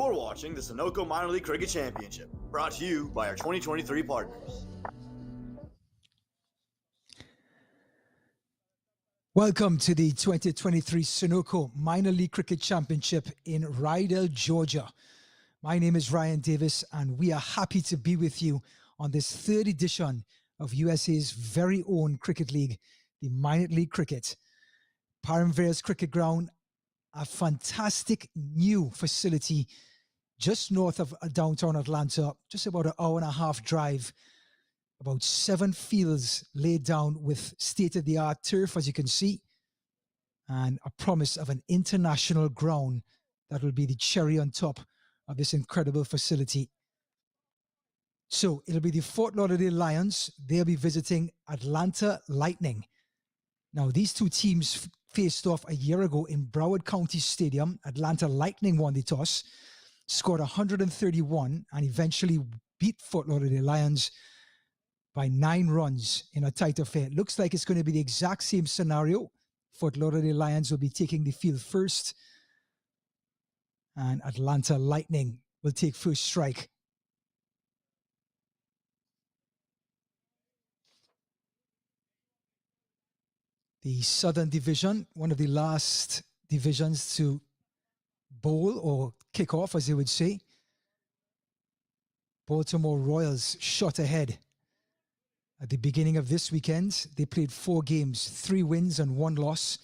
You're watching the Sunoco Minor League Cricket Championship, brought to you by our 2023 partners. Welcome to the 2023 Sunoco Minor League Cricket Championship in Lauderdale, Georgia. My name is Ryan Davis, and we are happy to be with you on this third edition of USA's very own cricket league, the Minor League Cricket. Parchment Cricket Ground, a fantastic new facility just north of downtown Atlanta, just about an hour and a half drive. About 7 fields laid down with state-of-the-art turf, as you can see, and a promise of an international ground that will be the cherry on top of this incredible facility. So it'll be the Fort Lauderdale Lions. They'll be visiting Atlanta Lightning. Now, these two teams faced off a year ago in Broward County Stadium. Atlanta Lightning won the toss, scored 131, and eventually beat Fort Lauderdale Lions by 9 runs in a tight affair. Looks like it's going to be the exact same scenario. Fort Lauderdale Lions will be taking the field first, and Atlanta Lightning will take first strike. The Southern Division, one of the last divisions to bowl or kick off, as they would say. Baltimore Royals shot ahead. At the beginning of this weekend, they played 4 games, 3 wins and 1 loss.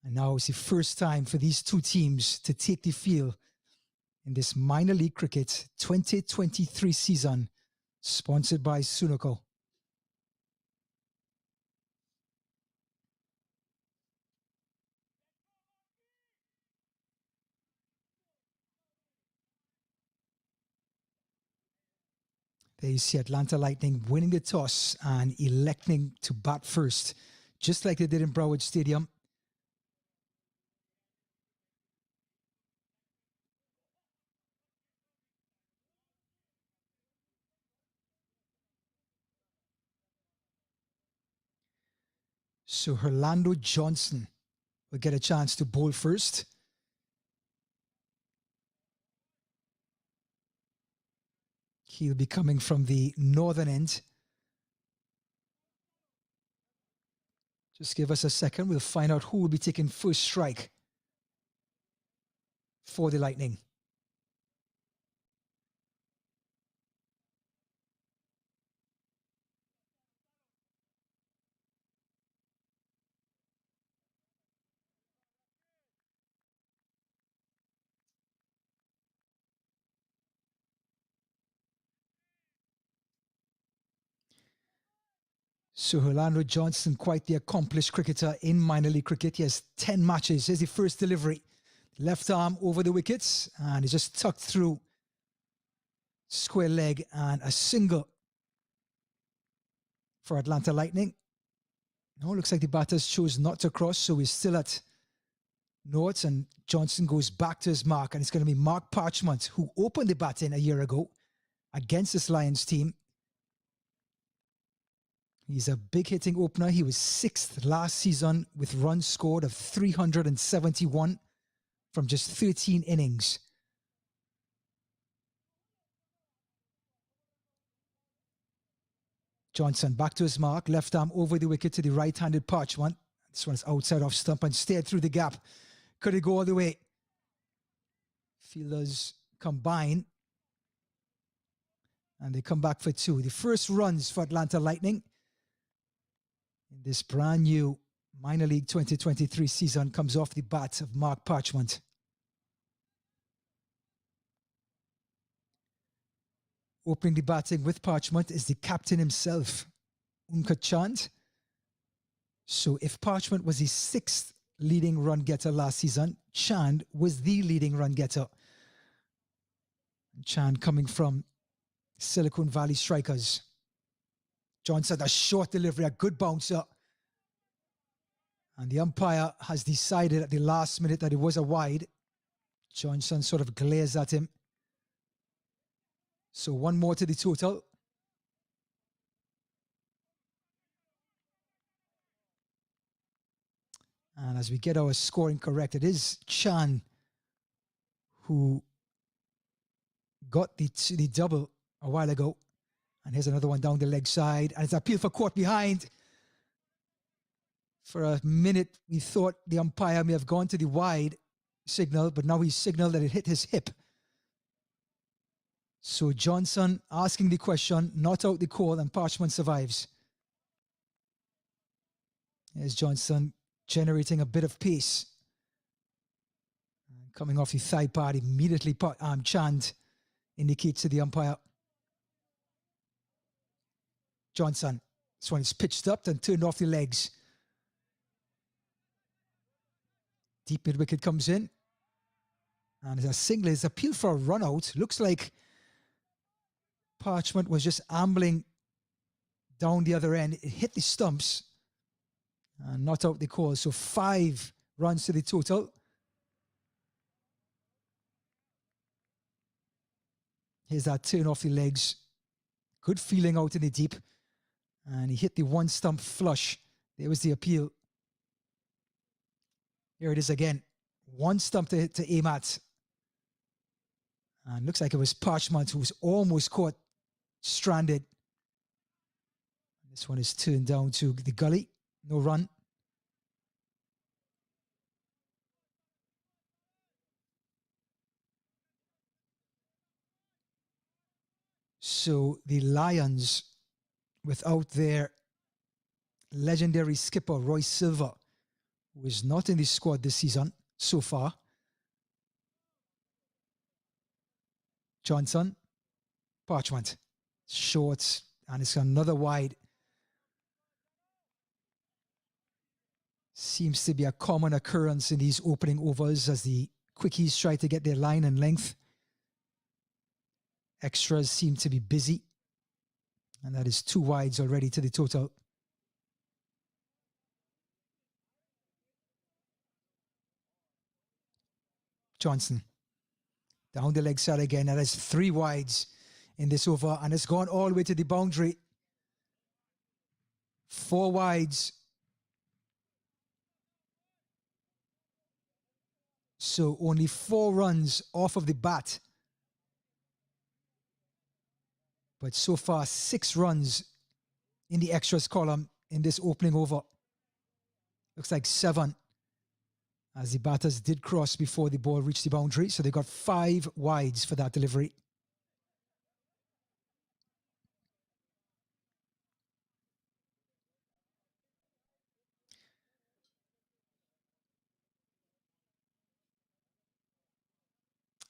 And now it's the first time for these two teams to take the field in this Minor League Cricket 2023 season, sponsored by Sunoco. There you see Atlanta Lightning winning the toss and electing to bat first, just like they did in Broward Stadium. So Orlando Johnson will get a chance to bowl first. He'll be coming from the northern end. Just give us a second. We'll find out who will be taking first strike for the Lightning. So Orlando Johnson, quite the accomplished cricketer in minor league cricket. He has 10 matches. Here's the first delivery. Left arm over the wickets, and he's just tucked through square leg, and a single for Atlanta Lightning. No, looks like the batters chose not to cross, so we're still at noughts, and Johnson goes back to his mark, and it's going to be Mark Parchment, who opened the batting a year ago against this Lions team. He's a big hitting opener. He was 6th last season with runs scored of 371 from just 13 innings. Johnson back to his mark, left arm over the wicket to the right-handed Parchment. This one's outside off stump and stared through the gap. Could it go all the way? Fielders combine, and they come back for 2. The first runs for Atlanta Lightning in this brand new Minor League 2023 season comes off the bat of Mark Parchment. Opening the batting with Parchment is the captain himself, Chand. So if Parchment was the 6th leading run getter last season, Chand was the leading run getter. Chand coming from Silicon Valley Strikers. Johnson, a short delivery, a good bouncer. And the umpire has decided at the last minute that it was a wide. Johnson sort of glares at him. So 1 more to the total. And as we get our scoring correct, it is Chan who got the double a while ago. And here's another one down the leg side. And it's appeal for caught behind. For a minute, we thought the umpire may have gone to the wide signal, but now he's signaled that it hit his hip. So Johnson asking the question, not out the call, and Parchment survives. There's Johnson generating a bit of pace. Coming off the thigh pad, immediately Chand indicates to the umpire. Johnson, this one is pitched up and turned off the legs. Deep mid wicket comes in. And it's a single. It's appeal for a run out. Looks like Parchment was just ambling down the other end. It hit the stumps and not out the call. So 5 runs to the total. Here's that turn off the legs. Good feeling out in the deep. And he hit the one stump flush. There was the appeal. Here it is again. One stump to aim at. And looks like it was Parchment who was almost caught stranded. This one is turned down to the gully. No run. So the Lions, without their legendary skipper, Roy Silver, who is not in the squad this season so far. Johnson, Parchment, short, and it's another wide. Seems to be a common occurrence in these opening overs as the quickies try to get their line and length. Extras seem to be busy. And that is 2 wides already to the total. Johnson. Down the leg side again. That is 3 wides in this over. And it's gone all the way to the boundary. 4 wides. So only 4 runs off of the bat. But so far, 6 runs in the extras column in this opening over. Looks like 7, as the batters did cross before the ball reached the boundary. So they got 5 wides for that delivery.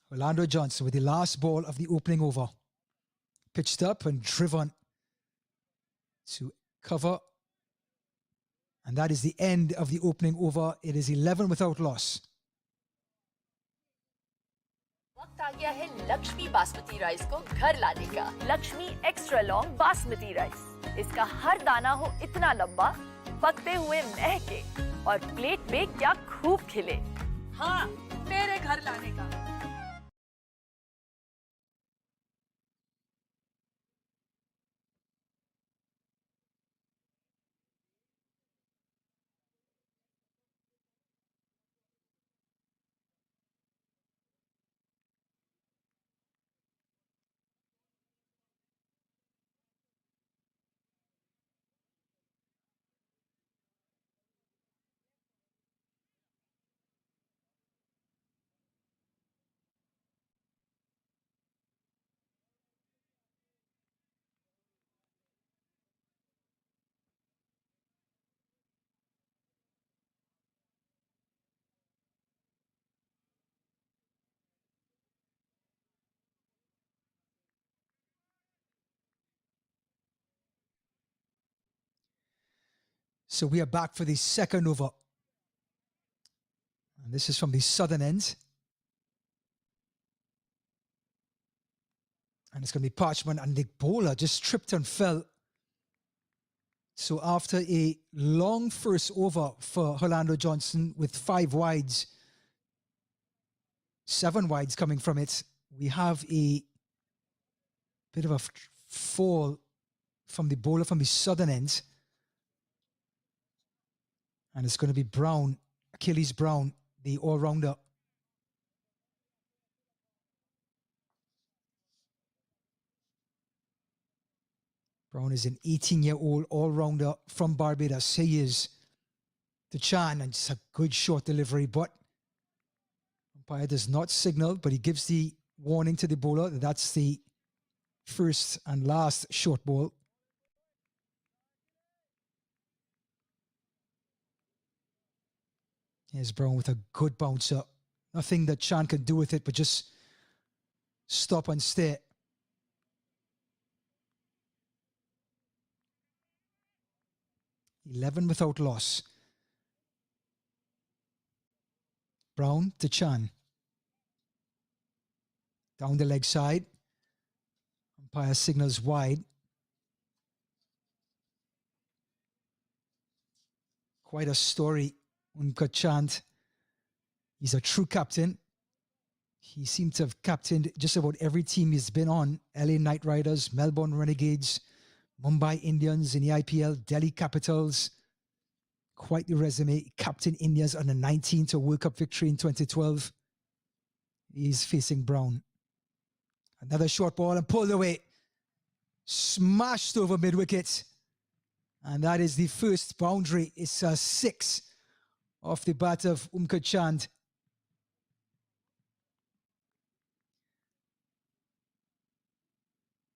Orlando Johnson with the last ball of the opening over. Pitched up and driven to cover. And that is the end of the opening over. It is 11 without loss. वक्त आ गया है Lakshmi basmati rice को घर लाने का। Lakshmi extra long basmati rice. इसका हर दाना हो इतना लंबा, पकते हुए महके और प्लेट में क्या खूब खिले। हाँ, मेरे घर लाने का। So we are back for the second over. And this is from the southern end. And it's going to be Parchment, and the bowler just tripped and fell. So after a long first over for Orlando Johnson with 5 wides, 7 wides coming from it, we have a bit of a fall from the bowler from the southern end. And it's going to be Brown, Achilles Brown, the all-rounder. Brown is an 18-year-old all-rounder from Barbados. He is to Chan, and just a good short delivery, but umpire does not signal, but he gives the warning to the bowler that that's the first and last short ball. Here's Brown with a good bouncer. Nothing that Chan can do with it, but just stop and stare. "11 without loss." Brown to Chan. Down the leg side. Umpire signals wide. Quite a story. Chand, he's a true captain. He seemed to have captained just about every team he's been on. LA Knight Riders, Melbourne Renegades, Mumbai Indians in the IPL, Delhi Capitals. Quite the resume. Captain Indians under 19 to a World Cup victory in 2012. He's facing Brown. Another short ball and pulled away. Smashed over mid-wicket. And that is the first boundary. It's a 6 off the bat of Chand.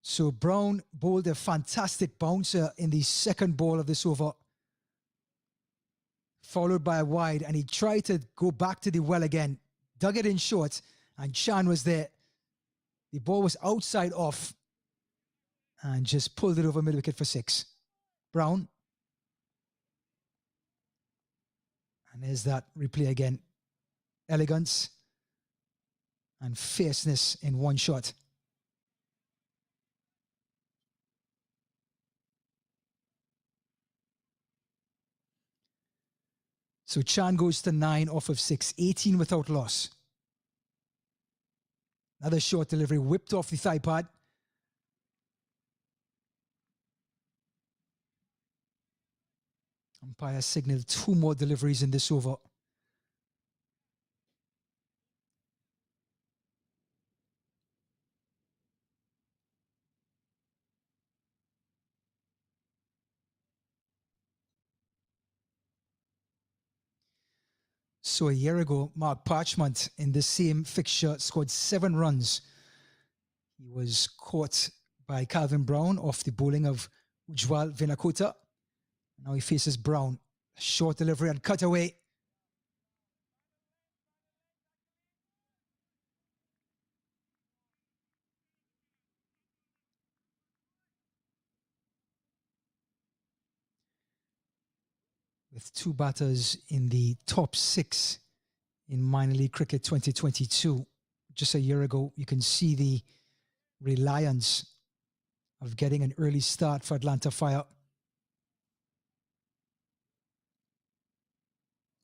So Brown bowled a fantastic bouncer in the second ball of this over, followed by a wide, and he tried to go back to the well again, dug it in short, and Chan was there. The ball was outside off and just pulled it over mid-wicket for 6. Brown. And there's that replay again. Elegance and fierceness in one shot. So Chan goes to 9 off of 6, 18 without loss. Another short delivery whipped off the thigh pad. Umpire signaled 2 more deliveries in this over. So a year ago, Mark Parchment in the same fixture scored 7 runs. He was caught by Calvin Brown off the bowling of Ujjwal Vinakota. Now he faces Brown. Short delivery and cut away. With 2 batters in the top 6 in minor league cricket 2022, just a year ago, you can see the reliance of getting an early start for Atlanta Fire.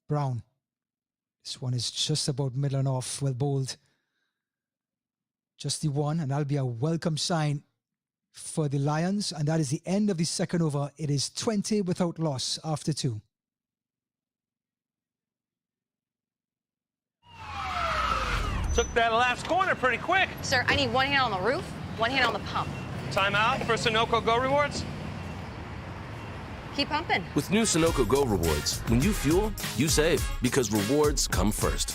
Brown. This one is just about middle and off, well bowled. Just the one, and that'll be a welcome sign for the Lions. And that is the end of the second over. It is 20 without loss after 2. Took that last corner pretty quick. Sir, I need 1 hand on the roof, 1 hand on the pump. Timeout for Sunoco Go Rewards. Keep pumping. With new Sunoco Go Rewards, when you fuel, you save, because rewards come first.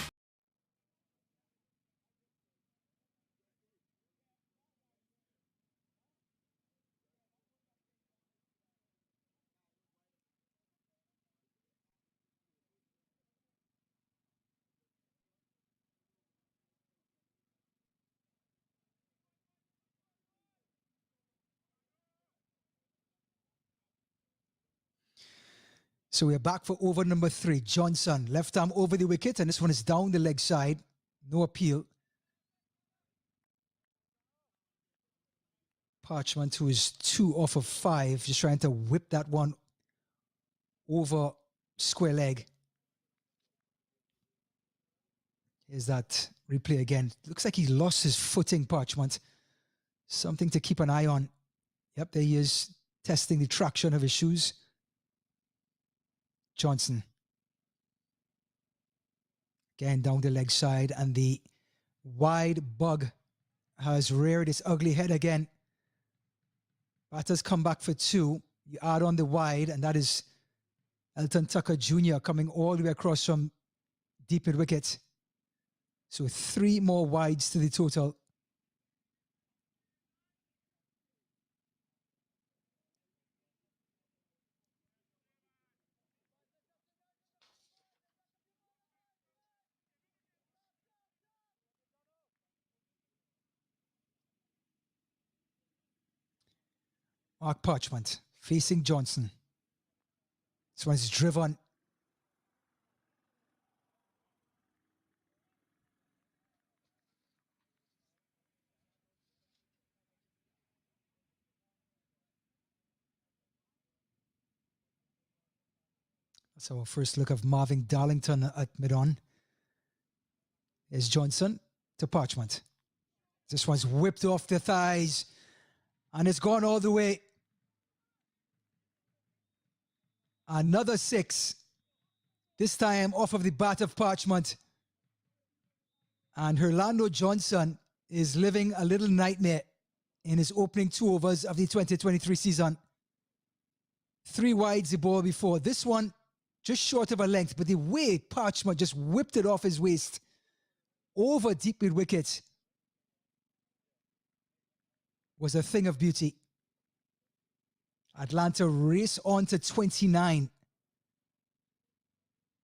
So we're back for over number 3. Johnson, left arm over the wicket, and this one is down the leg side. No appeal. Parchment, who is 2 off of 5, just trying to whip that one over square leg. Here's that replay again. Looks like he lost his footing, Parchment. Something to keep an eye on. Yep, there he is, testing the traction of his shoes. Johnson. Again, down the leg side, and the wide bug has reared its ugly head again. Batters come back for 2. You add on the wide, and that is Elton Tucker Jr. coming all the way across from deep mid wicket. So 3 more wides to the total. Mark Parchment facing Johnson. This one's driven. That's our first look of Marvin Darlington at mid-on. There's Johnson to Parchment. This one's whipped off the thighs and it's gone all the way. Another 6. This time off of the bat of Parchment. And Orlando Johnson is living a little nightmare in his opening 2 overs of the 2023 season. 3 wides the ball before. This one just short of a length, but the way Parchment just whipped it off his waist over deep mid wicket was a thing of beauty. Atlanta race on to 29.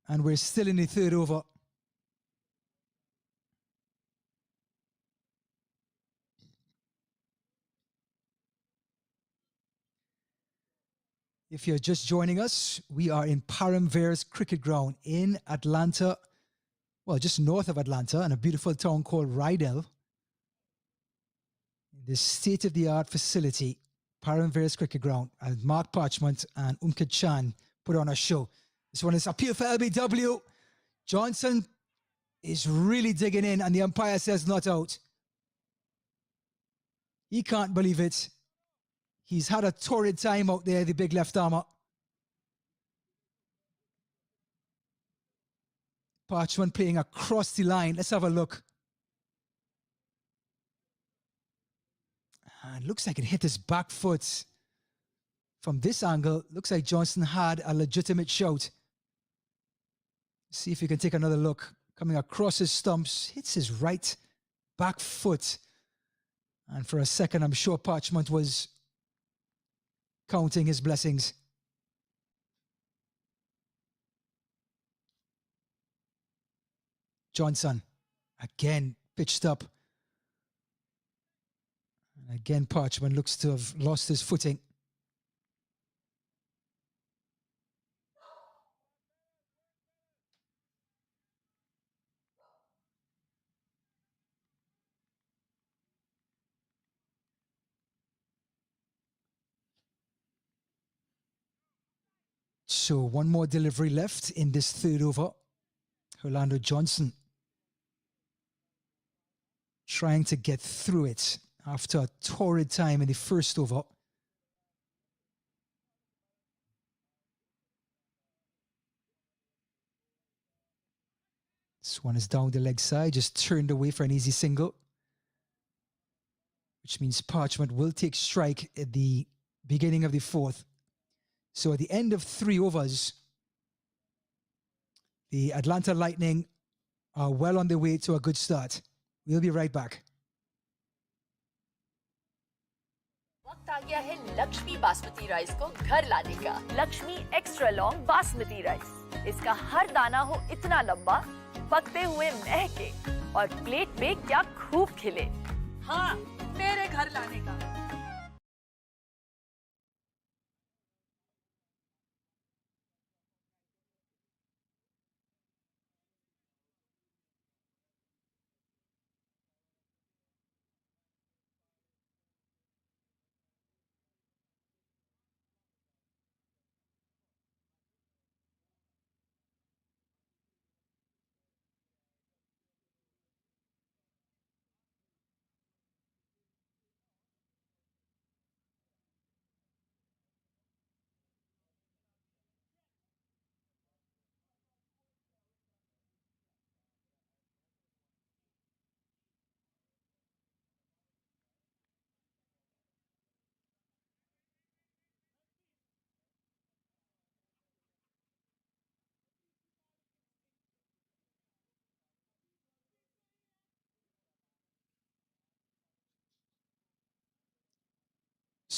And we're still in the 3rd over. If you're just joining us, we are in Paramvere's cricket ground in Atlanta, well, just north of Atlanta, in a beautiful town called Rydell. This state-of-the-art facility, Paramvere's cricket ground, and Mark Parchment and Umkid Chan put on a show. This one is appeal for LBW. Johnson is really digging in, and the umpire says not out. He can't believe it. He's had a torrid time out there, the big left armer. Parchment playing across the line. Let's have a look. And looks like it hit his back foot. From this angle, looks like Johnson had a legitimate shout. See if you can take another look. Coming across his stumps, hits his right back foot. And for a second, I'm sure Parchment was counting his blessings. Johnson, again, pitched up. And again, Parchment looks to have lost his footing. So 1 more delivery left in this 3rd over. Orlando Johnson trying to get through it after a torrid time in the 1st over. This one is down the leg side, just turned away for an easy single, which means Parchment will take strike at the beginning of the 4th. So at the end of 3 overs, the Atlanta Lightning are well on their way to a good start. We'll be right back. वक्त आ गया है Lakshmi basmati rice को घर लाने का। Lakshmi extra long basmati rice. इसका हर दाना हो इतना लंबा, पकते हुए महके और प्लेट पे क्या खूब खिले। हाँ, मेरे घर लाने का।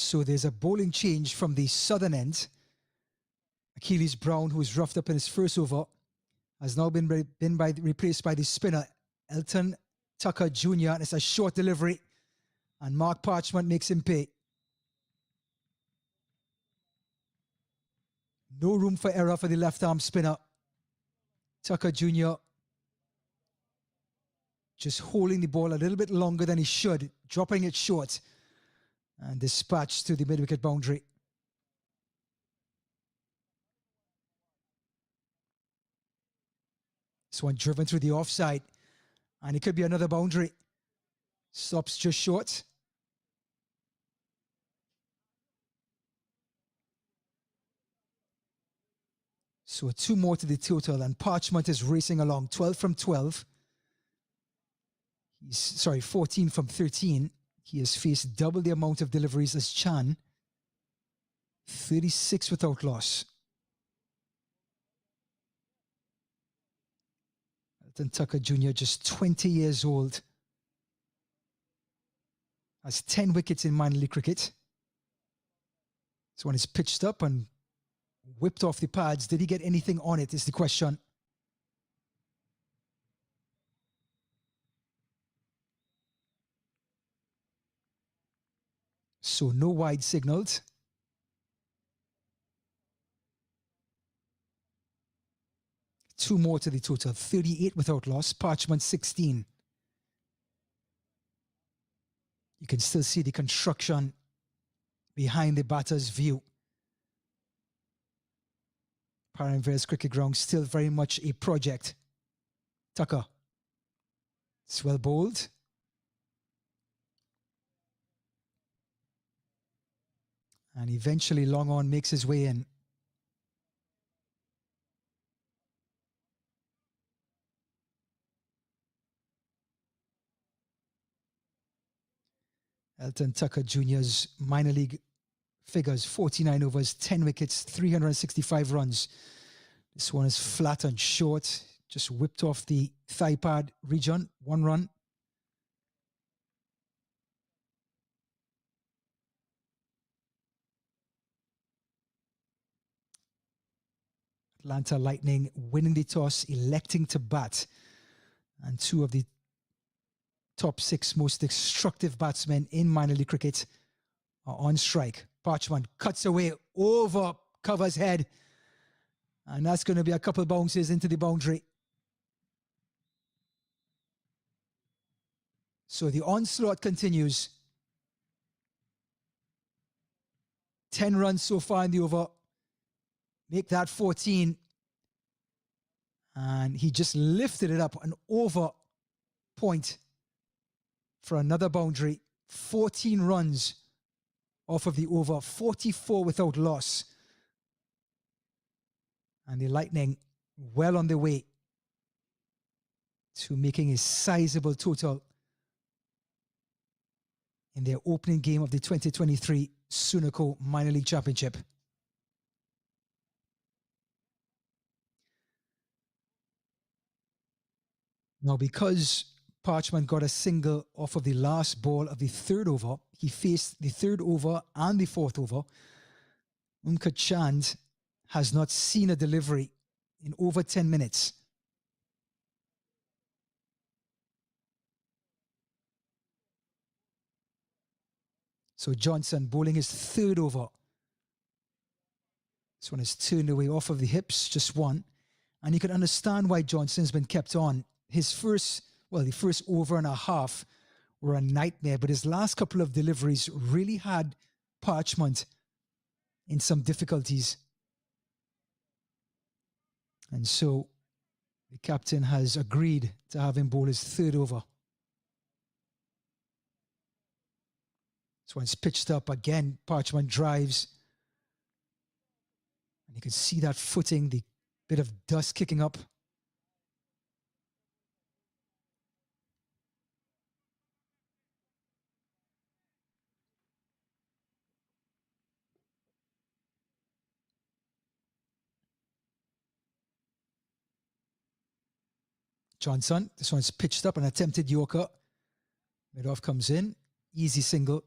So there's a bowling change from the southern end. Achilles Brown, who was roughed up in his first over, has now been replaced by the spinner, Elton Tucker Jr. And it's a short delivery. And Mark Parchment makes him pay. No room for error for the left-arm spinner. Tucker Jr. just holding the ball a little bit longer than he should, dropping it short, and dispatched to the mid-wicket boundary. This one driven through the offside, and it could be another boundary. Stops just short. So 2 more to the total, and Parchment is racing along. 12 from 12. 14 from 13. He has faced double the amount of deliveries as Chan. 36 without loss. Elton Tucker Jr., just 20 years old. Has 10 wickets in minor league cricket. This one is pitched up and whipped off the pads. Did he get anything on it is the question. So no wide signaled. Two more to the total. 38 without loss. Parchment 16. You can still see the construction behind the batter's view. Paramvale's cricket ground still very much a project. Tucker. It's well bowled. And eventually long on makes his way in. Elton Tucker Jr.'s minor league figures: 49 overs, 10 wickets, 365 runs. This one is flat and short, just whipped off the thigh pad region. 1 run. Atlanta Lightning winning the toss, electing to bat. And 2 of the top 6 most destructive batsmen in minor league cricket are on strike. Parchment cuts away over cover's head. And that's going to be a couple bounces into the boundary. So the onslaught continues. 10 runs so far in the over. Make that 14. And he just lifted it up, an over point for another boundary. 14 runs off of the over, 44 without loss. And the Lightning well on their way to making a sizable total in their opening game of the 2023 Sunoco Minor League Championship. Now, because Parchment got a single off of the last ball of the 3rd over, he faced the 3rd over and the 4th over. Chand has not seen a delivery in over 10 minutes. So Johnson bowling his 3rd over. This one is turned away off of the hips, just 1. And you can understand why Johnson's been kept on. His the first over and a half were a nightmare, but his last couple of deliveries really had Parchment in some difficulties. And so the captain has agreed to have him bowl his 3rd over. This one's pitched up again. Parchment drives. And you can see that footing, the bit of dust kicking up. Johnson, this one's pitched up, an attempted Yorker. Mid-off comes in, easy single.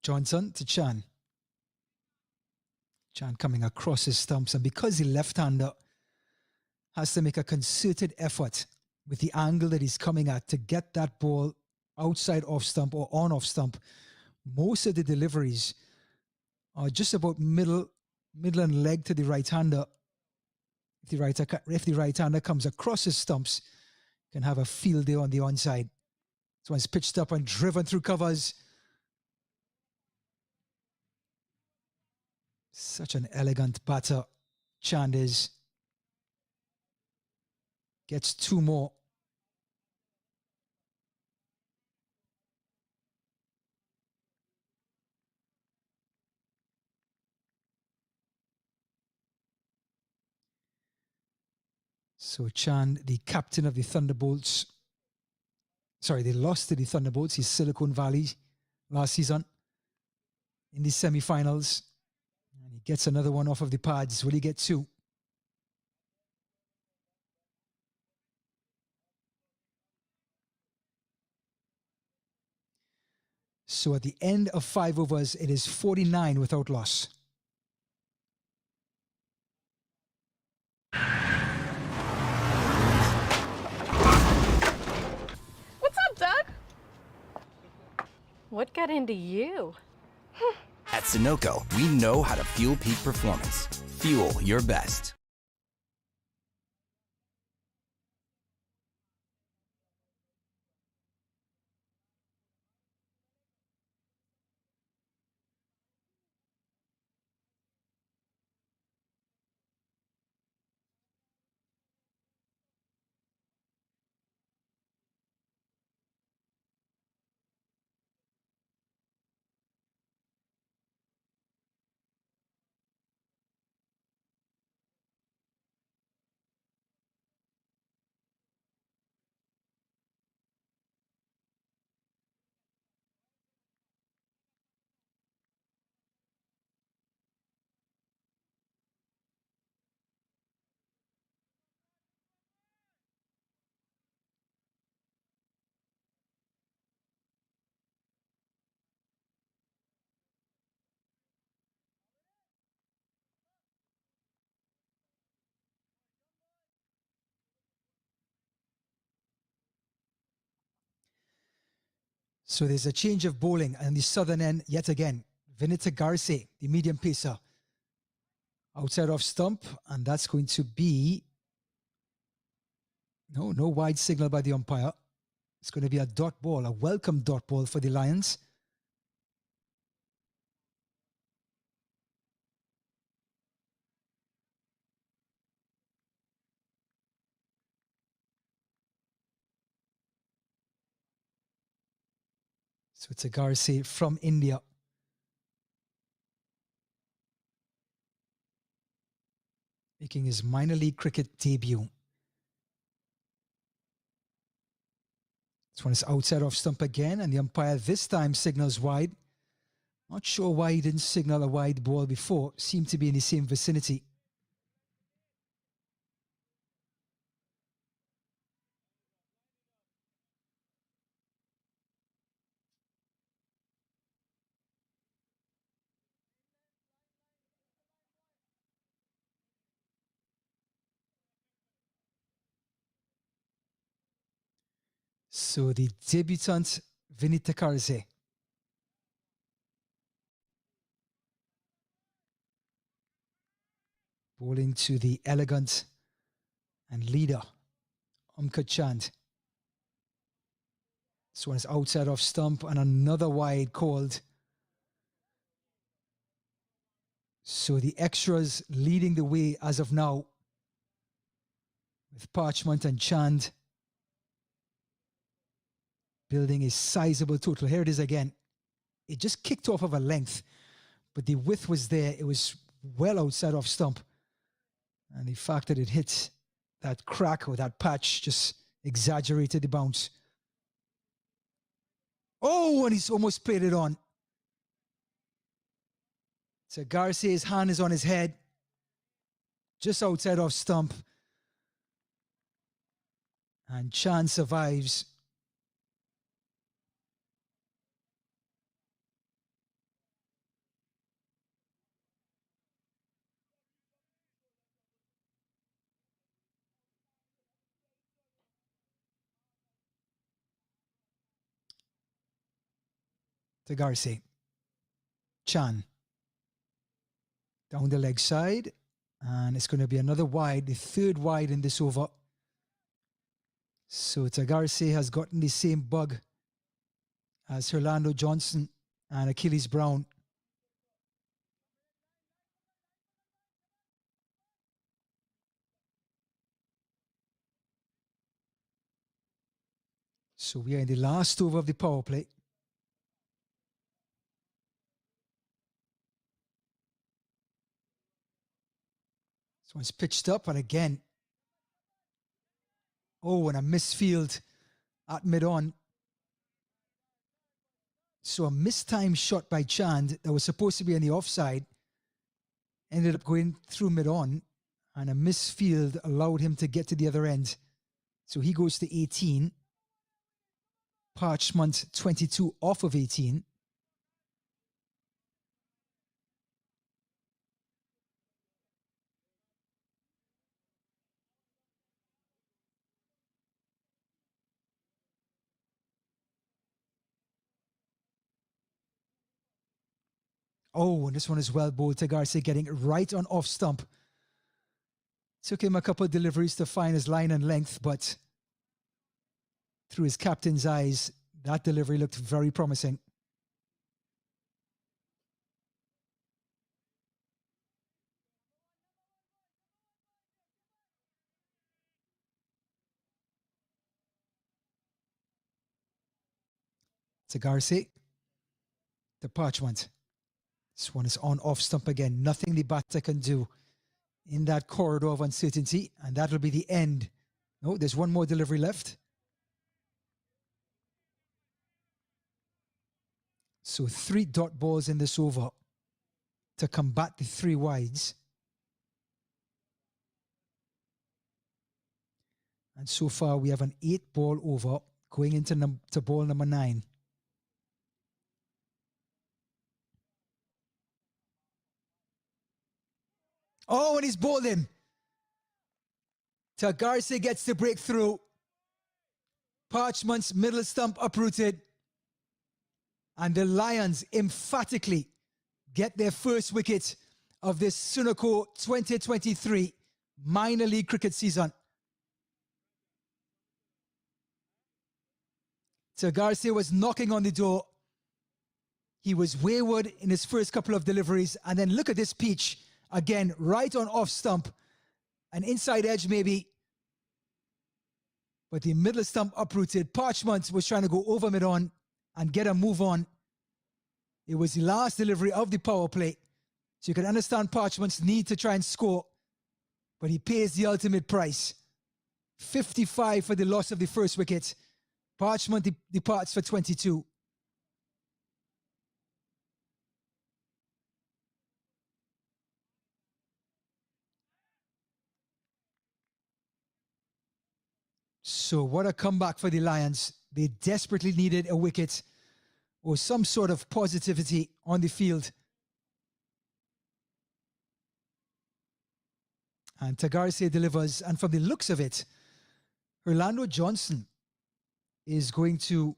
Johnson to Chan. Chan coming across his stumps, and because the left-hander has to make a concerted effort with the angle that he's coming at to get that ball outside off stump or on off stump, most of the deliveries are just about middle and leg to the right-hander. If the right-hander comes across his stumps, can have a field day on the onside. This one's pitched up and driven through covers. Such an elegant batter, Chand is. Gets two more. So Chand, the captain of the Thunderbolts, sorry, they lost to the Thunderbolts, his Silicon Valley last season in the semi-finals. And he gets another one off of the pads. Will he get two? So at the end of 5 overs, it is 49 without loss. What's up, Doug? What got into you? At Sunoco, we know how to fuel peak performance. Fuel your best. So there's a change of bowling on the southern end yet again. Vinita Garcia, the medium pacer, outside off stump, and that's going to be no wide signal by the umpire. It's going to be a dot ball, a welcome dot ball for the Lions. So it's a Garcia from India. Making his minor league cricket debut. This one is outside off stump again, and the umpire this time signals wide. Not sure why he didn't signal a wide ball before. Seemed to be in the same vicinity. So the debutant, Vinita Karze. Bowling to the elegant and leader, Umka Chand. This one is outside off stump and another wide called. So the extras leading the way as of now with Parchment and Chand building a sizable total. Here it is again. It just kicked off of a length, but the width was there. It was well outside off stump. And the fact that it hit that crack or that patch just exaggerated the bounce. Oh, and he's almost played it on. So Garcia's hand is on his head, just outside off stump. And Chan survives. to Garcia. Chan. Down the leg side. And it's going to be another wide, the third wide in this over. So Garcia has gotten the same bug as Orlando Johnson and Achilles Brown. So we are in the last over of the power play. This one's pitched up, and again, and a misfield at mid-on. So a mistimed shot by Chand that was supposed to be on the offside ended up going through mid-on, and a misfield allowed him to get to the other end. So he goes to 18. Parchment 22 off of 18. Oh, and this one is well bowled. Garcia getting it right on off stump. Took him a couple of deliveries to find his line and length, but through his captain's eyes, that delivery looked very promising. Garcia, the Parchment. This one is on off stump again. Nothing the batter can do in that corridor of uncertainty, and that'll be the end. No, there's one more delivery left. So 3 dot balls in this over to combat the 3 wides. And so far we have an 8-ball over going into ball number 9. Oh, and he's bowled him. Garcia gets the breakthrough. Parchment's middle stump uprooted. And the Lions emphatically get their first wicket of this Sunoco 2023 minor league cricket season. Garcia was knocking on the door. He was wayward in his first couple of deliveries. And then look at this pitch. Again, right on off stump. An inside edge maybe. But the middle stump uprooted. Parchment was trying to go over mid-on and get a move on. It was the last delivery of the power play. So you can understand Parchment's need to try and score. But he pays the ultimate price. 55 for the loss of the first wicket. Parchment departs for 22. So what a comeback for the Lions. They desperately needed a wicket or some sort of positivity on the field. And Garcia delivers. And from the looks of it, Orlando Johnson is going to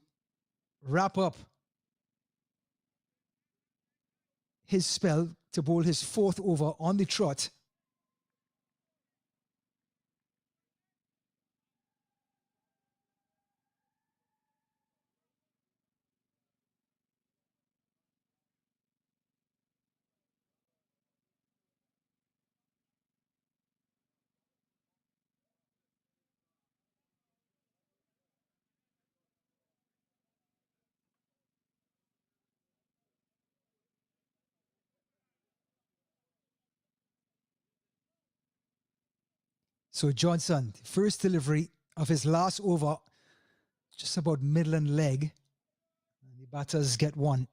wrap up his spell to bowl his 4th over on the trot. So Johnson, first delivery of his last over, just about Midland leg. And the batters get 1.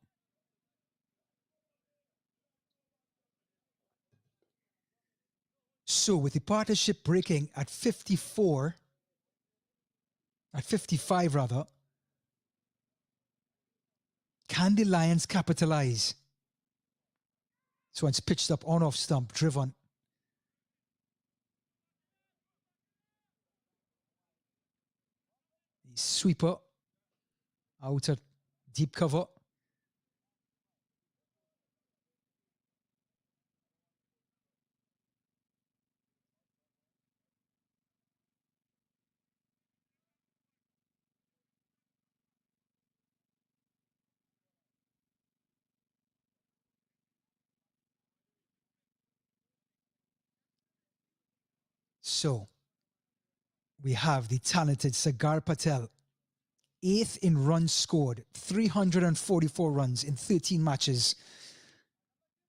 So with the partnership breaking at 55 rather, can the Lions capitalize? So it's pitched up on off stump, driven. The sweeper out at deep cover. So we have the talented Sagar Patel, 8th in runs scored, 344 runs in 13 matches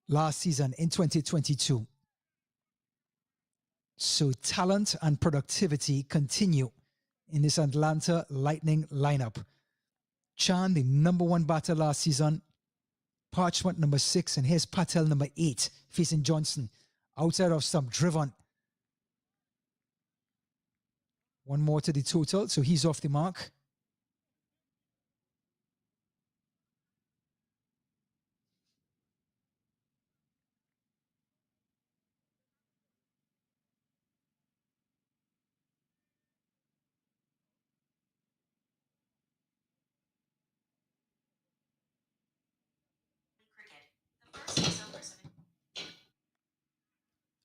last season in 2022. So talent and productivity continue in this Atlanta Lightning lineup. Chan, the #1 batter last season. Parchment #6, and here's Patel #8 facing Johnson. Outside of stump, driven. One more to the total, so he's off the mark.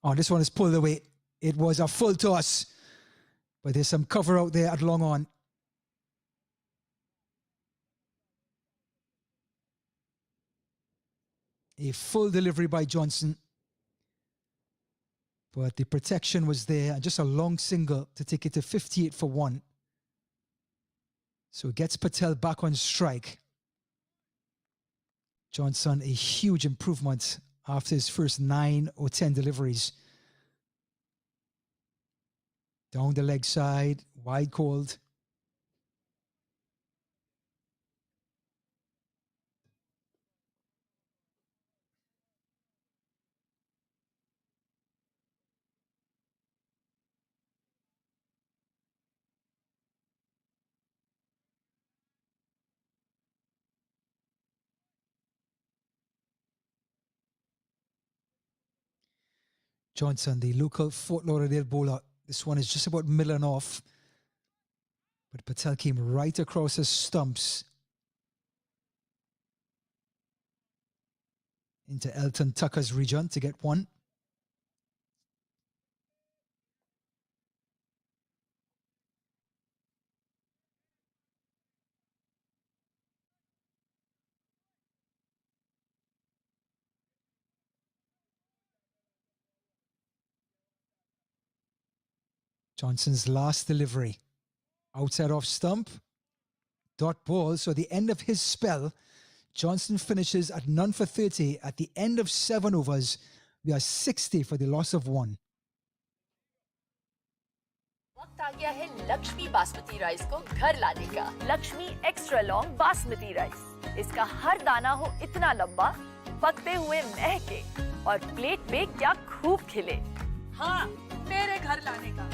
Oh, this one is pulled away. It was a full toss, but there's some cover out there at long on. A full delivery by Johnson, but the protection was there, and just a long single to take it to 58 for 1. So it gets Patel back on strike. Johnson, a huge improvement after his first 9 or 10 deliveries. Down the leg side, wide called. Johnson, the local Fort Lauderdale bowler. This one is just about middling off. But Patel came right across his stumps into Elton Tucker's region to get one. Johnson's last delivery. Outside off stump. Dot ball. So at the end of his spell, Johnson finishes at none for 30. At the end of 7 overs, we are 60 for the loss of 1. वक्त आ गया है Lakshmi basmati rice को घर लाने का। Lakshmi extra long basmati rice. इसका हर दाना हो इतना लंबा, पकते हुए महके और प्लेट पे क्या खूब खिले। हाँ, मेरे घर लाने का।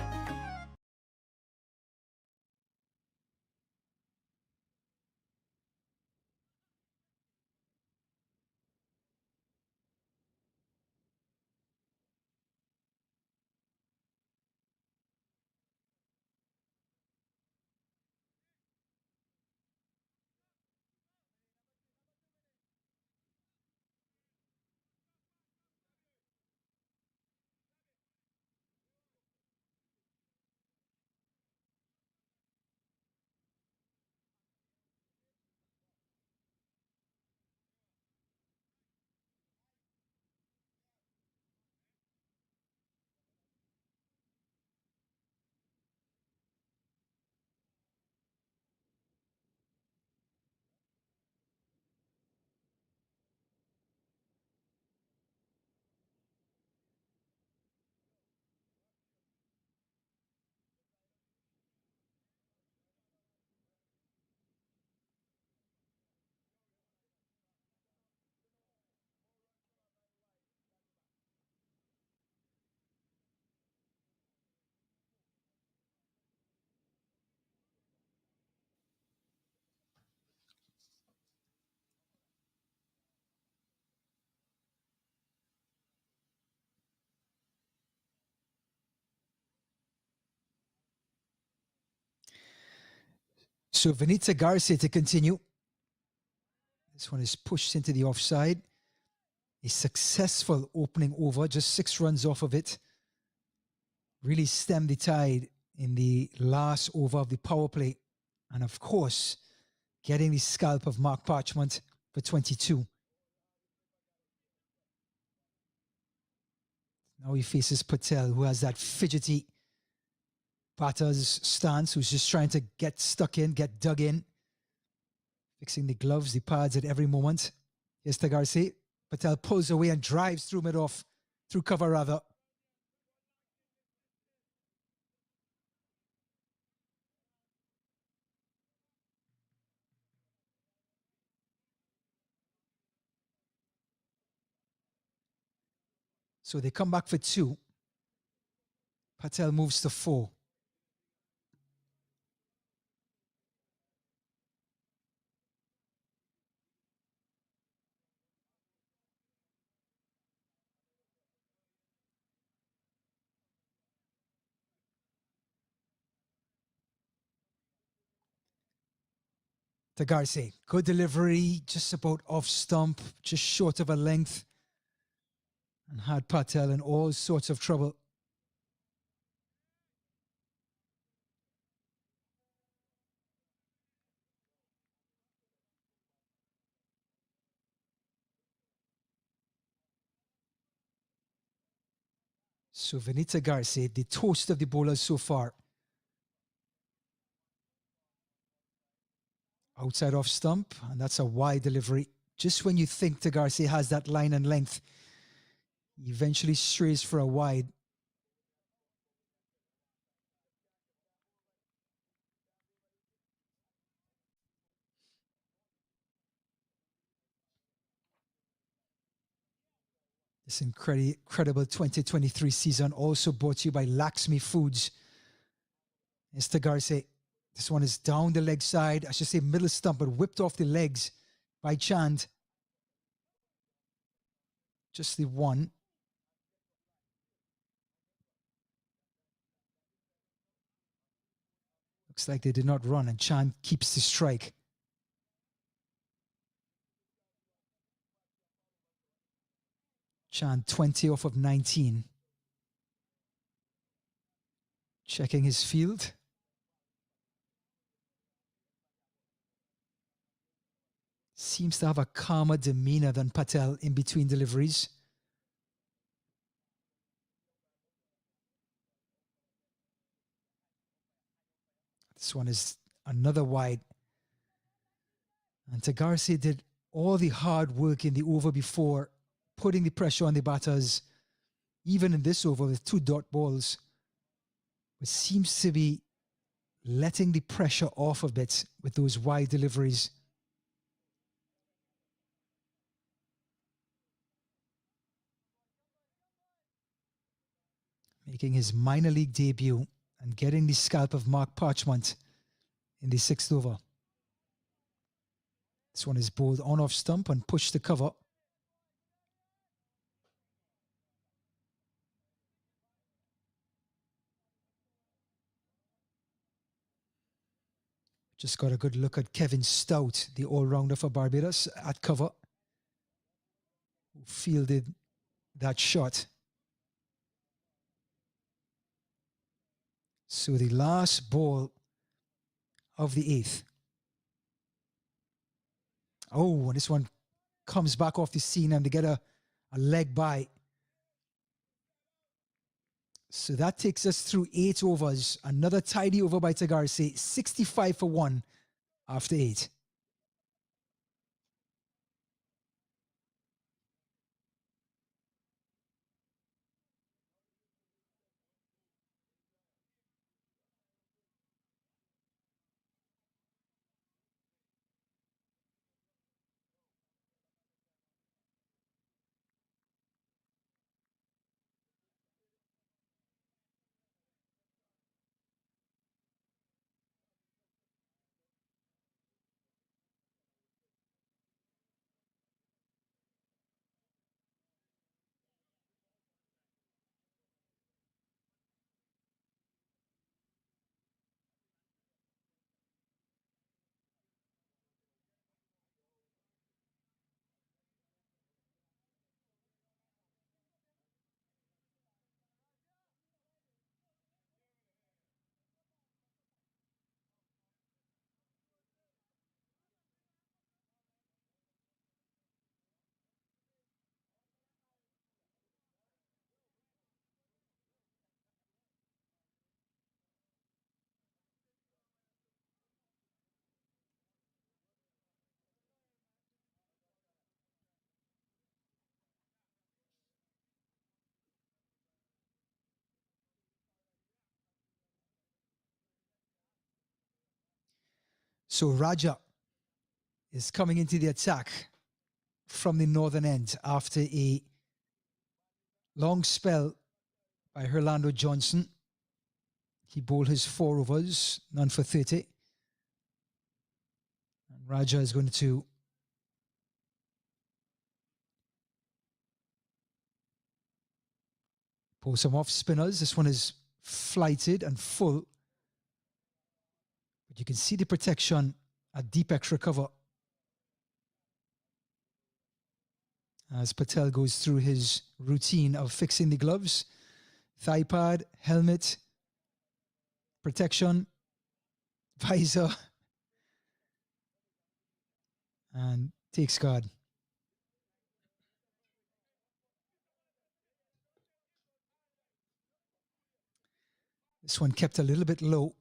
So Vinita Garcia to continue. This one is pushed into the offside. A successful opening over, just 6 runs off of it. Really stemmed the tide in the last over of the power play. And of course, getting the scalp of Mark Parchment for 22. Now he faces Patel, who has that fidgety batter's stance, who's just trying to get stuck in, get dug in. Fixing the gloves, the pads at every moment. Here's to Garcia. Patel pulls away and drives through mid-off, through cover rather. So they come back for 2. Patel moves to 4. To Garcia. Good delivery, just about off stump, just short of a length. And had Patel in all sorts of trouble. So Vinita Garcia, the toast of the bowlers so far. Outside off stump, and that's a wide delivery. Just when you think Garcia has that line and length, he eventually strays for a wide. This incredible 2023 season also brought to you by Lakshmi Foods. Mr. Garcia. This one is down the leg side. I should say middle stump, but whipped off the legs by Chand. Just the one. Looks like they did not run, and Chand keeps the strike. Chand 20 off of 19. Checking his field. Seems to have a calmer demeanor than Patel in between deliveries. This one is another wide. And Garcia did all the hard work in the over before, putting the pressure on the batters, even in this over with 2 dot balls. But seems to be letting the pressure off a bit with those wide deliveries. Making his minor league debut and getting the scalp of Parchment in the 6th over. This one is bowled on off stump and pushed to cover. Just got a good look at Kevin Stout, the all-rounder for Barbados, at cover, who fielded that shot. So the last ball of the 8th. Oh, and this one comes back off the scene and they get a leg by. So that takes us through 8 overs. Another tidy over by Garcia, 65 for 1 after 8. So Raja is coming into the attack from the northern end after a long spell by Orlando Johnson. He bowled his 4 overs, none for 30. And Raja is going to pull some off spinners. This one is flighted and full. But you can see the protection at deep extra cover as Patel goes through his routine of fixing the gloves, thigh pad, helmet, protection, visor, and takes guard. This one kept a little bit low.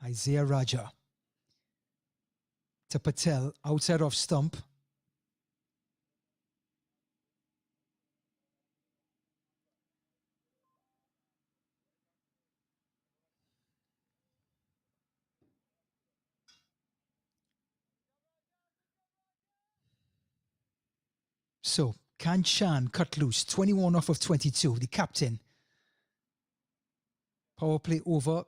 Isaiah Raja to Patel, outside off stump. So, Kanchan cut loose, 21 off of 22, the captain. Power play over,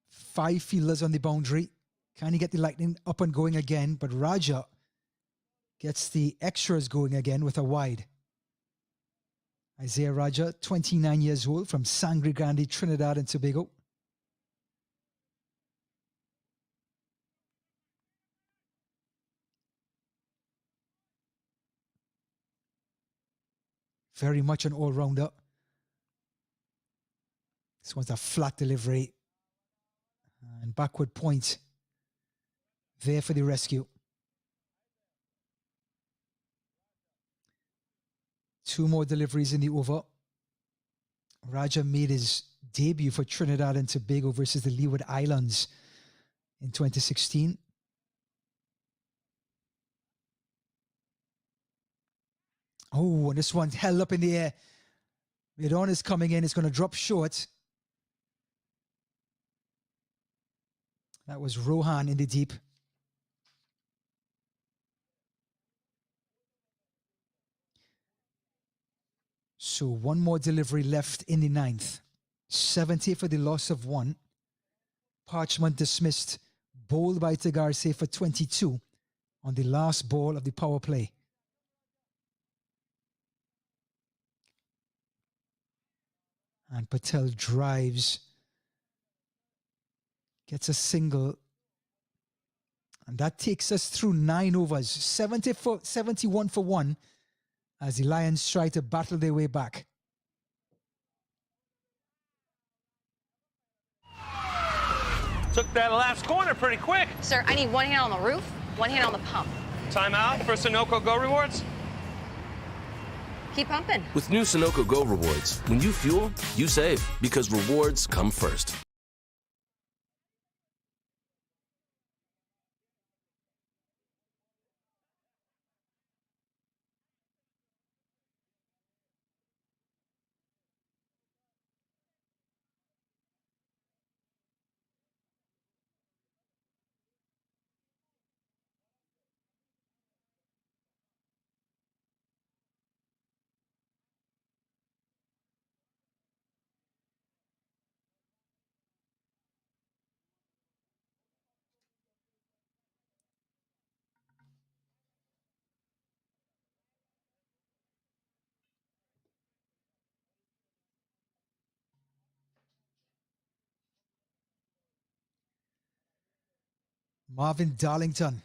5 fielders on the boundary. Can he get the Lightning up and going again? But Raja gets the extras going again with a wide. Isaiah Raja, 29 years old, from Sangre Grande, Trinidad and Tobago. Very much an all-rounder. This one's a flat delivery. And backward point there for the rescue. 2 more deliveries in the over. Raja made his debut for Trinidad and Tobago versus the Leeward Islands in 2016. Oh, and this one's held up in the air. Mid-on is coming in. It's going to drop short. That was Rohan in the deep. So 1 more delivery left in the 9th. 70 for the loss of 1. Parchment dismissed, bowled by Garcia for 22 on the last ball of the power play. And Patel drives, gets a single. And that takes us through 9 overs, 71 for 1, as the Lions try to battle their way back. Took that last corner pretty quick. Sir, I need 1 hand on the roof, 1 hand on the pump. Timeout for Sunoco Go Rewards. Keep pumping. With new Sunoco Go rewards, when you fuel, you save because rewards come first. Marvin Darlington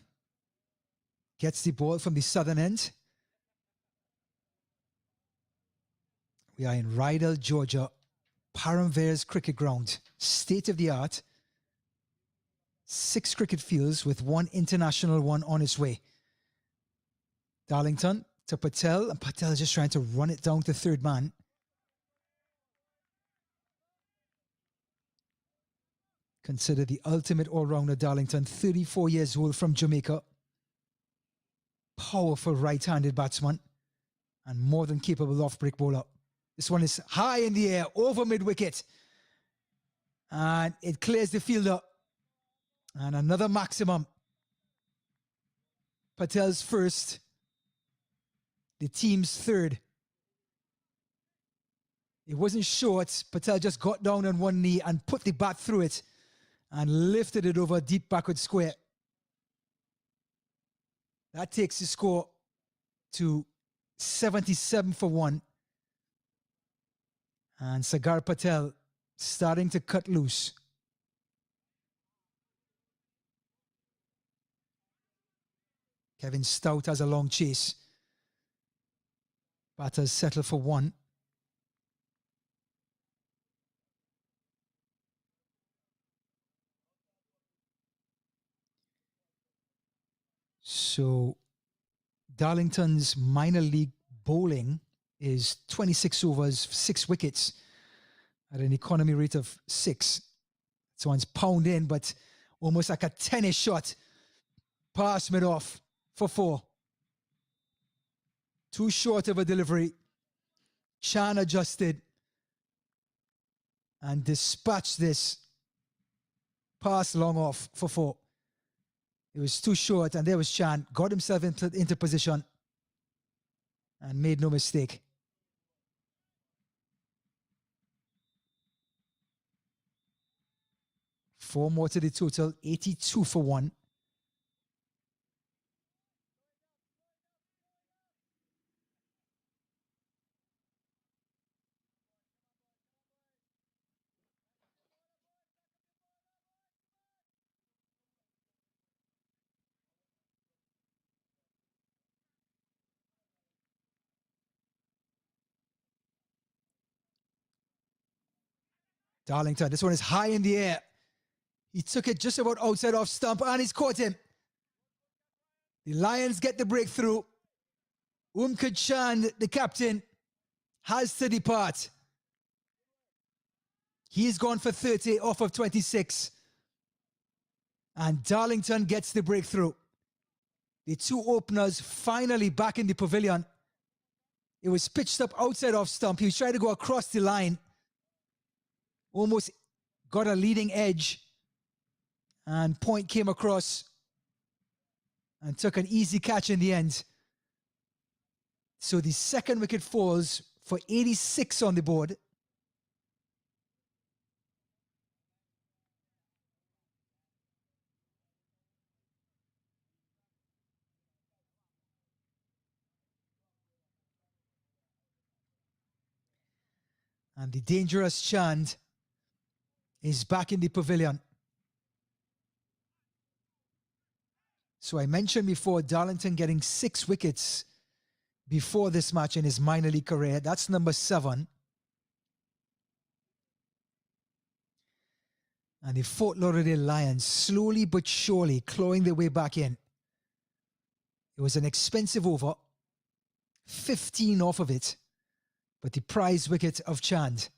gets the ball from the southern end. We are in Lauderdale, Georgia, Paramvere's cricket ground, state-of-the-art. 6 cricket fields with 1 international one on its way. Darlington to Patel, and Patel is just trying to run it down to third man. Considered the ultimate all-rounder, Darlington, 34 years old from Jamaica. Powerful right-handed batsman and more than capable off-break bowler. This one is high in the air, over mid-wicket. And it clears the fielder. And another maximum. Patel's first. The team's third. It wasn't short. Patel just got down on one knee and put the bat through it and lifted it over a deep backward square. That takes the score to 77 for 1. And Sagar Patel starting to cut loose. Kevin Stout has a long chase. Batters settle for 1. So Darlington's minor league bowling is 26 overs, 6 wickets at an economy rate of 6. So one's pound in, but almost like a tennis shot. Parchment off for 4. Too short of a delivery. Chan adjusted and dispatched this pass long off for 4. It was too short, and there was Chan. Got himself into position and made no mistake. Four more to the total, 82 for 1. Darlington, this one is high in the air. He took it just about outside off stump and he's caught him. The Lions get the breakthrough. Chand, the captain, has to depart. He's gone for 30 off of 26. And Darlington gets the breakthrough. The two openers finally back in the pavilion. It was pitched up outside off stump. He was trying to go across the line. Almost got a leading edge. And Point came across and took an easy catch in the end. So the second wicket falls for 86 on the board. And the dangerous Chand is back in the pavilion. So I mentioned before Darlington getting 6 wickets before this match in his minor league career. That's number 7. And the Fort Lauderdale Lions slowly but surely clawing their way back in. It was an expensive over, 15 off of it, but the prize wicket of Chand.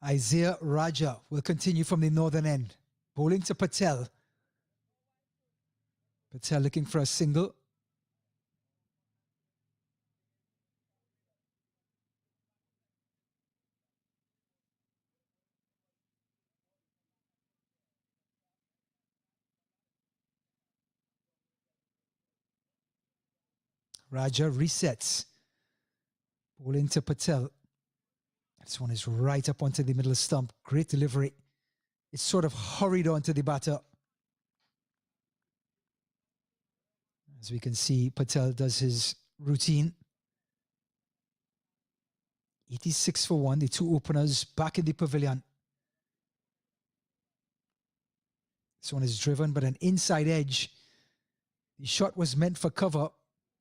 Isaiah Raja will continue from the northern end. Bowling to Patel. Patel looking for a single. Raja resets. Bowling to Patel. This one is right up onto the middle stump. Great delivery. It's sort of hurried onto the batter. As we can see, Patel does his routine. 86 for 1. The two openers back in the pavilion. This one is driven, but an inside edge. The shot was meant for cover,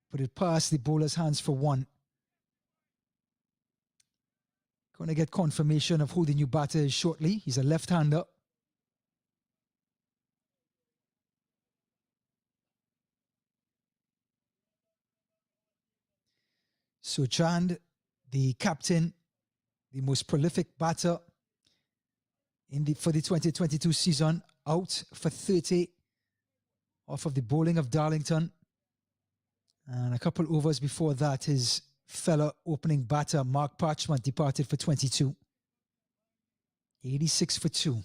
but it passed the bowler's hands for 1. Going to get confirmation of who the new batter is shortly. He's a left-hander. So Chand, the captain, the most prolific batter for the 2022 season, out for 30 off of the bowling of Darlington. And a couple overs before that, his fellow opening batter, Mark Parchment, departed for 22. 86 for 2.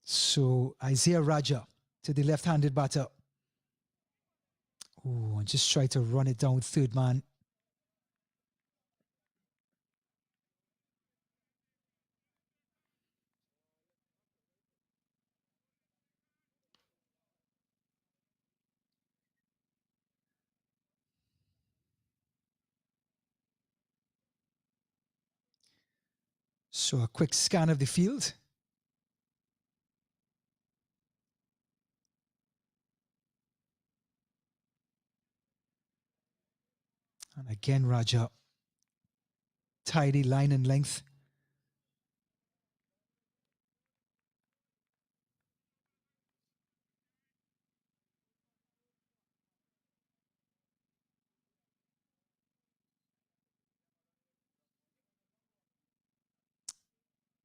So Isaiah Raja to the left-handed batter. Oh, and just try to run it down third man. So a quick scan of the field. And again, Raja. Tidy line and length.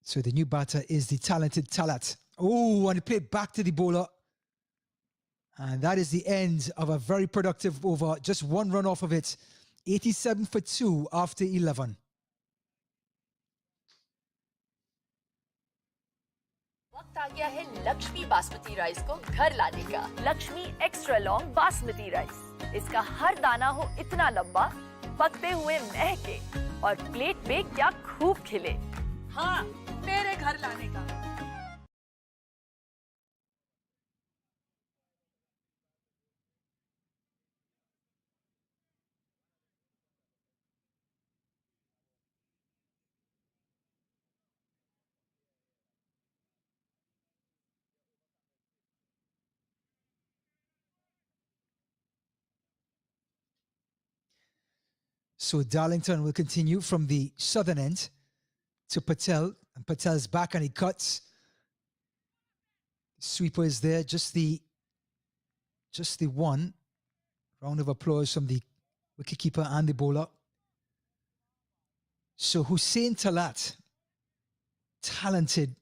So the new batter is the talented Talat. Oh, and he played back to the bowler. And that is the end of a very productive over. Just one run off of it. 87 for 2 after 11. वक्त आ गया है Lakshmi basmati rice को घर लाने का। Lakshmi extra long basmati rice. इसका हर दाना हो इतना लंबा, पकते हुए महके और प्लेट पे क्या खूब खिले। हाँ, मेरे घर लाने का। So Darlington will continue from the southern end to Patel. And Patel's back and he cuts. Sweeper is there, just the one. Round of applause from the wicketkeeper and the bowler. So Hussain Talat, talented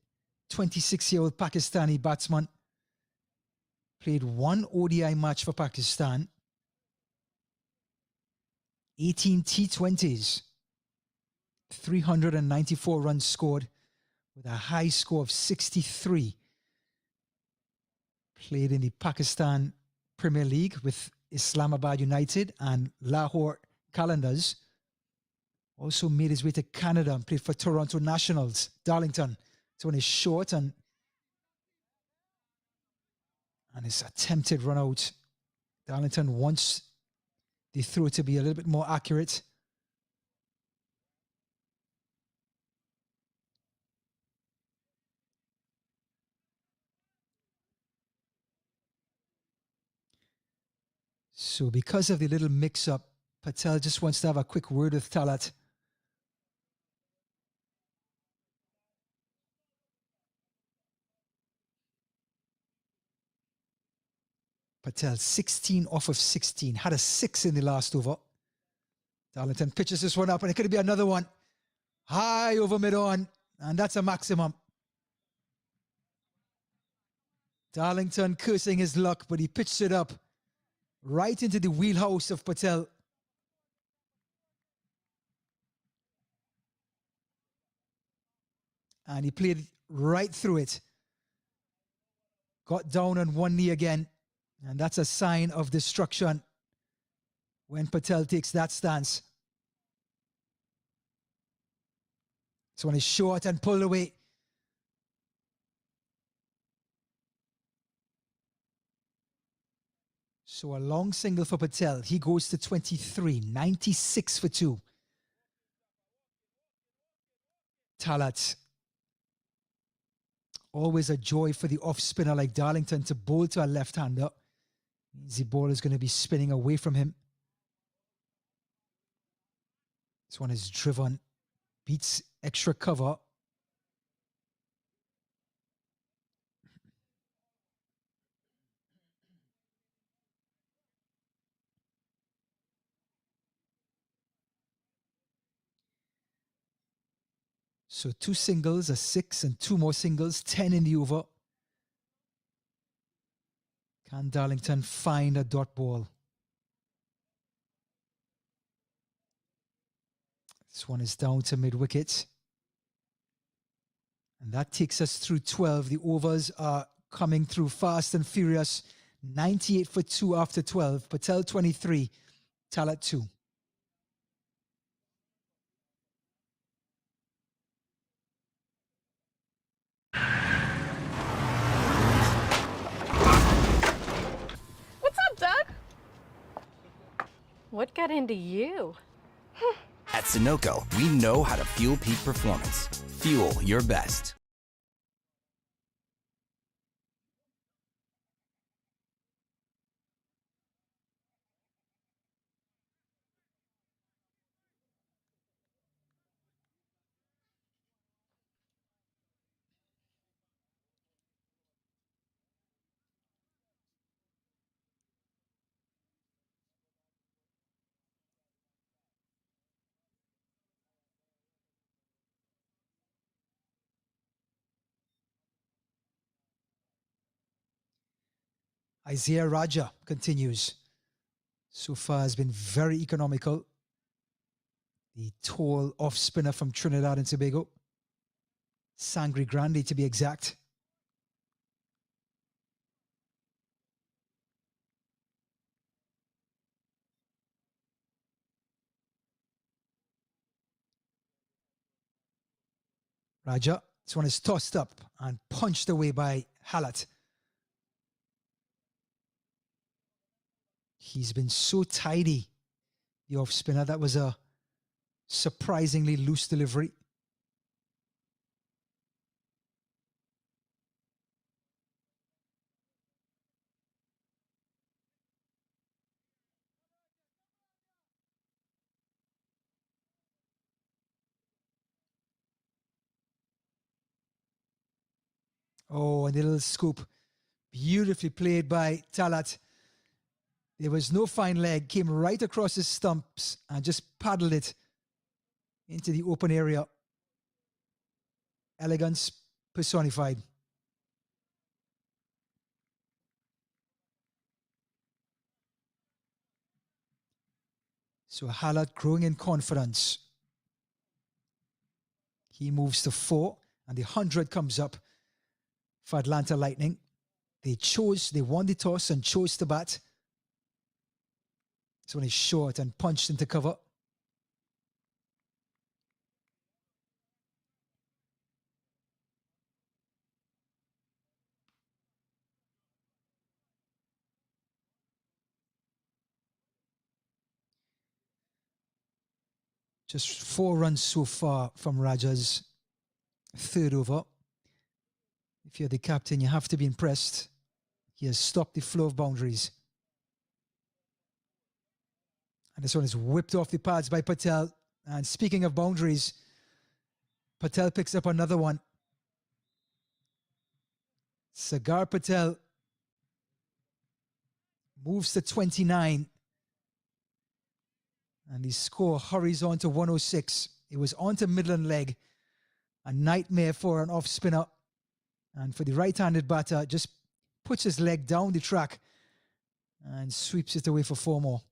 26-year-old Pakistani batsman, played one ODI match for Pakistan, 18 T20s, 394 runs scored with a high score of 63. Played in the Pakistan Premier League with Islamabad United and Lahore Qalandars. Also made his way to Canada and played for Toronto Nationals. Darlington, it's on his short and his attempted run out. Darlington wants the throw to be a little bit more accurate. So because of the little mix-up, Patel just wants to have a quick word with Talat. Patel, 16 off of 16. Had a 6 in the last over. Darlington pitches this one up, and it could be another one. High over mid-on, and that's a maximum. Darlington cursing his luck, but he pitched it up right into the wheelhouse of Patel. And he played right through it. Got down on one knee again. And that's a sign of destruction when Patel takes that stance. This one is short and pulled away. So a long single for Patel. He goes to 23, 96 for 2. Talat. Always a joy for the off-spinner like Darlington to bowl to a left-hander. Means the ball is going to be spinning away from him. This one is driven. Beats extra cover. So 2 singles, a 6, and 2 more singles, 10 in the over. Can Darlington find a dot ball? This one is down to mid-wicket. And that takes us through 12. The overs are coming through fast and furious. 98 for 2 after 12. Patel 23, Talat 2. What's up, Doug? What got into you? At Sunoco, we know how to fuel peak performance. Fuel your best. Isaiah Raja continues. So far has been very economical. The tall off-spinner from Trinidad and Tobago. Sangre Grande to be exact. Raja, this one is tossed up and punched away by Halat. He's been so tidy, the off-spinner. That was a surprisingly loose delivery. Oh, a little scoop. Beautifully played by Talat. There was no fine leg. Came right across his stumps and just paddled it into the open area. Elegance personified. So Halat growing in confidence. He moves to 4 and the 100 comes up for Atlanta Lightning. They won the toss and chose to bat. This one is short and punched into cover. Just 4 runs so far from Raja's third over. If you're the captain, you have to be impressed. He has stopped the flow of boundaries. And this one is whipped off the pads by Patel. And speaking of boundaries, Patel picks up another one. Sagar Patel moves to 29. And the score hurries on to 106. It was onto Midland leg. A nightmare for an off-spinner. And for the right-handed batter, just puts his leg down the track and sweeps it away for 4 more.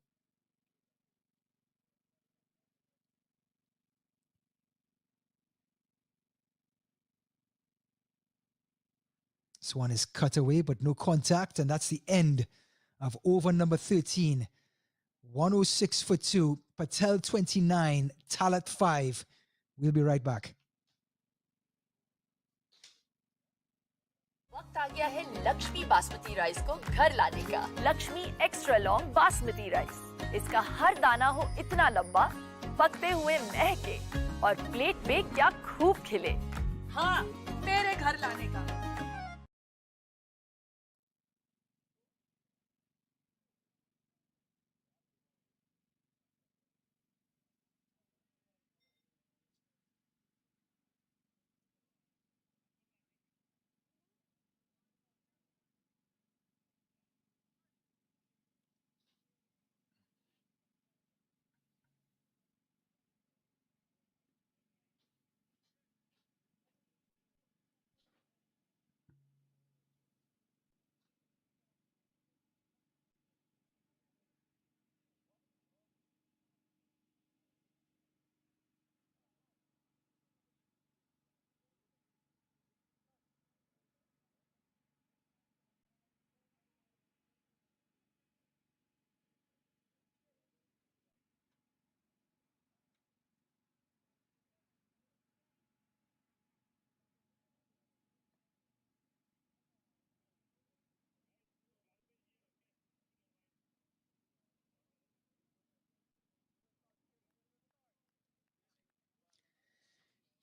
This one is cut away, but no contact, and that's the end of over number 13. 106 for 2, Patel 29, Talat 5. We'll be right back. वक्त आ गया है Lakshmi basmati rice को घर लाने का। Lakshmi extra long basmati rice. इसका हर दाना हो इतना लंबा, पकते हुए महके और प्लेट पे क्या खूब खिले। हाँ, मेरे घर लाने का।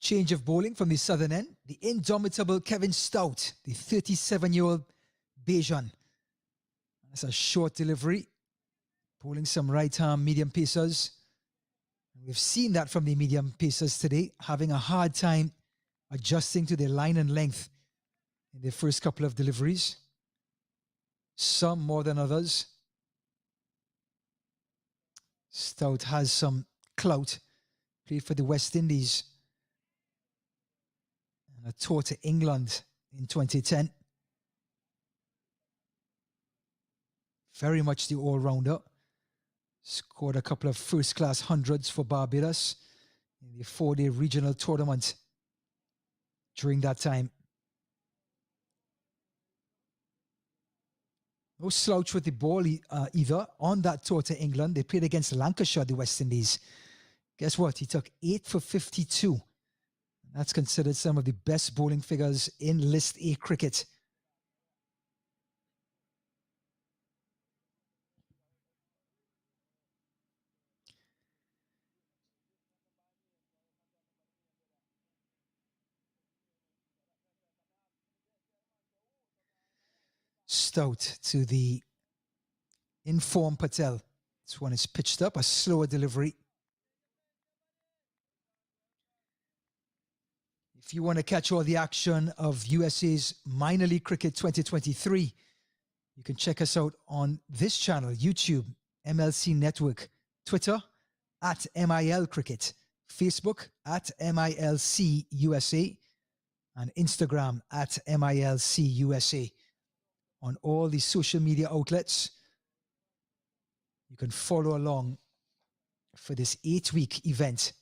Change of bowling from the southern end. The indomitable Kevin Stout, the 37-year-old Bajan. That's a short delivery. Bowling some right-arm medium pacers. We've seen that from the medium pacers today, having a hard time adjusting to their line and length in their first couple of deliveries. Some more than others. Stout has some clout. Played for the West Indies and a tour to England in 2010. Very much the all-rounder. Scored a couple of first-class hundreds for Barbados in the 4-day regional tournament during that time. No slouch with the ball either. On that tour to England, they played against Lancashire, the West Indies. Guess what? He took 8 for 52. That's considered some of the best bowling figures in List A cricket. Stout to the informed Patel. This one is pitched up, a slower delivery. If you want to catch all the action of USA's Minor League Cricket 2023, you can check us out on this channel, YouTube, MLC Network, Twitter, at MIL Cricket, Facebook, at MILC USA, and Instagram, at MILC USA. On all the social media outlets, you can follow along for this 8-week event.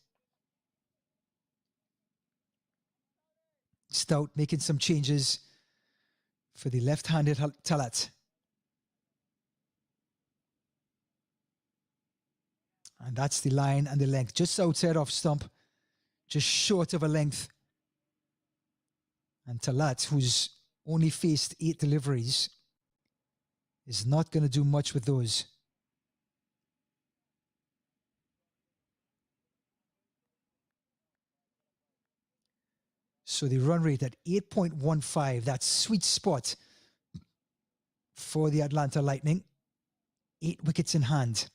Stout making some changes for the left-handed Talat. And that's the line and the length, just outside off stump, just short of a length. And Talat, who's only faced 8 deliveries, is not going to do much with those. So the run rate at 8.15, that sweet spot for the Atlanta Lightning. 8 wickets in hand.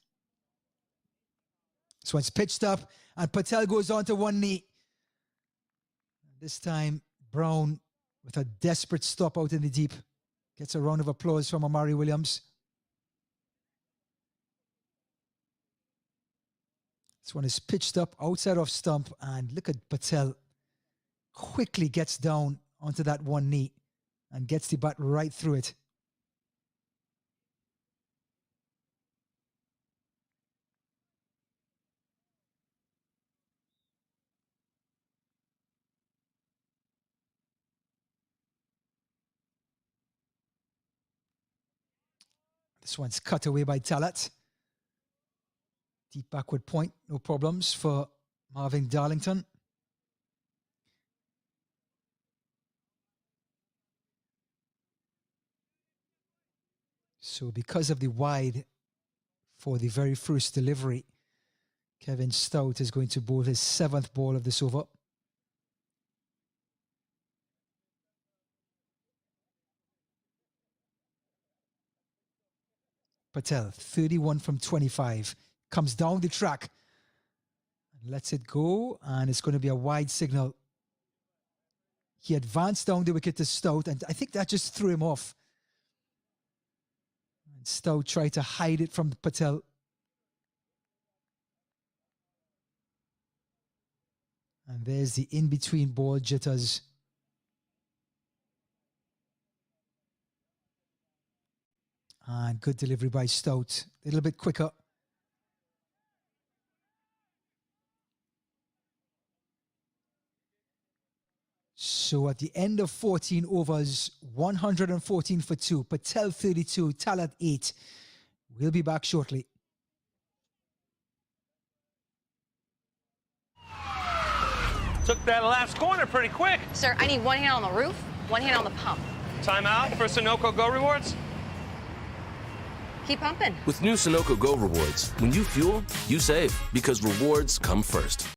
This one's pitched up, and Patel goes on to one knee. This time, Brown, with a desperate stop out in the deep, gets a round of applause from Amari Williams. This one is pitched up outside of stump, and look at Patel. Quickly gets down onto that one knee and gets the bat right through it. This one's cut away by Talat. Deep backward point, no problems for Marvin Darlington. So because of the wide for the very first delivery, Kevin Stout is going to bowl his 7th ball of this over. Patel, 31 from 25, comes down the track and lets it go, and it's going to be a wide signal. He advanced down the wicket to Stout, and I think that just threw him off. And Stout tried to hide it from Patel. And there's the in-between ball jitters. And good delivery by Stout. A little bit quicker. So at the end of 14 overs, 114 for 2. Patel 32, Talat 8. We'll be back shortly. Took that last corner pretty quick. Sir, I need one hand on the roof, one hand on the pump. Timeout for Sunoco Go Rewards. Keep pumping. With new Sunoco Go rewards, when you fuel, you save because rewards come first.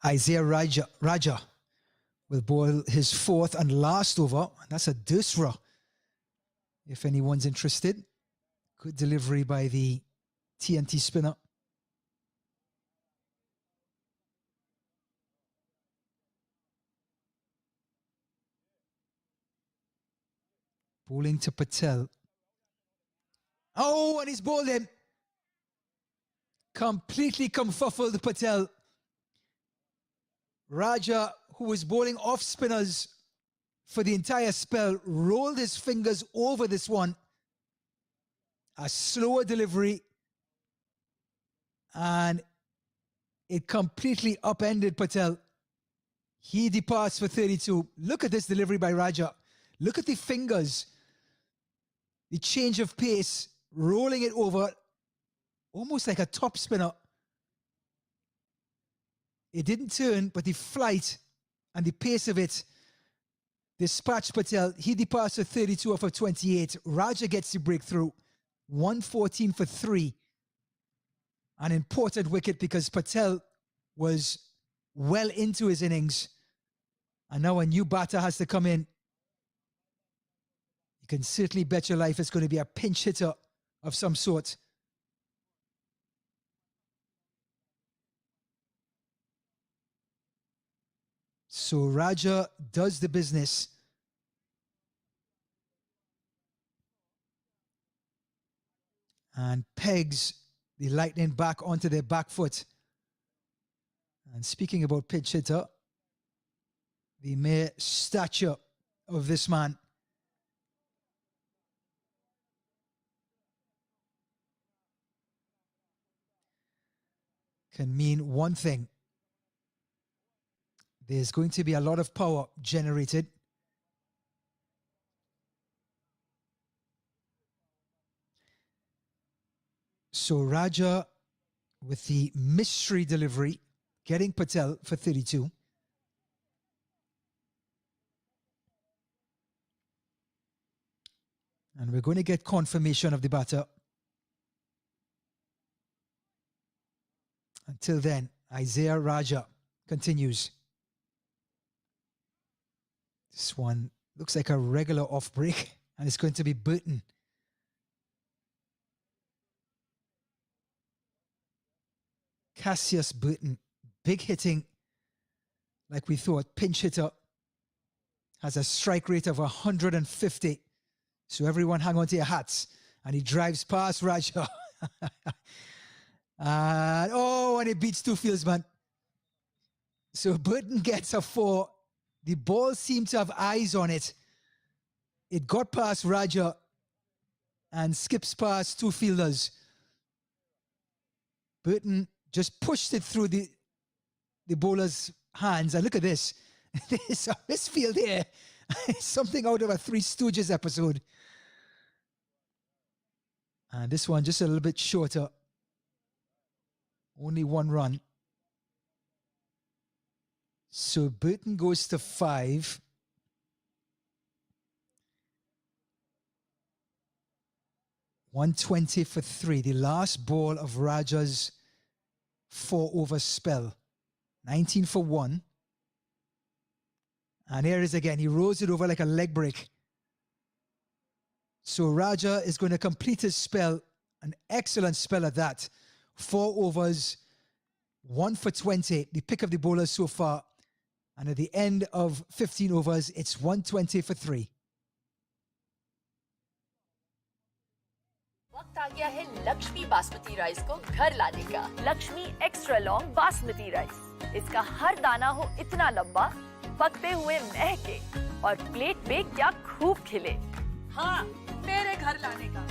Isaiah Raja will bowl his 4th and last over. That's a dusra, if anyone's interested. Good delivery by the TNT spinner. Bowling to Patel. Oh, and he's bowled him. Completely confuffled Patel. Raja, who was bowling off spinners for the entire spell, rolled his fingers over this one. A slower delivery. And it completely upended Patel. He departs for 32. Look at this delivery by Raja. Look at the fingers. The change of pace, rolling it over, almost like a top spinner. It didn't turn, but the flight and the pace of it dispatched Patel. He departs at 32 off of 28. Raja gets the breakthrough. 114 for 3. An important wicket because Patel was well into his innings. And now a new batter has to come in. You can certainly bet your life it's going to be a pinch hitter of some sort. So Raja does the business. And pegs the Lightning back onto their back foot. And speaking about pitch hitter, the mere stature of this man. Can mean one thing. There's going to be a lot of power generated. So Raja with the mystery delivery, getting Patel for 32. And we're going to get confirmation of the batter. Until then, Isaiah Raja continues. This one looks like a regular off break, and it's going to be Burton. Cassius Burton, big hitting, like we thought, pinch hitter, has a strike rate of 150. So everyone hang on to your hats. And he drives past Raja. And he beats two fieldsmen. So Burton gets a 4. The ball seemed to have eyes on it. It got past Raja and skips past two fielders. Burton just pushed it through the bowler's hands. And look at this. There's a misfield here. Something out of a Three Stooges episode. And this one just a little bit shorter. Only 1 run. So Burton goes to 5. .120 for 3. The last ball of Raja's 4-over spell. 19 for 1. And here it is again. He rolls it over like a leg break. So Raja is going to complete his spell. An excellent spell at that. 4 overs, 1 for 20. The pick of the bowlers so far. And at the end of 15 overs, it's 120 for 3. वक्त आ गया है Lakshmi basmati rice को घर लाने का। Lakshmi extra long basmati rice. इसका हर दाना हो इतना लंबा, पकते हुए महके और प्लेट पे क्या खूब खिले। हाँ, मेरे घर लाने का।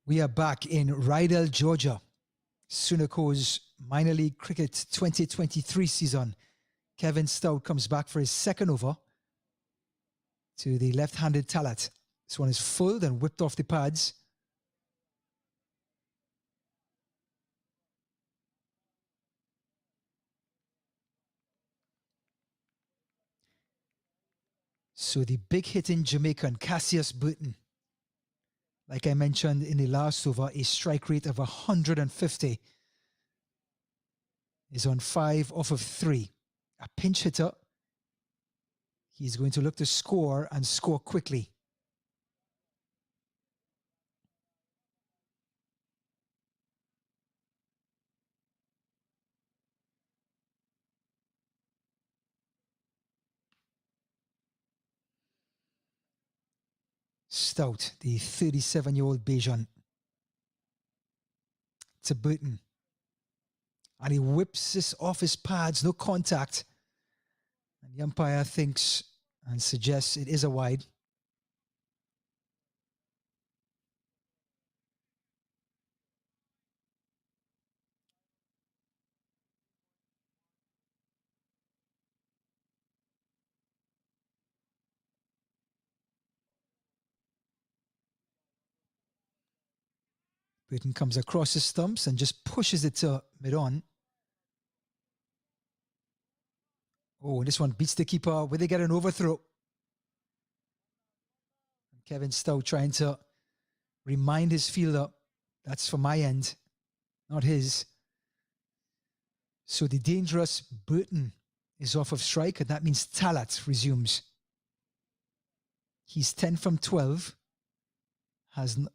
We are back in Lauderdale, Georgia. Sunoco's minor league cricket 2023 season. Kevin Stout comes back for his second over to the left-handed Talat. This one is full and whipped off the pads. So the big hitting Jamaican, Cassius Burton. Like I mentioned in the last over, a strike rate of 150. Is on 5 off of 3. A pinch hitter. He's going to look to score and score quickly. Stout, the 37-year-old Bajan, to Burton. And he whips this off his pads, no contact. And the umpire thinks and suggests it is a wide. Burton comes across his stumps and just pushes it to mid-on. Oh, this one beats the keeper. Will they get an overthrow? And Kevin Stout trying to remind his fielder, that's for my end, not his. So the dangerous Burton is off of strike, and that means Talat resumes. He's 10 from 12.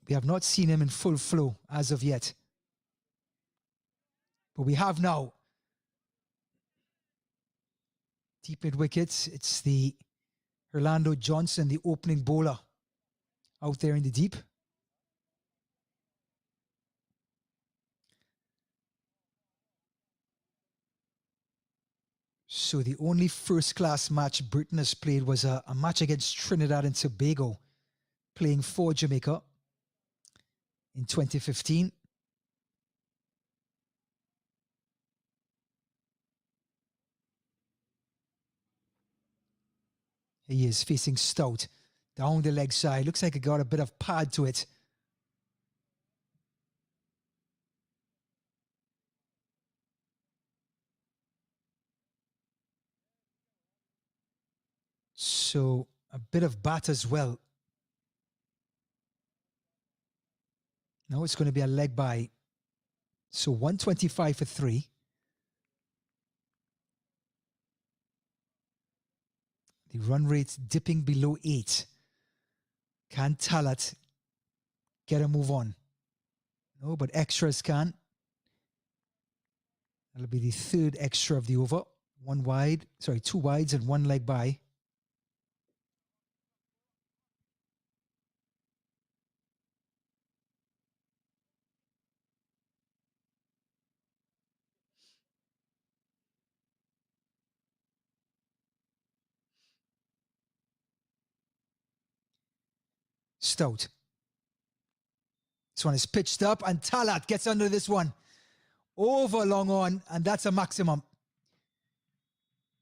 We have not seen him in full flow as of yet. But we have now. Deep mid wickets, it's the Orlando Johnson, the opening bowler, out there in the deep. So the only first-class match Britain has played was a match against Trinidad and Tobago, playing for Jamaica in 2015. He is facing Stout down the leg side. Looks like it got a bit of pad to it. So a bit of bat as well. Now it's going to be a leg by. So 125 for 3. The run rate dipping below 8. Can Talat get a move on? No, but extras can. That'll be the third extra of the over. 2 wides and 1 leg by. Stout. This one is pitched up and Talat gets under this one. Over long on, and that's a maximum.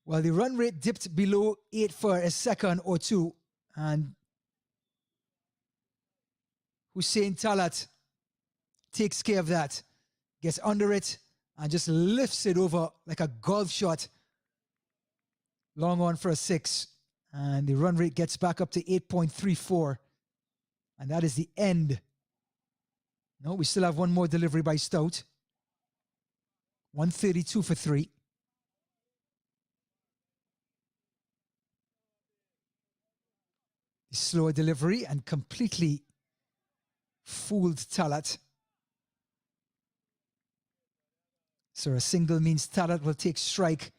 Well, the run rate dipped below 8 for a second or two, and Hussein Talat takes care of that, gets under it, and just lifts it over like a golf shot. Long on for a 6, and the run rate gets back up to 8.34, and that is the end. No, we still have one more delivery by Stout. 132 for 3. The slower delivery and completely fooled Talat. So a single means Talat will take strike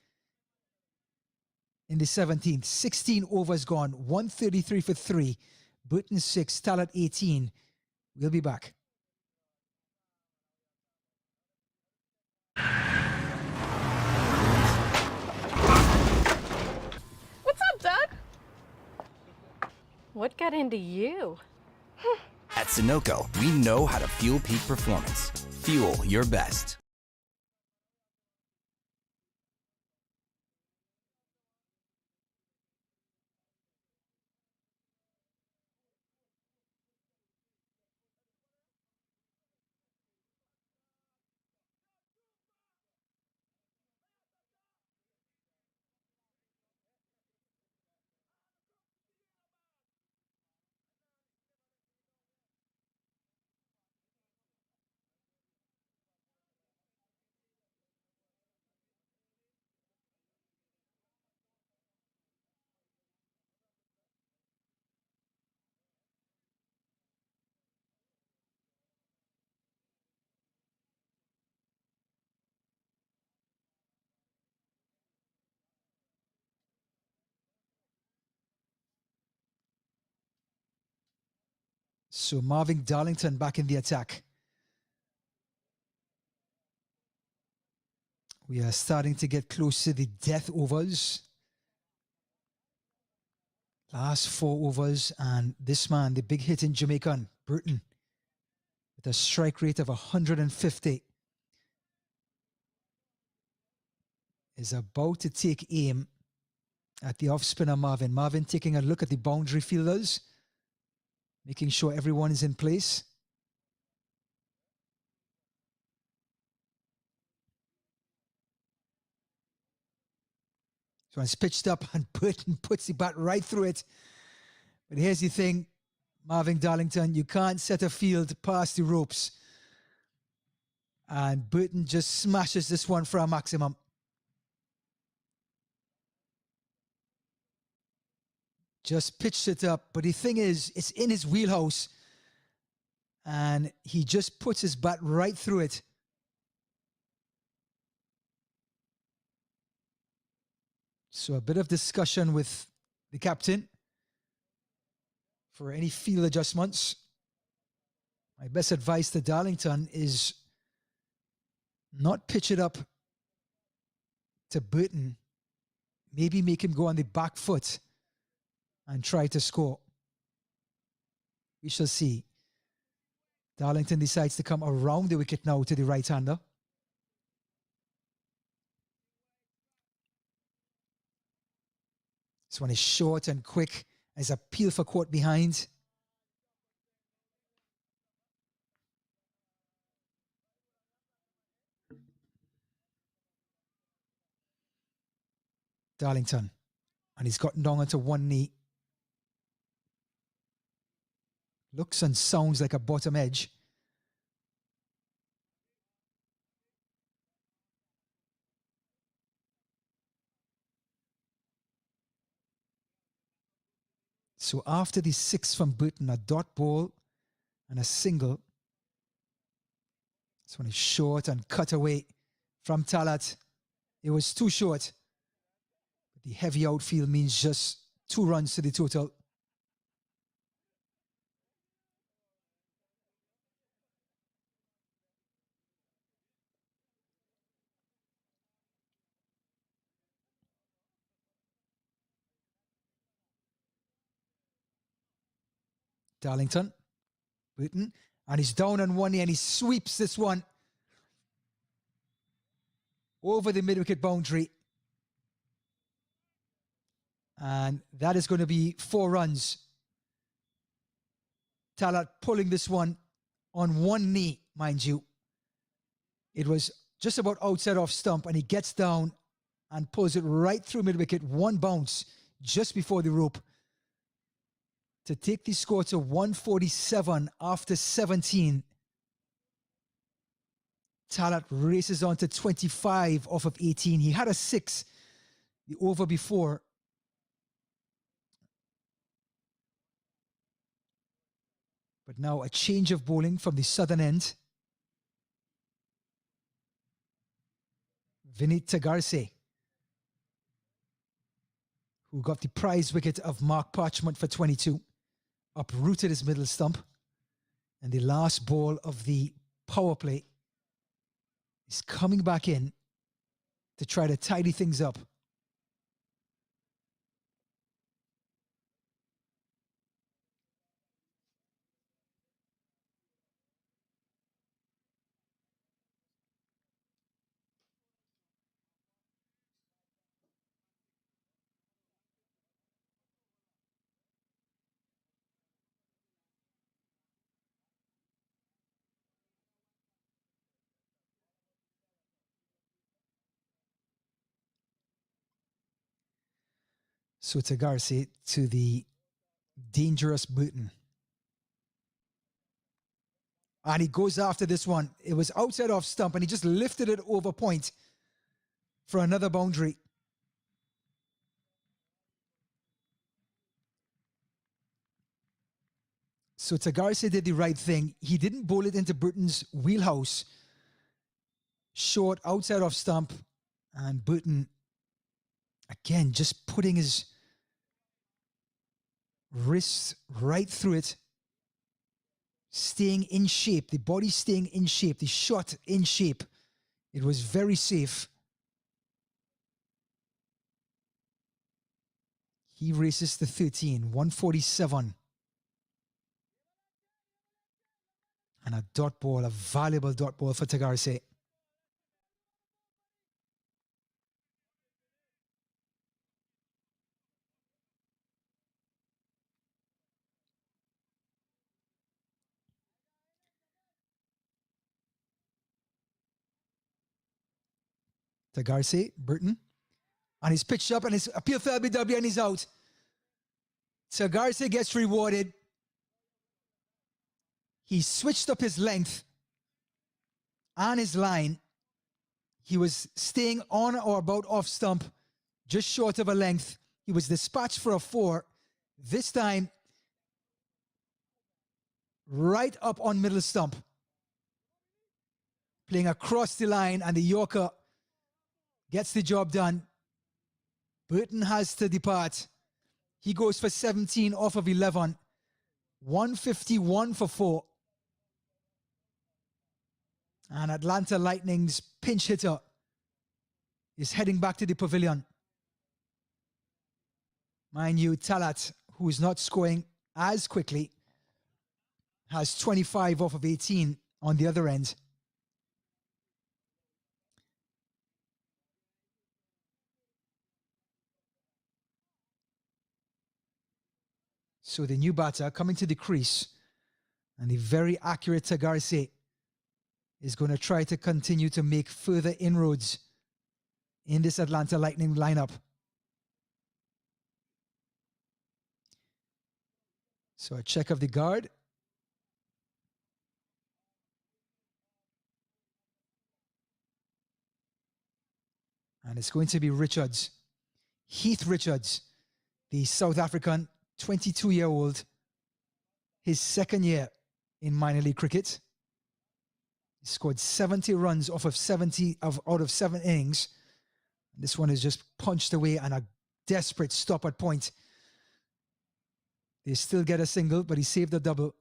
in the 17th. 16 overs gone. 133 for 3. Britain 6, Talat 18. We'll be back. What's up, Doug? What got into you? At Sunoco, we know how to fuel peak performance. Fuel your best. So Marvin Darlington back in the attack. We are starting to get close to the death overs. Last 4 overs, and this man, the big hit in Jamaican, Burton, with a strike rate of 150, is about to take aim at the off-spinner Marvin. Marvin taking a look at the boundary fielders, making sure everyone is in place. So it's pitched up and Burton puts the bat right through it. But here's the thing, Marvin Darlington, you can't set a field past the ropes. And Burton just smashes this one for a maximum. Just pitched it up. But the thing is, it's in his wheelhouse. And he just puts his bat right through it. So a bit of discussion with the captain. For any field adjustments, my best advice to Darlington is not pitch it up to Burton. Maybe make him go on the back foot and try to score. We shall see. Darlington decides to come around the wicket now to the right-hander. This one is short and quick as a peel for caught behind. Darlington. And he's gotten down onto one knee. Looks and sounds like a bottom edge. So after the 6 from Burton, a dot ball and a single. This one is short and cut away from Talat. It was too short. But the heavy outfield means just 2 runs to the total. Darlington, Burton, and he's down on one knee and he sweeps this one over the mid-wicket boundary. And that is going to be 4 runs. Talat pulling this one on one knee, mind you. It was just about outside off stump and he gets down and pulls it right through mid-wicket, 1 bounce just before the rope, to take the score to 147 after 17. Talat races on to 25 off of 18. He had a 6 the over before. But now a change of bowling from the southern end. Vinit Garcia, who got the prize wicket of Mark Parchment for 22. Uprooted his middle stump. And the last ball of the power play is coming back in to try to tidy things up. So to Garcia to the dangerous Burton. And he goes after this one. It was outside off stump and he just lifted it over point for another boundary. So Garcia did the right thing. He didn't bowl it into Burton's wheelhouse. Short, outside off stump. And Burton, again, just putting his wrists right through it. Staying in shape. The body staying in shape. The shot in shape. It was very safe. He races to 13. 147. And a dot ball, a valuable dot ball for Garcia. Garcia, Burton, and he's pitched up and his appeal for LBW and he's out. Garcia gets rewarded. He switched up his length and his line. He was staying on or about off stump, just short of a length. He was dispatched for a 4. This time, right up on middle stump. Playing across the line, and the Yorker gets the job done. Burton has to depart. He goes for 17 off of 11. 151 for 4. And Atlanta Lightning's pinch hitter is heading back to the pavilion. Mind you, Talat, who is not scoring as quickly, has 25 off of 18 on the other end. So the new batter coming to the crease, and the very accurate Garcia is going to try to continue to make further inroads in this Atlanta Lightning lineup. So a check of the guard. And it's going to be Richards. Heath Richards, the South African 22-year-old, his second year in minor league cricket. He scored 70 runs out of 7 innings. This one is just punched away and a desperate stop at point. They still get a single, but he saved a double.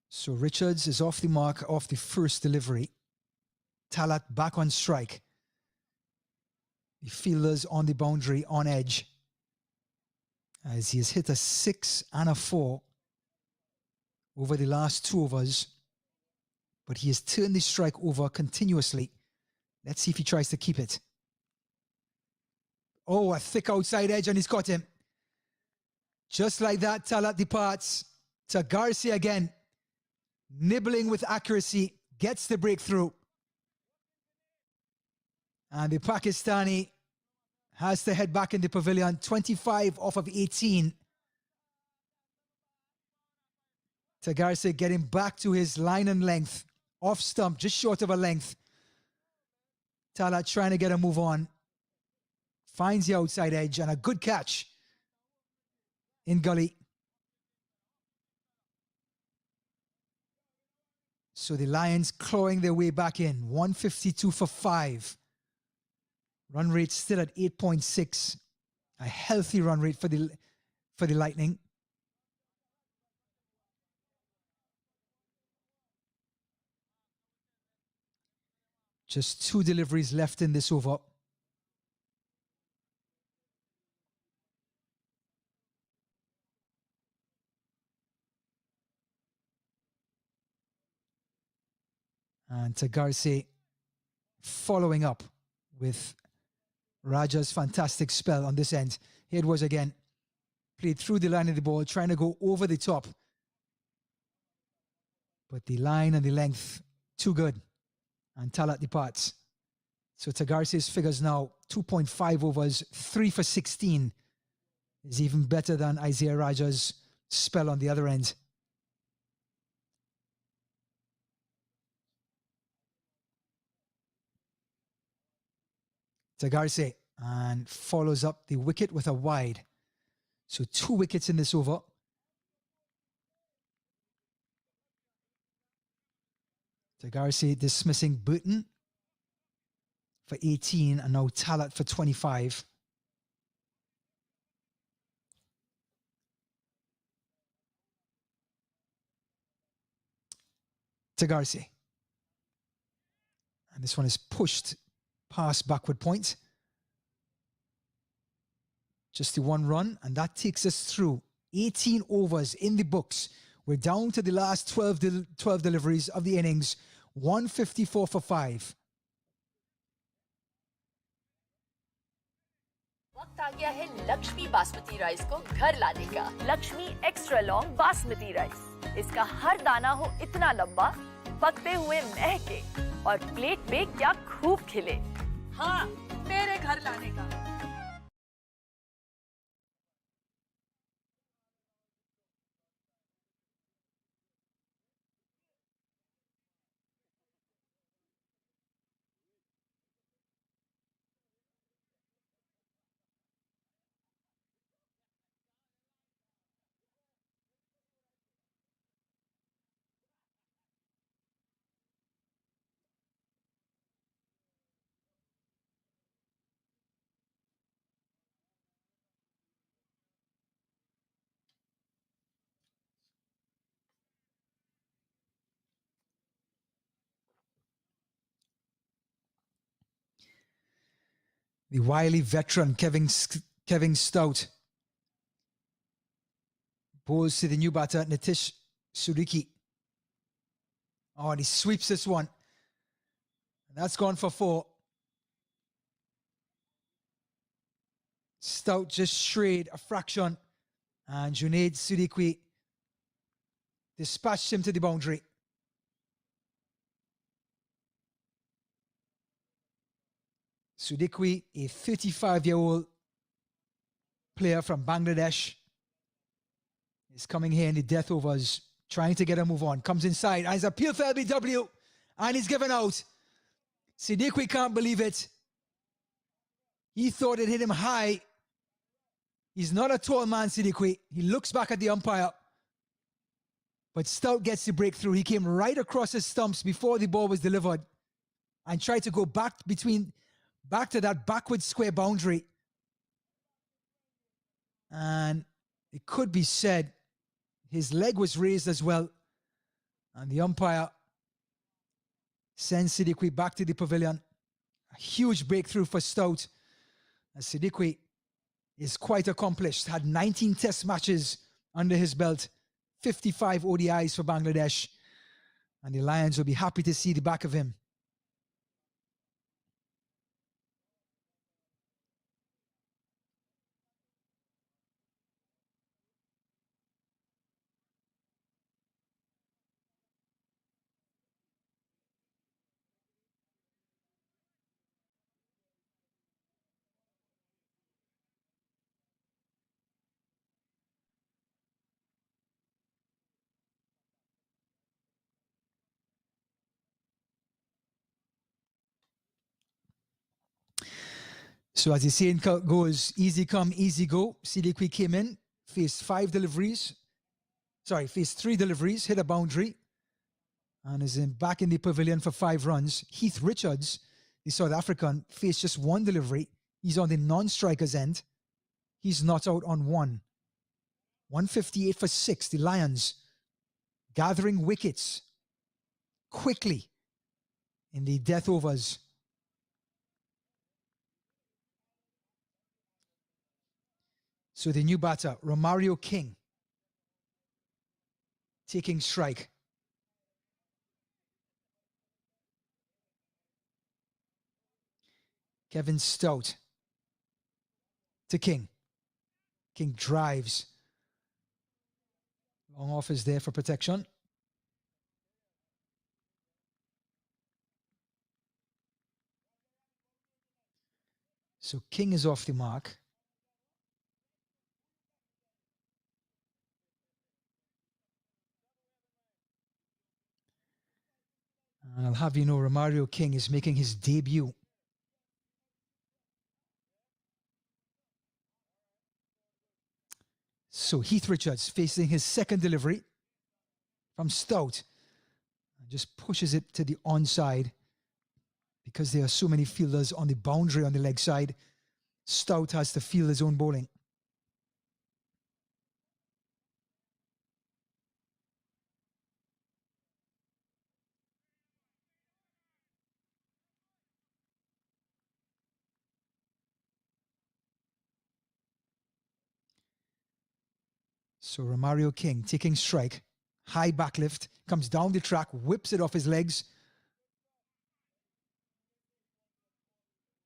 So Richards is off the mark off the first delivery. Talat back on strike. The fielders on the boundary on edge, as he has hit a 6 and a 4 over the last 2 overs. But he has turned the strike over continuously. Let's see if he tries to keep it. Oh, a thick outside edge, and he's got him. Just like that, Talat departs to Garcia again. Nibbling with accuracy, gets the breakthrough. And the Pakistani has to head back in the pavilion. 25 off of 18. Garcia getting back to his line and length. Off stump, just short of a length. Talat trying to get a move on. Finds the outside edge and a good catch in gully. So the Lions clawing their way back in. 152 for 5. Run rate still at 8.6. A healthy run rate for the Lightning. Just 2 deliveries left in this over. And Garcia following up with Raja's fantastic spell on this end. Here it was again. Played through the line of the ball, trying to go over the top. But the line and the length, too good. And Talat departs. So Garcia's figures now, 2.5 overs, 3 for 16. Is even better than Isaiah Raja's spell on the other end. Garcia, and follows up the wicket with a wide. So 2 wickets in this over. Garcia dismissing Burton for 18 and now Talat for 25. Garcia. And this one is pushed past backward point. Just the 1 run, and that takes us through 18 overs in the books. We're down to the last 12 deliveries of the innings. 154 for 5. वक्त आ गया है Lakshmi basmati rice को घर लाने का। Lakshmi extra long basmati rice. इसका हर दाना हो इतना लंबा, पकते हुए महके और प्लेट में क्या खूब खिले। हाँ, मेरे घर लाने का। The wily veteran Kevin Stout bowls to the new batter Nitish Sudiki. Oh, and he sweeps this one. And that's gone for 4. Stout just strayed a fraction. And Junaid Siddiqui dispatched him to the boundary. Siddiqui, a 35-year-old player from Bangladesh, is coming here in the death overs, trying to get a move on. Comes inside, and he's appealed for LBW, and he's given out. Siddiqui can't believe it. He thought it hit him high. He's not a tall man, Siddiqui. He looks back at the umpire. But Stout gets the breakthrough. He came right across his stumps before the ball was delivered and tried to go back to that backward square boundary. And it could be said his leg was raised as well. And the umpire sends Siddiqui back to the pavilion. A huge breakthrough for Stout. As Siddiqui is quite accomplished. Had 19 test matches under his belt. 55 ODIs for Bangladesh. And the Lions will be happy to see the back of him. So as the saying goes, easy come, easy go. Siddiqui came in, faced 3 deliveries, hit a boundary, and is back in the pavilion for 5 runs. Heath Richards, the South African, faced just 1 delivery. He's on the non-striker's end. He's not out on 1. 158 for 6. The Lions gathering wickets quickly in the death overs. So the new batter, Romario King, taking strike. Kevin Stout to King. King drives. Long off is there for protection. So King is off the mark. And I'll have you know, Romario King is making his debut. So Heath Richards facing his second delivery from Stout. And just pushes it to the onside because there are so many fielders on the boundary on the leg side. Stout has to field his own bowling. So Romario King taking strike, high backlift, comes down the track, whips it off his legs.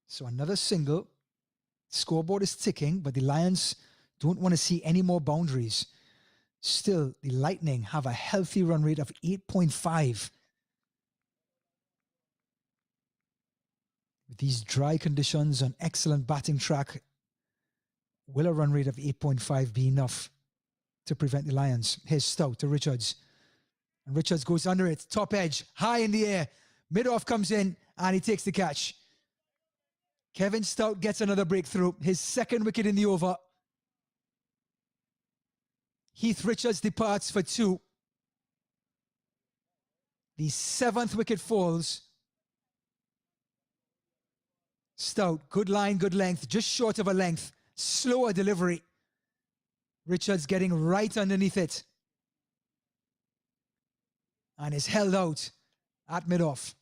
So another single. Scoreboard is ticking, but the Lions don't want to see any more boundaries. Still, the Lightning have a healthy run rate of 8.5. With these dry conditions on excellent batting track, will a run rate of 8.5 be enough to prevent the Lions? Here's Stout to Richards. And Richards goes under it, top edge, high in the air. Mid-off comes in, and he takes the catch. Kevin Stout gets another breakthrough, his second wicket in the over. Heath Richards departs for 2. The 7th wicket falls. Stout, good line, good length, just short of a length. Slower delivery. Richards getting right underneath it. And is held out at mid-off.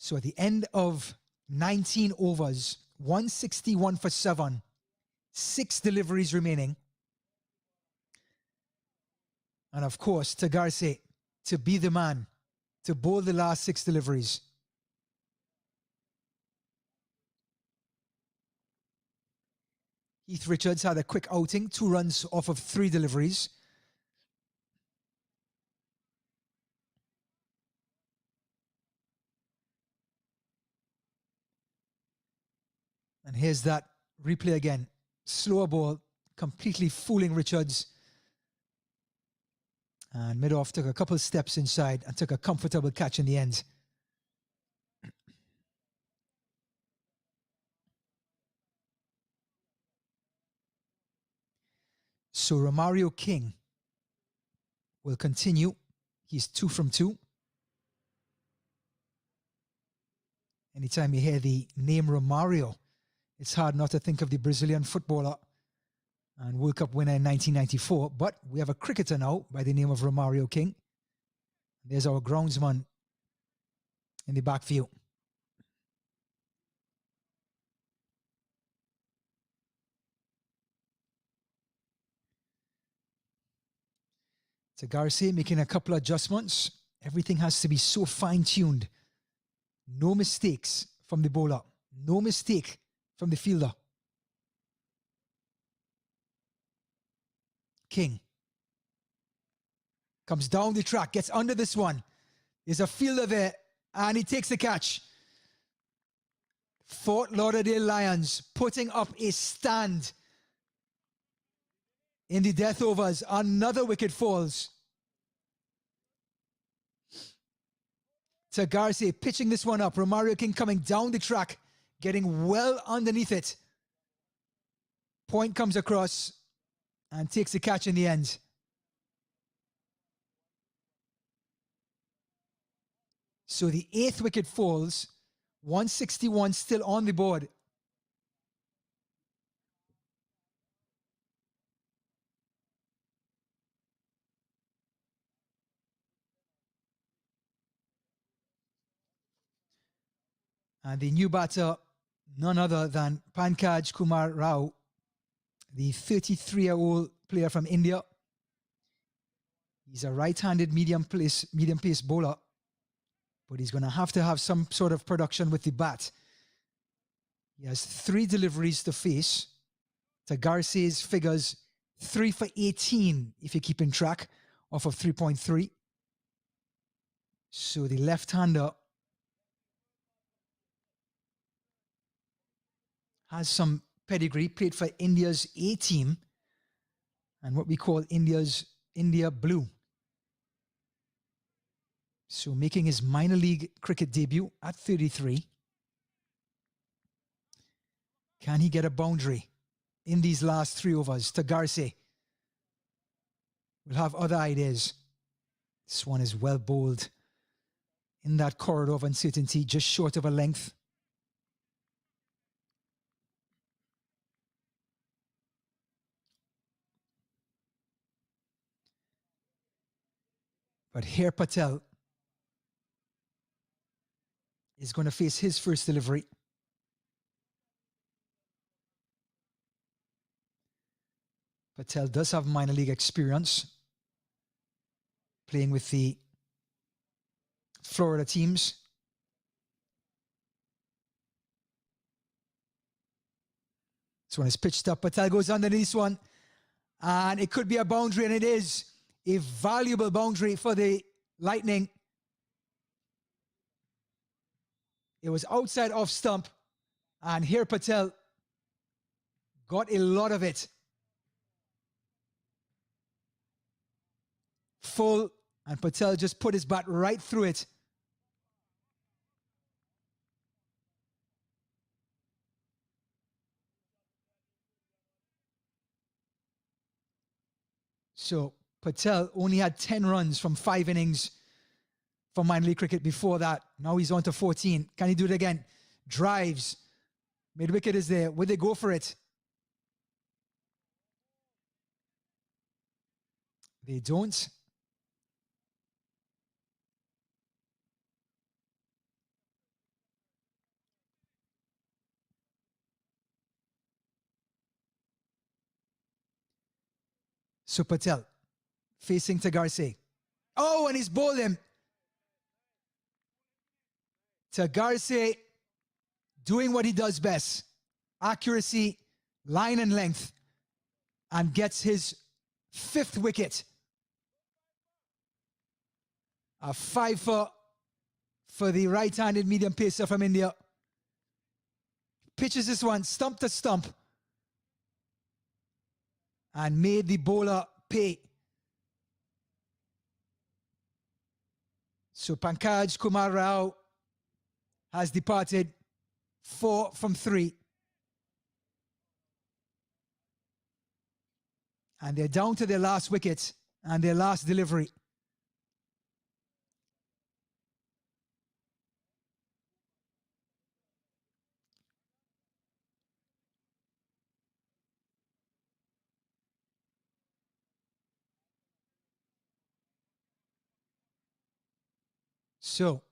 So at the end of 19 overs, 161 for 7, 6 deliveries remaining. And of course, to Garcia to be the man to bowl the last 6 deliveries. Heath Richards had a quick outing, 2 runs off of 3 deliveries. And here's that replay again. Slower ball, completely fooling Richards. And Midoff took a couple of steps inside and took a comfortable catch in the end. So Romario King will continue. He's 2 from 2. Anytime you hear the name Romario, it's hard not to think of the Brazilian footballer and World Cup winner in 1994. But we have a cricketer now by the name of Romario King. There's our groundsman in the back view. So Garcia making a couple of adjustments. Everything has to be so fine-tuned. No mistakes from the bowler. No mistake from the fielder. King comes down the track, gets under this one. There's a fielder there, and he takes the catch. Fort Lauderdale Lions putting up a stand in the death overs. Another wicket falls. To Garcia pitching this one up. Romario King coming down the track, getting well underneath it. Point comes across and takes the catch in the end. So the 8th wicket falls. 161 still on the board. And the new batter, none other than Pankaj Kumar Rao, the 33-year-old player from India. He's a right-handed medium pace bowler, but he's going to have some sort of production with the bat. He has 3 deliveries to face. To Garcia's figures, 3 for 18, if you're keeping track, off of 3.3. So the left-hander has some pedigree, played for India's A team and what we call India Blue. So making his minor league cricket debut at 33. Can he get a boundary in these last 3 overs? To Garcia will have other ideas. This one is well bowled in that corridor of uncertainty, just short of a length. But here Patel is going to face his first delivery. Patel does have minor league experience, playing with the Florida teams. This one is pitched up. Patel goes underneath this one, and it could be a boundary, and it is a valuable boundary for the Lightning. It was outside off stump, and here Patel got a lot of it. Full, and Patel just put his bat right through it. So Patel only had 10 runs from 5 innings for minor league cricket before that. Now he's on to 14. Can he do it again? Drives. Mid-wicket is there. Will they go for it? They don't. So Patel facing to Garcia. Oh, and he's bowled him. To Garcia doing what he does best. Accuracy, line and length. And gets his 5th wicket. A 5 for the right-handed medium pacer from India. Pitches this one stump to stump. And made the bowler pay. So Pankaj Kumar Rao has departed 4 from 3. And they're down to their last wicket and their last delivery. So,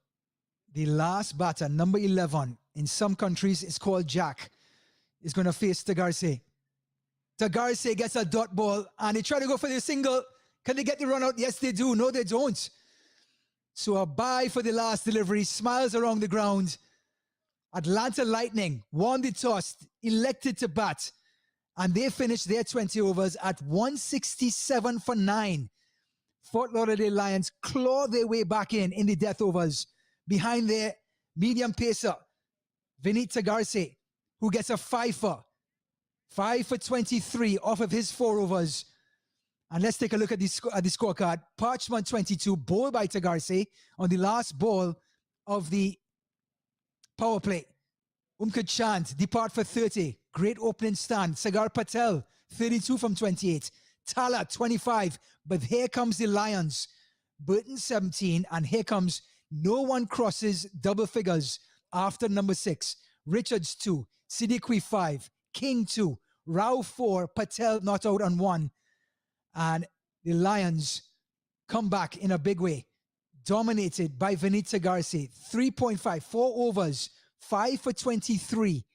the last batter, number 11, in some countries it's called Jack, is going to face Garcia. Garcia gets a dot ball and they try to go for the single. Can they get the run out? Yes, they do. No, they don't. So a bye for the last delivery. Smiles around the ground. Atlanta Lightning won the toss, elected to bat, and they finished their 20 overs at 167 for 9. Fort Lauderdale Lions claw their way back in the death overs behind their medium pacer, Vinit Garcia, who gets a 5 for 23 off of his 4 overs. And let's take a look at the scorecard. Parchment 22, bowled by Garcia on the last ball of the power play. Umkad Chand depart for 30. Great opening stand. Sagar Patel, 32 from 28. Tala, 25. But here comes the Lions. Burton, 17. And here comes no one crosses double figures after number 6. Richards, 2. Siddiqui, 5. King, 2. Rao, 4. Patel not out on 1. And the Lions come back in a big way. Dominated by Vinit Garcia. 3.5. 4 overs. 5 for 23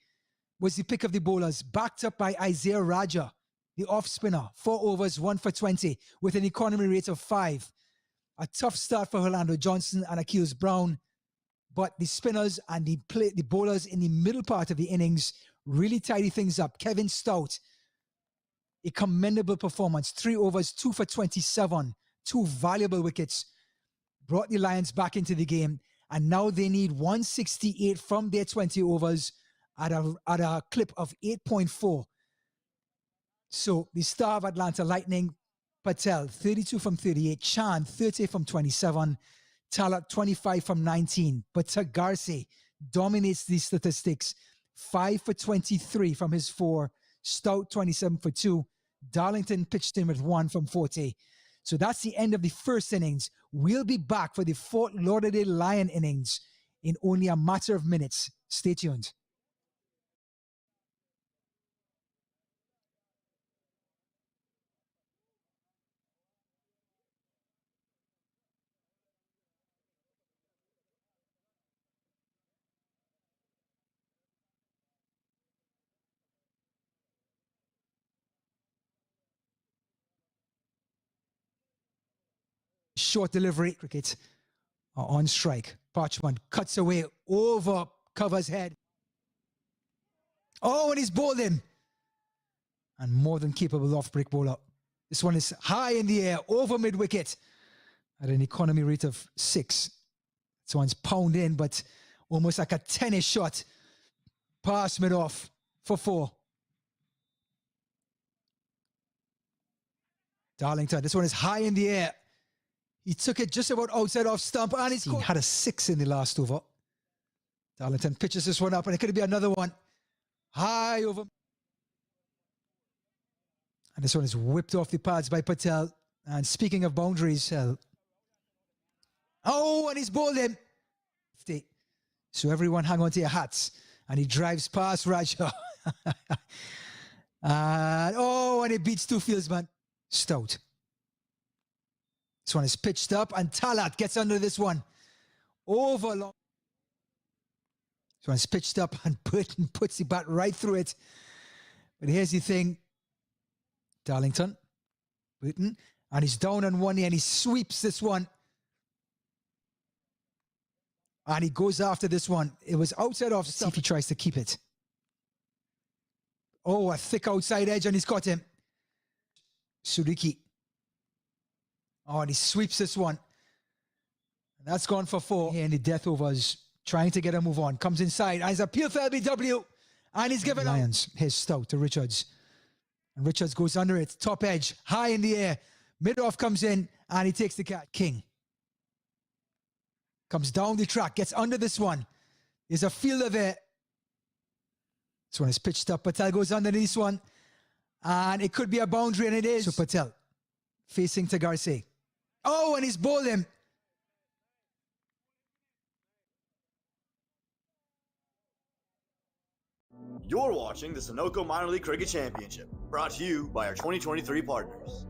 was the pick of the bowlers. Backed up by Isaiah Raja, the off spinner. 4 overs, 1 for 20 with an economy rate of 5. A tough start for Orlando Johnson and Achilles Brown. But the spinners and the bowlers in the middle part of the innings really tidy things up. Kevin Stout, a commendable performance. 3 overs, 2 for 27. 2 valuable wickets. Brought the Lions back into the game. And now they need 168 from their 20 overs at a clip of 8.4. So the star of Atlanta Lightning, Patel, 32 from 38. Chand, 30 from 27. Talat, 25 from 19. But Garcia dominates these statistics. 5 for 23 from his 4. Stout, 27 for 2. Darlington pitched in with 1 from 40. So that's the end of the first innings. We'll be back for the Fort Lauderdale Lion innings in only a matter of minutes. Stay tuned. Short delivery. Cricket on strike. Parchment cuts away over Cover's head. Oh, and he's bowled him. And more than capable off-break bowler. This one is high in the air, over mid-wicket at an economy rate of 6. This one's pound in, but almost like a tennis shot. Pass mid off for 4. Darlington, this one is high in the air. He took it just about outside off stump, and he had a 6 in the last over. Darlington pitches this one up, and it could be another one. High over. And this one is whipped off the pads by Patel. And speaking of boundaries, oh, and he's bowled him. So everyone hang on to your hats. And he drives past Raja. And he beats 2 fieldsmen. Stout. This one is pitched up, and Talat gets under this one. Over long. This one's pitched up, and Burton puts the bat right through it. But here's the thing. Darlington Burton, and he's down on one knee and he sweeps this one. And he goes after this one. It was outside off. See if he tries to keep it. Oh, a thick outside edge and he's got him. Suriki. Oh, and he sweeps this one. And that's gone for 4. And the death overs trying to get a move on. Comes inside. And he's appealed for LBW. And he's given Lions his stout to Richards. And Richards goes under it. Top edge. High in the air. Mid-off comes in. And he takes the catch. King. Comes down the track. Gets under this one. There's a fielder there. This one is pitched up. Patel goes underneath this one. And it could be a boundary. And it is. So Patel facing to Garcia. Oh, and he's bowled him. You're watching the Sunoco Minor League Cricket Championship, brought to you by our 2023 partners.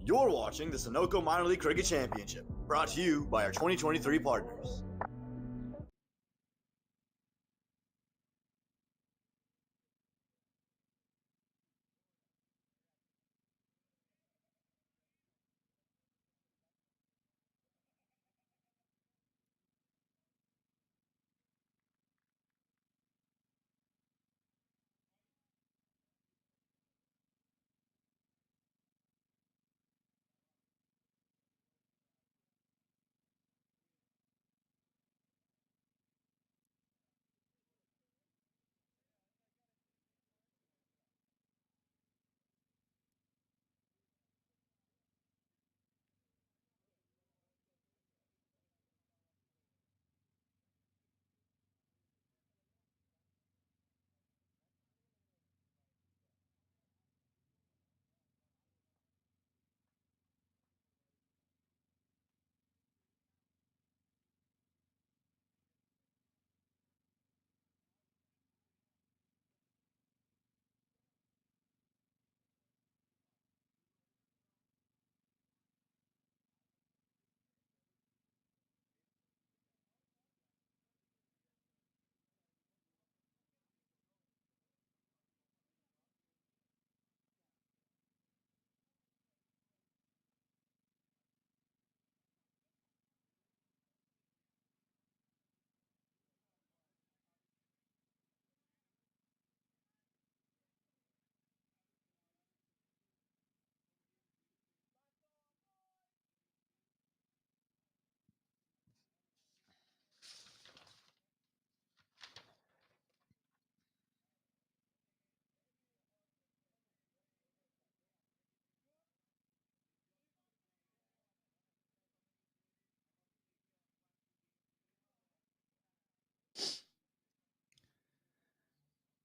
You're watching the Sunoco Minor League Cricket Championship, brought to you by our 2023 partners.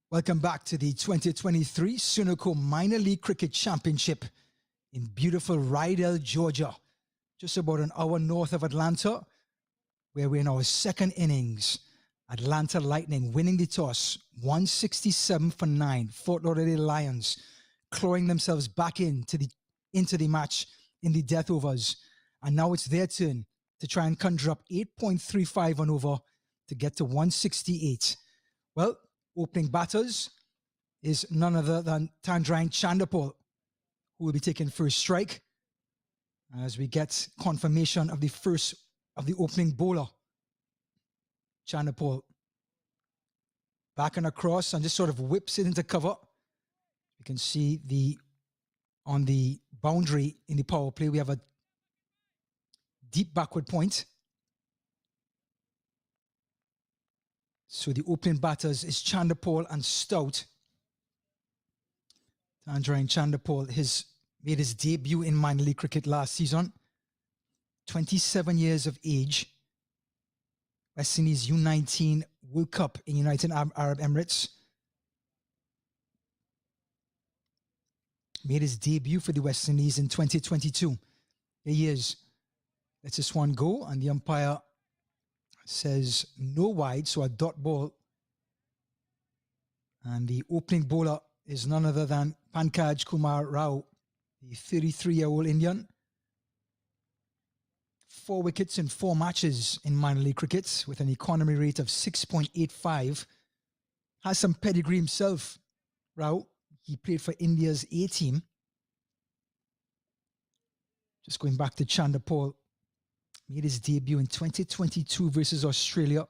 Welcome back to the 2023 Sunoco Minor League Cricket Championship in beautiful Lauderdale, Georgia, just about an hour north of Atlanta, where we're in our second innings. Atlanta Lightning winning the toss, 167 for 9. Fort Lauderdale Lions clawing themselves back into the match in the death overs. And now it's their turn to try and conjure up 8.35 on over to get to 168. Well, opening batters is none other than Tandrain Chandapal, who will be taking first strike as we get confirmation of the opening bowler. Chandapal back and across and just sort of whips it into cover. You can see on the boundary in the power play, we have a deep backward point. So the opening batters is Chandapal and Stout. Tandrain Chandapal made his debut in minor league cricket last season. 27 years of age. West Indies U19 World Cup in United Arab Emirates. Made his debut for the West Indies in 2022. Here he is. Lets this one go, and the umpire says no wide, so a dot ball. And the opening bowler is none other than Pankaj Kumar Rao, the 33-year-old Indian. 4 wickets in 4 matches in minor league cricket with an economy rate of 6.85. Has some pedigree himself, Rao. He played for India's A team. Just going back to Chandapal. Made his debut in 2022 versus Australia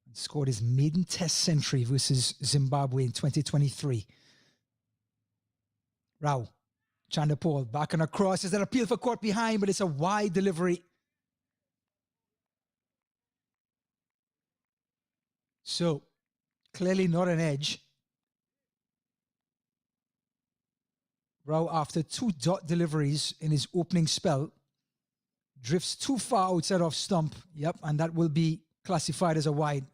and scored his maiden test century versus Zimbabwe in 2023. Rao, Chandapal back and across. There's an appeal for caught behind, but it's a wide delivery. So, clearly not an edge. Rao, after 2 dot deliveries in his opening spell, drifts too far outside of stump. Yep, and that will be classified as a wide.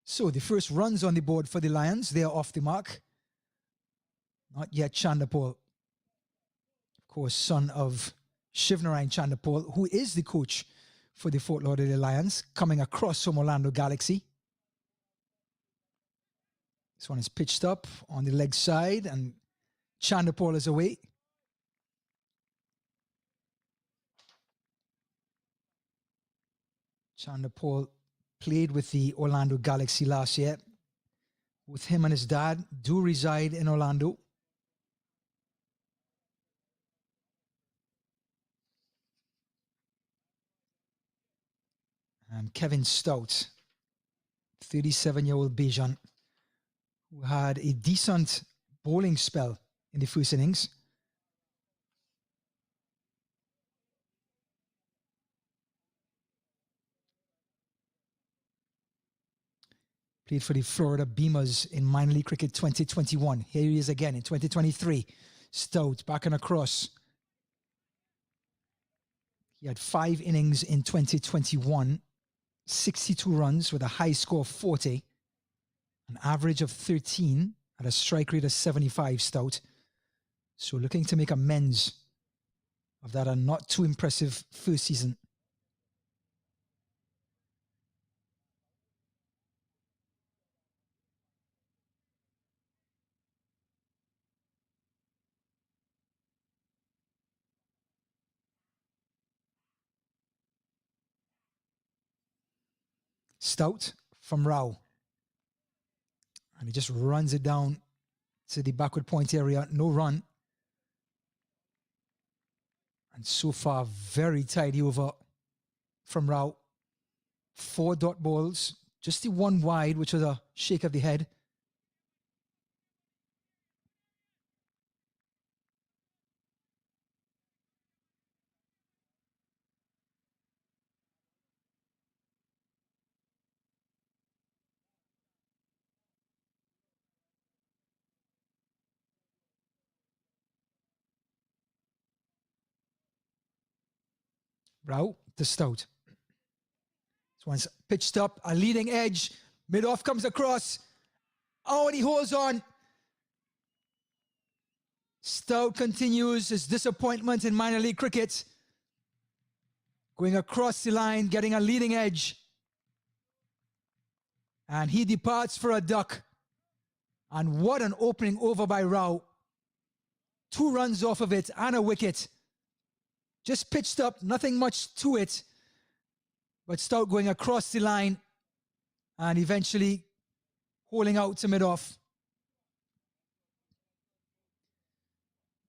So the first runs on the board for the Lions, they are off the mark. Not yet Chandapal. Of course, son of Shivnarine Chandapal, who is the coach for the Fort Lauderdale Lions, coming across from Orlando Galaxy. This one is pitched up on the leg side, and Chanderpaul is away. Chanderpaul played with the Orlando Galaxy last year. With him and his dad do reside in Orlando. And Kevin Stout, 37-year-old Bajan, who had a decent bowling spell in the first innings. Played for the Florida Beamers in minor league cricket 2021. Here he is again in 2023. Stout back and across. He had 5 innings in 2021, 62 runs with a high score of 40, an average of 13 at a strike rate of 75, Stout. So looking to make amends of that a not too impressive first season. Stout from Rao. And he just runs it down to the backward point area. No run. And so far, very tidy over from Rao. 4 dot balls. Just the one wide, which was a shake of the head. Rao to Stout. This one's pitched up, a leading edge. Mid-off comes across. Oh, and he holds on. Stout continues his disappointment in minor league cricket. Going across the line, getting a leading edge. And he departs for a duck. And what an opening over by Rao. 2 runs off of it and a wicket. Just pitched up, nothing much to it. But Stout going across the line and eventually holding out to mid-off.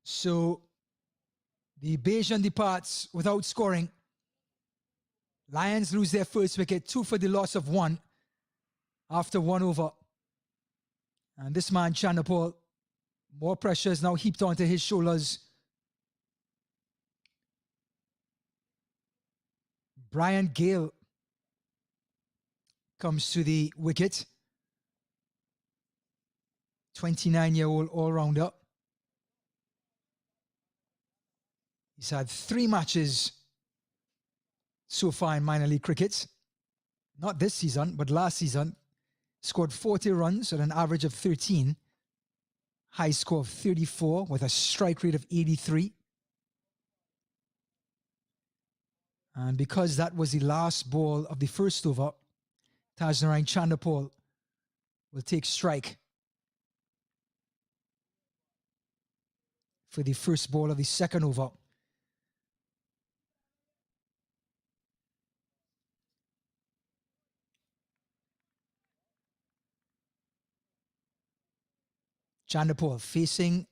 So the Bajan departs without scoring. Lions lose their first wicket, 2 for the loss of 1 after 1 over. And this man, Chanderpaul, more pressure is now heaped onto his shoulders. Brian Gale comes to the wicket. 29-year-old all-rounder. He's had 3 matches so far in minor league cricket. Not this season, but last season. Scored 40 runs at an average of 13. High score of 34 with a strike rate of 83. And because that was the last ball of the first over, Tajnarine Chanderpaul will take strike for the first ball of the second over. Chanderpaul facing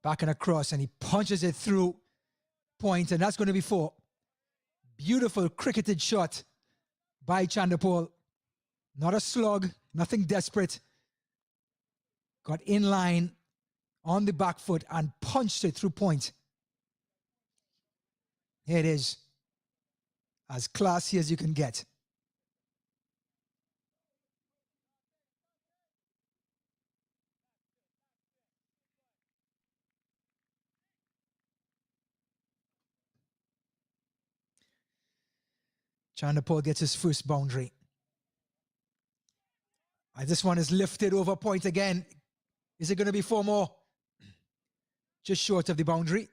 back and across, and he punches it through point, and that's going to be 4. Beautiful cricketed shot by Chanderpaul. Not a slug, nothing desperate. Got in line on the back foot and punched it through point. Here it is. As classy as you can get. Chanderpaul gets his first boundary. And this one is lifted over point again. Is it going to be 4 more? Just short of the boundary.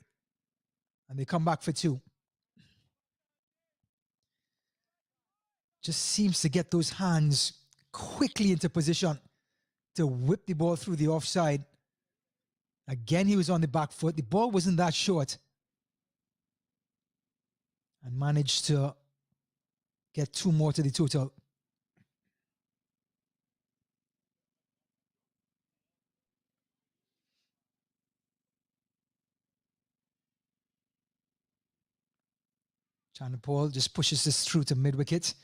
And they come back for 2. Just seems to get those hands quickly into position to whip the ball through the offside. Again, he was on the back foot. The ball wasn't that short. And managed to get 2 more to the total. Chanderpaul just pushes this through to mid-wicket.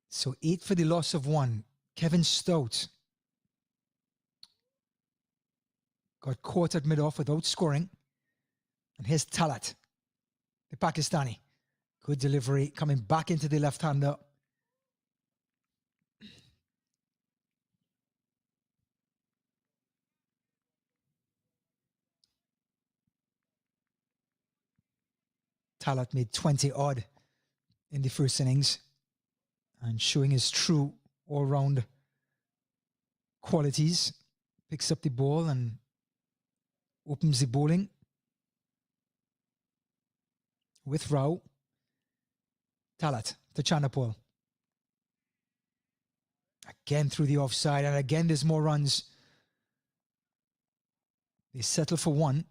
So 8 for the loss of 1. Kevin Stout got caught at mid-off without scoring. And here's Talat, the Pakistani. Good delivery, coming back into the left-hander. Talat made 20 odd in the first innings and showing his true all-round qualities. Picks up the ball and opens the bowling with Rao. Talat to Chanderpaul. Again through the offside, and again there's more runs. They settle for 1.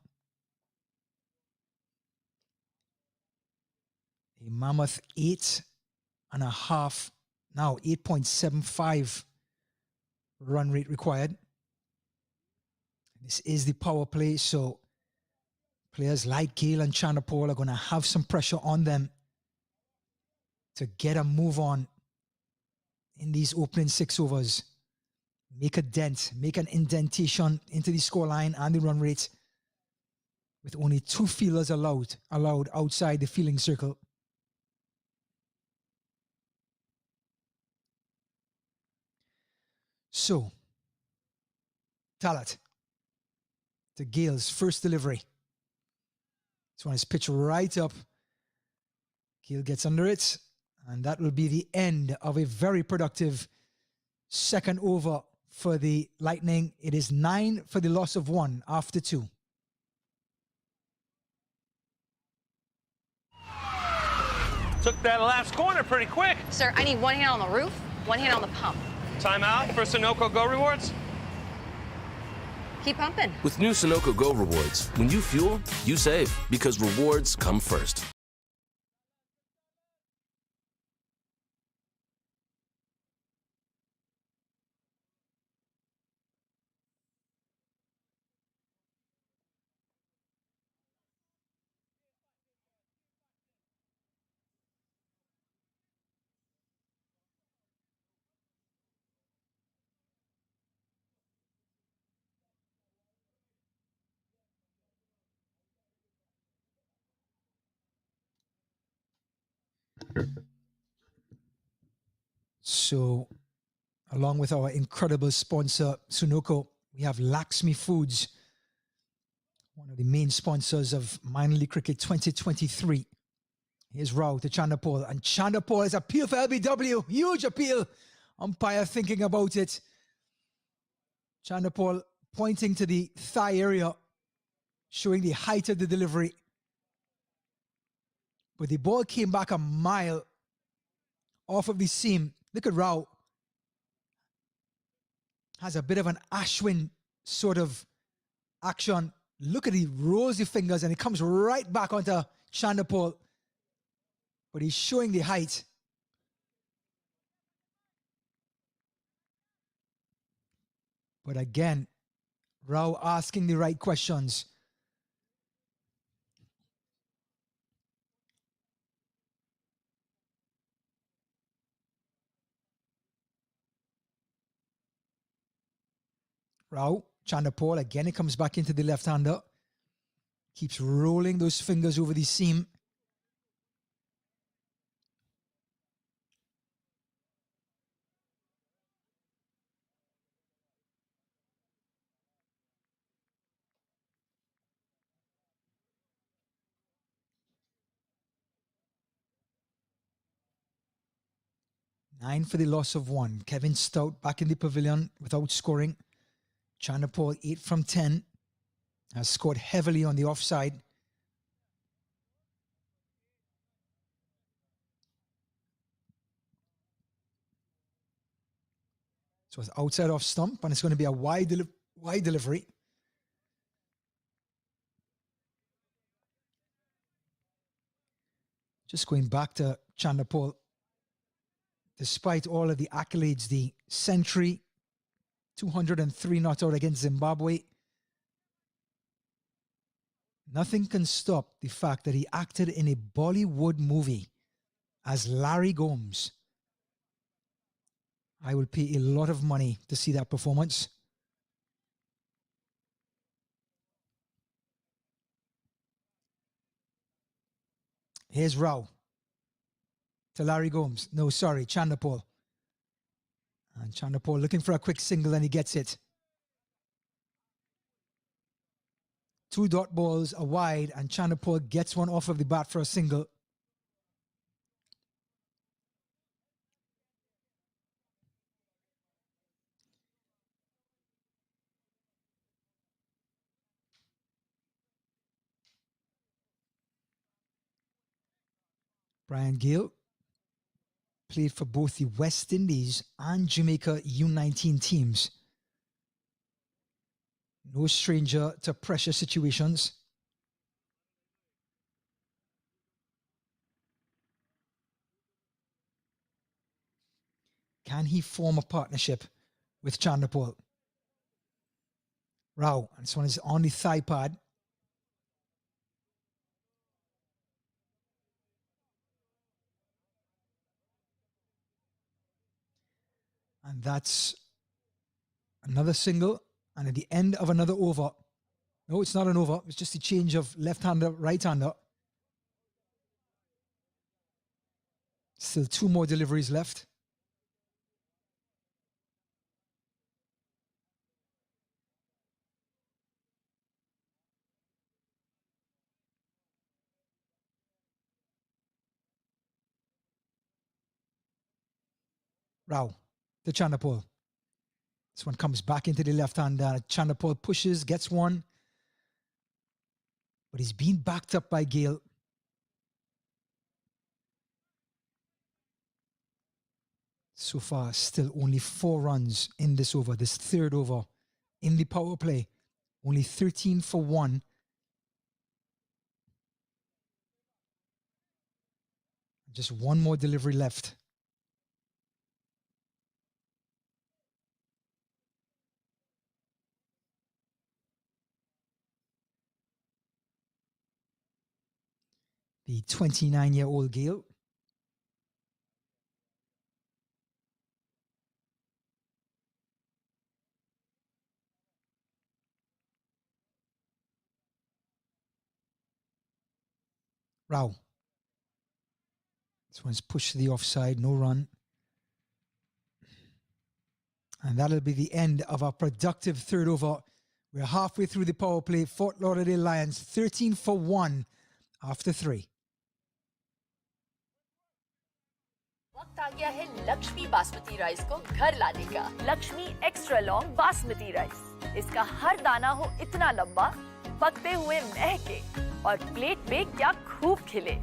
A mammoth 8.5, now 8.75 run rate required. This is the power play, so players like Gale and Chanderpaul are going to have some pressure on them to get a move on in these opening 6 overs. Make a dent, make an indentation into the scoreline and the run rate with only 2 fielders allowed outside the fielding circle. So, Talat to Gale's first delivery. This one is pitched right up. Gale gets under it, and that will be the end of a very productive second over for the Lightning. It is 9 for the loss of 1 after 2. Took that last corner pretty quick. Sir, I need 1 hand on the roof, 1 hand on the pump. Timeout for Sunoco Go rewards. Keep pumping. With new Sunoco Go rewards, when you fuel, you save because rewards come first. So, along with our incredible sponsor, Sunoco, we have Lakshmi Foods, one of the main sponsors of Minor League Cricket 2023. Here's Rao to Chanderpaul, and Chanderpaul is appeal for LBW. Huge appeal. Umpire thinking about it. Chanderpaul pointing to the thigh area, showing the height of the delivery. But the ball came back a mile off of the seam. Look at Rao. Has a bit of an Ashwin sort of action. Look at the rosy fingers, and it comes right back onto Chanderpaul. But he's showing the height. But again, Rao asking the right questions. Rao, Chanderpaul, again, it comes back into the left-hander. Keeps rolling those fingers over the seam. 9 for the loss of 1. Kevin Stout back in the pavilion without scoring. Chanapal 8 from 10. Has scored heavily on the offside. So it's outside off stump, and it's going to be a wide delivery. Just going back to Chanapal. Despite all of the accolades, the century, 203 not out against Zimbabwe, nothing can stop the fact that he acted in a Bollywood movie as Larry Gomes. I will pay a lot of money to see that performance. Here's Rao to Larry Gomes. No, sorry, Chanapal. And Chanapal looking for a quick single, and he gets it. 2 dot balls are wide, and Chanapal gets one off of the bat for a single. Brian Gale played for both the West Indies and Jamaica U19 teams. No stranger to pressure situations. Can he form a partnership with Chanapal? Rao, and this one is on the thigh pad. And that's another single. And at the end of another over. No, it's not an over. It's just a change of left-hander, right-hander. Still 2 more deliveries left. Rao to Chanapal. This one comes back into the left hand. Chanapal pushes, gets one. But he's being backed up by Gale. So far, still only 4 runs in this over, this third over in the power play. Only 13 for 1. Just 1 more delivery left. The 29-year-old Gale. Rao. This one's pushed to the offside, no run. And that'll be the end of our productive third over. We're halfway through the power play. Fort Lauderdale Lions 13 for 1 after 3. वक्त आ गया है Lakshmi basmati rice को घर लाने का। Lakshmi extra long basmati rice. इसका हर दाना हो इतना लंबा, पकते हुए महके और प्लेट पे क्या खूब खिले।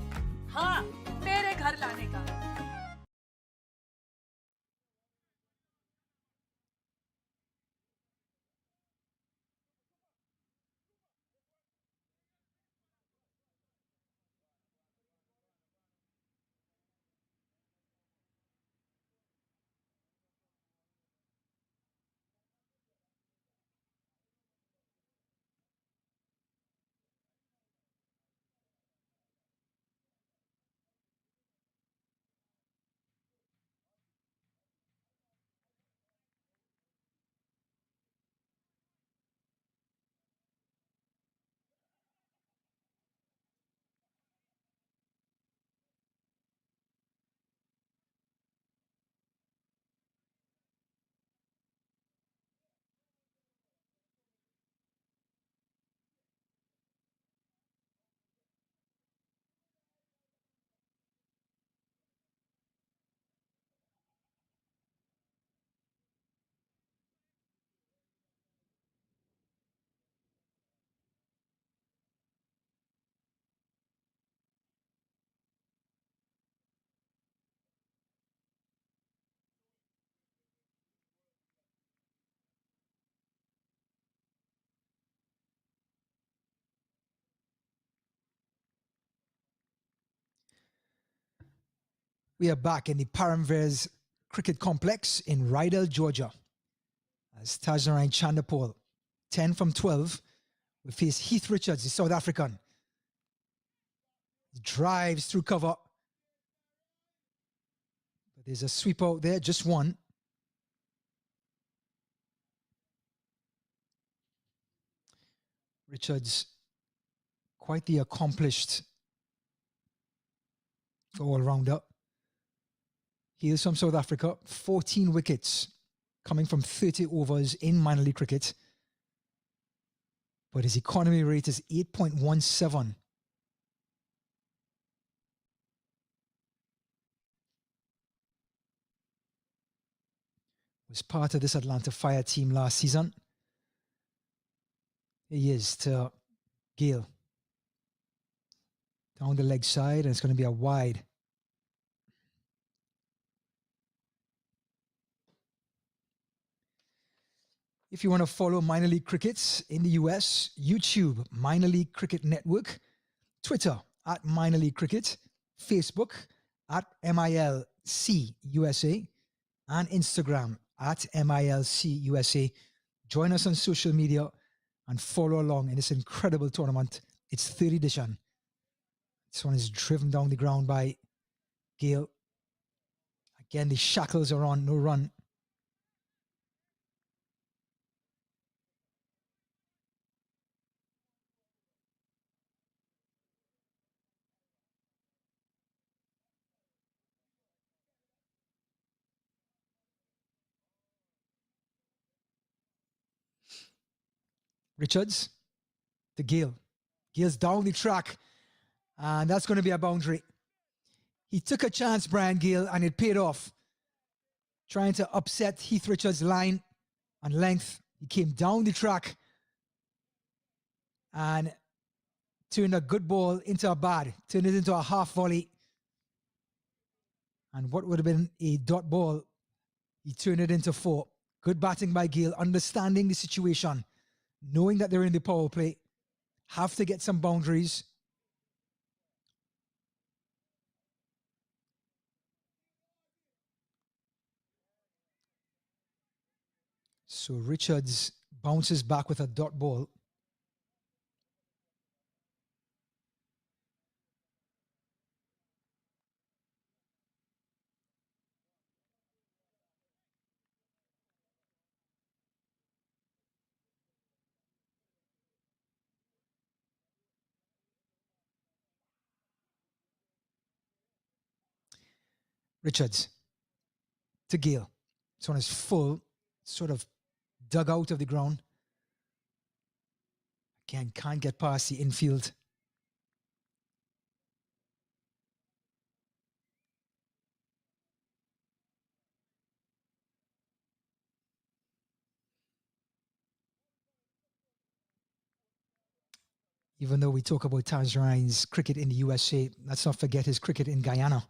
हाँ, मेरे घर लाने का। We are back in the Paramveers Cricket Complex in Lauderdale, Georgia. As Tajnarine Chandapol, 10 from 12, will face Heath Richards, the South African. He drives through cover. But there's a sweep out there, just one. Richards, quite the accomplished all-rounder. He is from South Africa, 14 wickets coming from 30 overs in minor league cricket. But his economy rate is 8.17. Was part of this Atlanta Fire team last season. He is to Gale. Down the leg side, and it's going to be a wide. If you want to follow minor league crickets in the US, YouTube, Minor League Cricket Network, Twitter, at Minor League Cricket, Facebook, at MILC USA, and Instagram, at MILC USA. Join us on social media and follow along in this incredible tournament. It's third edition. This one is driven down the ground by Gale. Again, the shackles are on, no run. Richards to Gale. Gale's down the track, and that's going to be a boundary. He took a chance, Brian Gale, and it paid off. Trying to upset Heath Richards' line and length. He came down the track and turned a good ball into a bad, turned it into a half volley. And what would have been a dot ball, he turned it into 4. Good batting by Gale, understanding the situation, knowing that they're in the power play, have to get some boundaries. So Richards bounces back with a dot ball. Richards to Gale. This one is full, sort of dug out of the ground. Again, can't get past the infield. Even though we talk about Tajnarine's cricket in the USA, let's not forget his cricket in Guyana.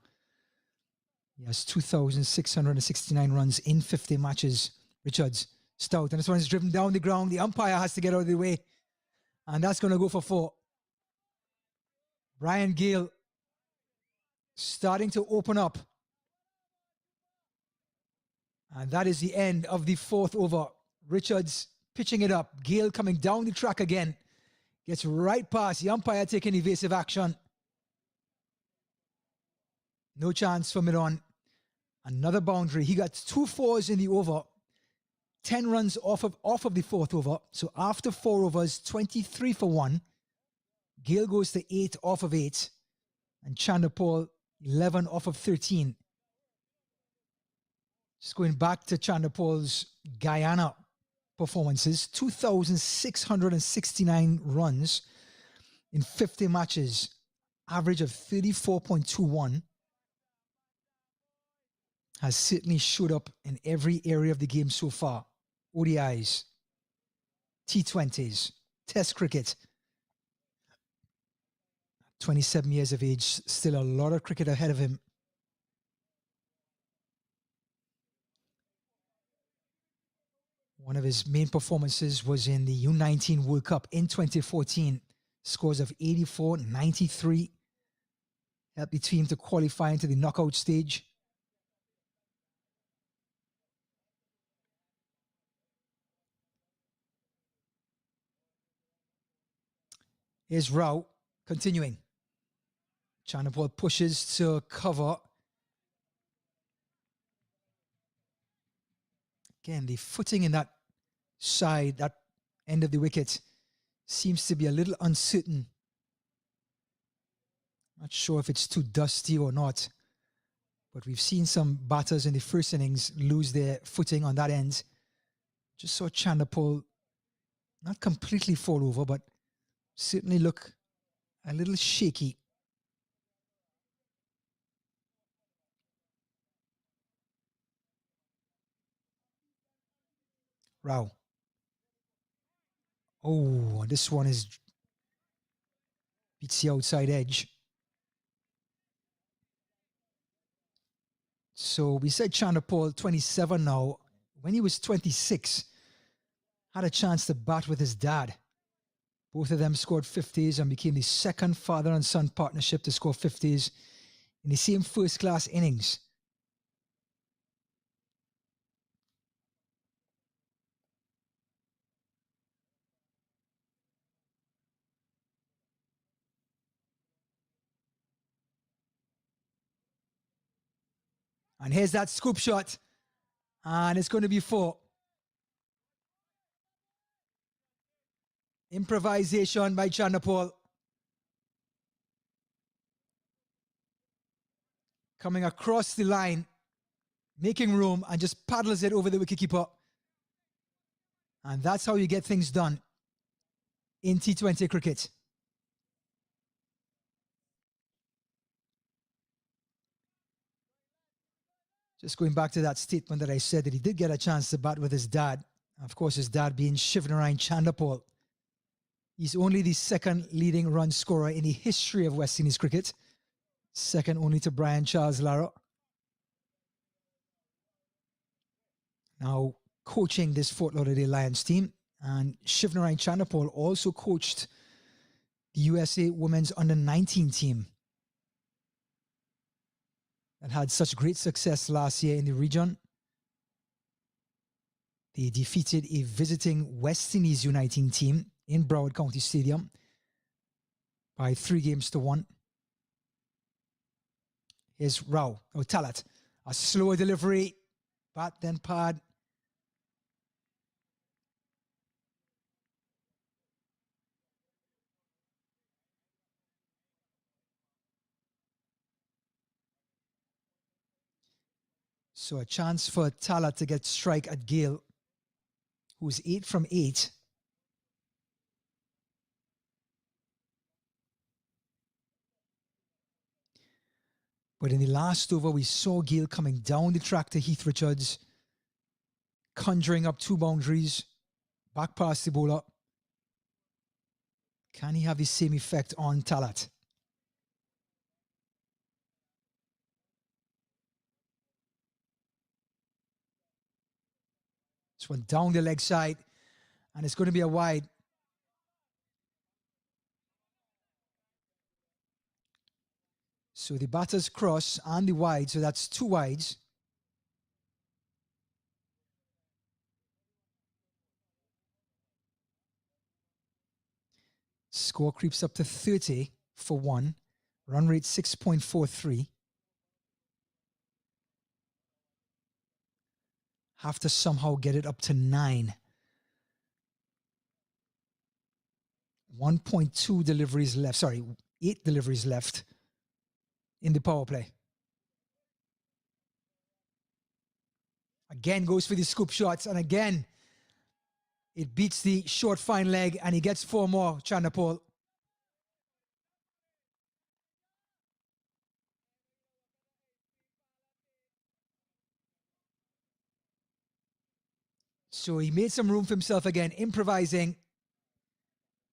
He has 2,669 runs in 50 matches. Richards, stout. And this one is driven down the ground. The umpire has to get out of the way. And that's going to go for 4. Brian Gale starting to open up. And that is the end of the 4th over. Richards pitching it up. Gale coming down the track again. Gets right past the umpire taking evasive action. No chance for mid-on. Another boundary. He got 2 4s in the over. 10 runs off of the 4th over. So after 4 overs, 23 for 1. Gale goes to 8 off of 8. And Chandapol, 11 off of 13. Just going back to Chandapol's Guyana performances, 2,669 runs in 50 matches, average of 34.21. Has certainly showed up in every area of the game so far. ODIs, T20s, Test cricket. 27 years of age, still a lot of cricket ahead of him. One of his main performances was in the U19 World Cup in 2014. Scores of 84, 93, help the team to qualify into the knockout stage. Here's Rao continuing. Chanapal pushes to cover. Again, the footing in that side, that end of the wicket, seems to be a little uncertain. Not sure if it's too dusty or not, but we've seen some batters in the first innings lose their footing on that end. Just saw Chanapal not completely fall over, but certainly look a little shaky. Rao. Oh, this one is beats the outside edge. So we said Chanapal, 27 now. When he was 26, had a chance to bat with his dad. Both of them scored 50s and became the second father and son partnership to score 50s in the same first-class innings. And here's that scoop shot. And it's going to be 4. Improvisation by Chanapal. Coming across the line, making room, and just paddles it over the wicketkeeper. And that's how you get things done in T20 cricket. Just going back to that statement that I said that he did get a chance to bat with his dad. Of course, his dad being Shivnarine Chanderpaul. He's only the second leading run scorer in the history of West Indies cricket, second only to Brian Charles Lara. Now coaching this Fort Lauderdale Lions team, and Shivnarine Chanderpaul also coached the USA Women's Under-19 team that had such great success last year in the region. They defeated a visiting West Indies United team in Broward County Stadium by 3-1. Here's Rao, Talat. A slower delivery, bat then pad. So a chance for Talat to get strike at Gale, who's 8 from 8. But in the last over, we saw Gale coming down the track to Heath Richards, conjuring up 2 boundaries, back past the bowler. Can he have the same effect on Talat? This one down the leg side, and it's going to be a wide. So the batter's cross and the wide, so that's 2 wides. Score creeps up to 30 for 1. Run rate 6.43. Have to somehow get it up to 9. 1.2 deliveries left. Sorry, 8 deliveries left in the power play. Again goes for the scoop shots, and again it beats the short fine leg, and he gets 4 more, Chanderpaul. So he made some room for himself again, improvising.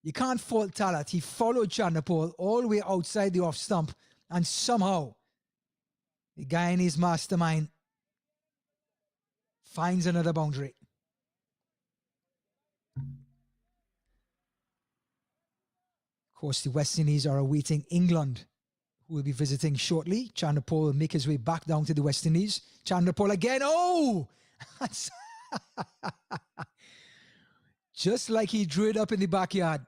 You can't fault Talat. He followed Chanderpaul all the way outside the off stump, and somehow the guy in his mastermind finds another boundary. Of course, the West Indies are awaiting England, who will be visiting shortly. Chanderpaul will make his way back down to the West Indies. Chanderpaul again. Oh! Just like he drew it up in the backyard.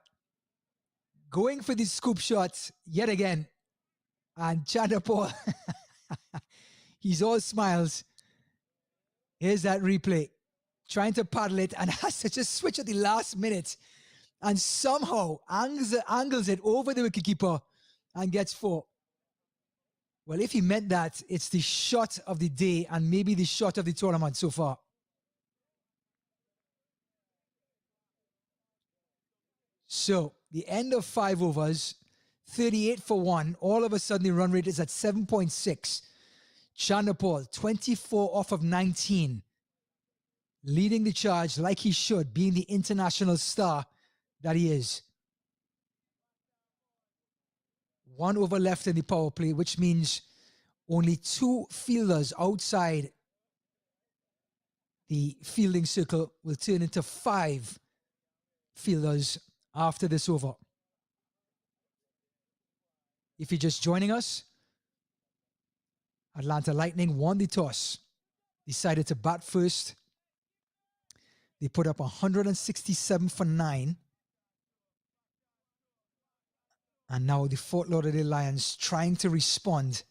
Going for the scoop shot yet again. And Chanderpaul, he's all smiles. Here's that replay. Trying to paddle it and has to just switch at the last minute. And somehow angles it over the wicketkeeper and gets 4. Well, if he meant that, it's the shot of the day and maybe the shot of the tournament so far. So, the end of 5 overs, 38 for 1. All of a sudden, the run rate is at 7.6. Chanderpaul, 24 off of 19. Leading the charge like he should, being the international star that he is. 1 over left in the power play, which means only 2 fielders outside the fielding circle will turn into 5 fielders after this over. If you're just joining us, Atlanta Lightning won the toss, decided to bat first. They put up 167 for 9. And now the Fort Lauderdale Lions trying to respond.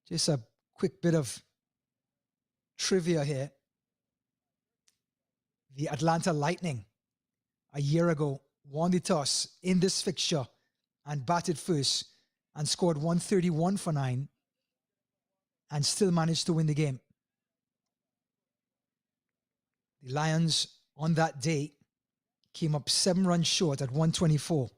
Just a quick bit of trivia here. The Atlanta Lightning, a year ago, won the toss in this fixture and batted first and scored 131 for 9 and still managed to win the game. The Lions on that day came up 7 runs short at 124.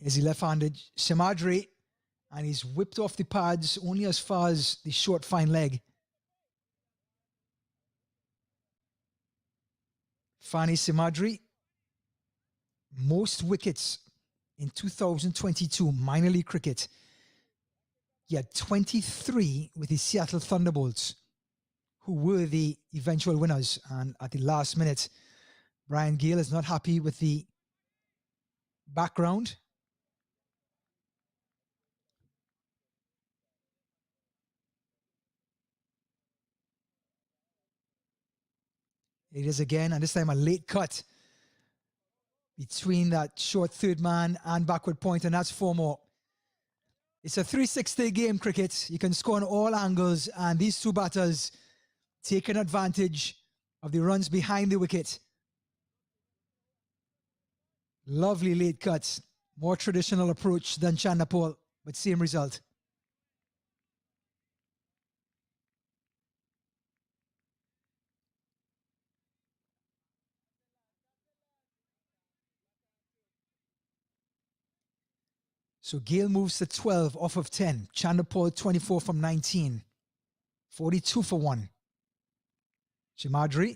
Here's the left-handed Simadri, and he's whipped off the pads only as far as the short fine leg. Fani Simadri, most wickets in 2022 minor league cricket. He had 23 with the Seattle Thunderbolts, who were the eventual winners. And at the last minute, Brian Gale is not happy with the background. It is again, and this time a late cut between that short third man and backward point, and that's 4 more. It's a 360 game, cricket. You can score on all angles, and these 2 batters taking advantage of the runs behind the wicket. Lovely late cuts. More traditional approach than Chanderpaul, but same result. So Gale moves to 12 off of 10. Chanderpaul 24 from 19. 42 for 1. Simadri.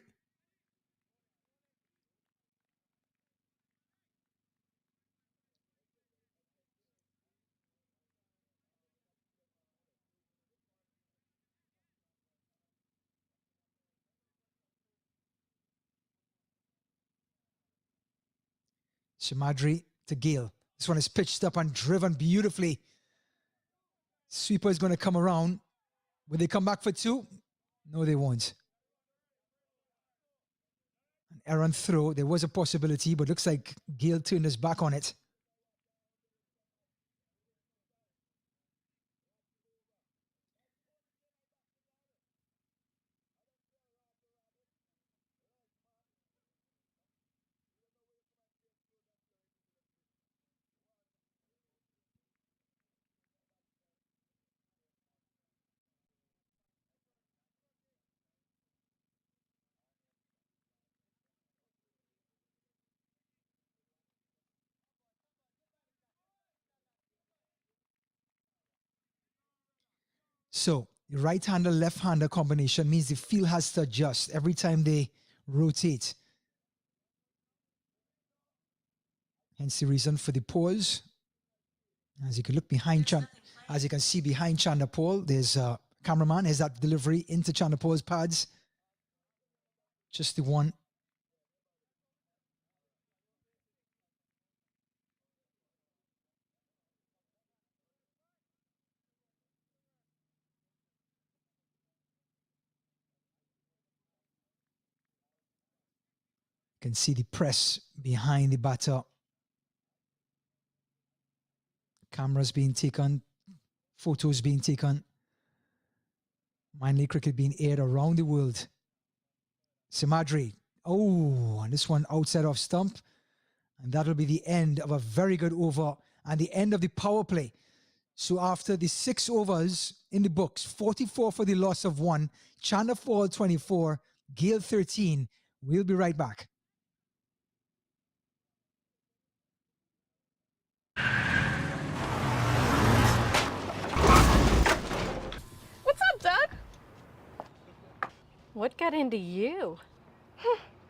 Simadri to Gale. This one is pitched up and driven beautifully. Sweeper is going to come around. Will they come back for 2? No, they won't. An errant throw. There was a possibility, but looks like Gale turned his back on it. So the right-hander, left-hander combination means the field has to adjust every time they rotate. Hence the reason for the pause. As you can look behind, as you can see behind Chanderpaul, there's cameraman. Here's that delivery into Chanderpaul's pads. Just the one. You can see the press behind the batter. Cameras being taken, photos being taken. Minor league cricket being aired around the world. Simadri. Oh, and this one outside off stump. And that'll be the end of a very good over and the end of the power play. So after the 6 overs in the books, 44 for the loss of 1, Chanderpaul 24, Gale 13. We'll be right back. What's up, Doug? What got into you?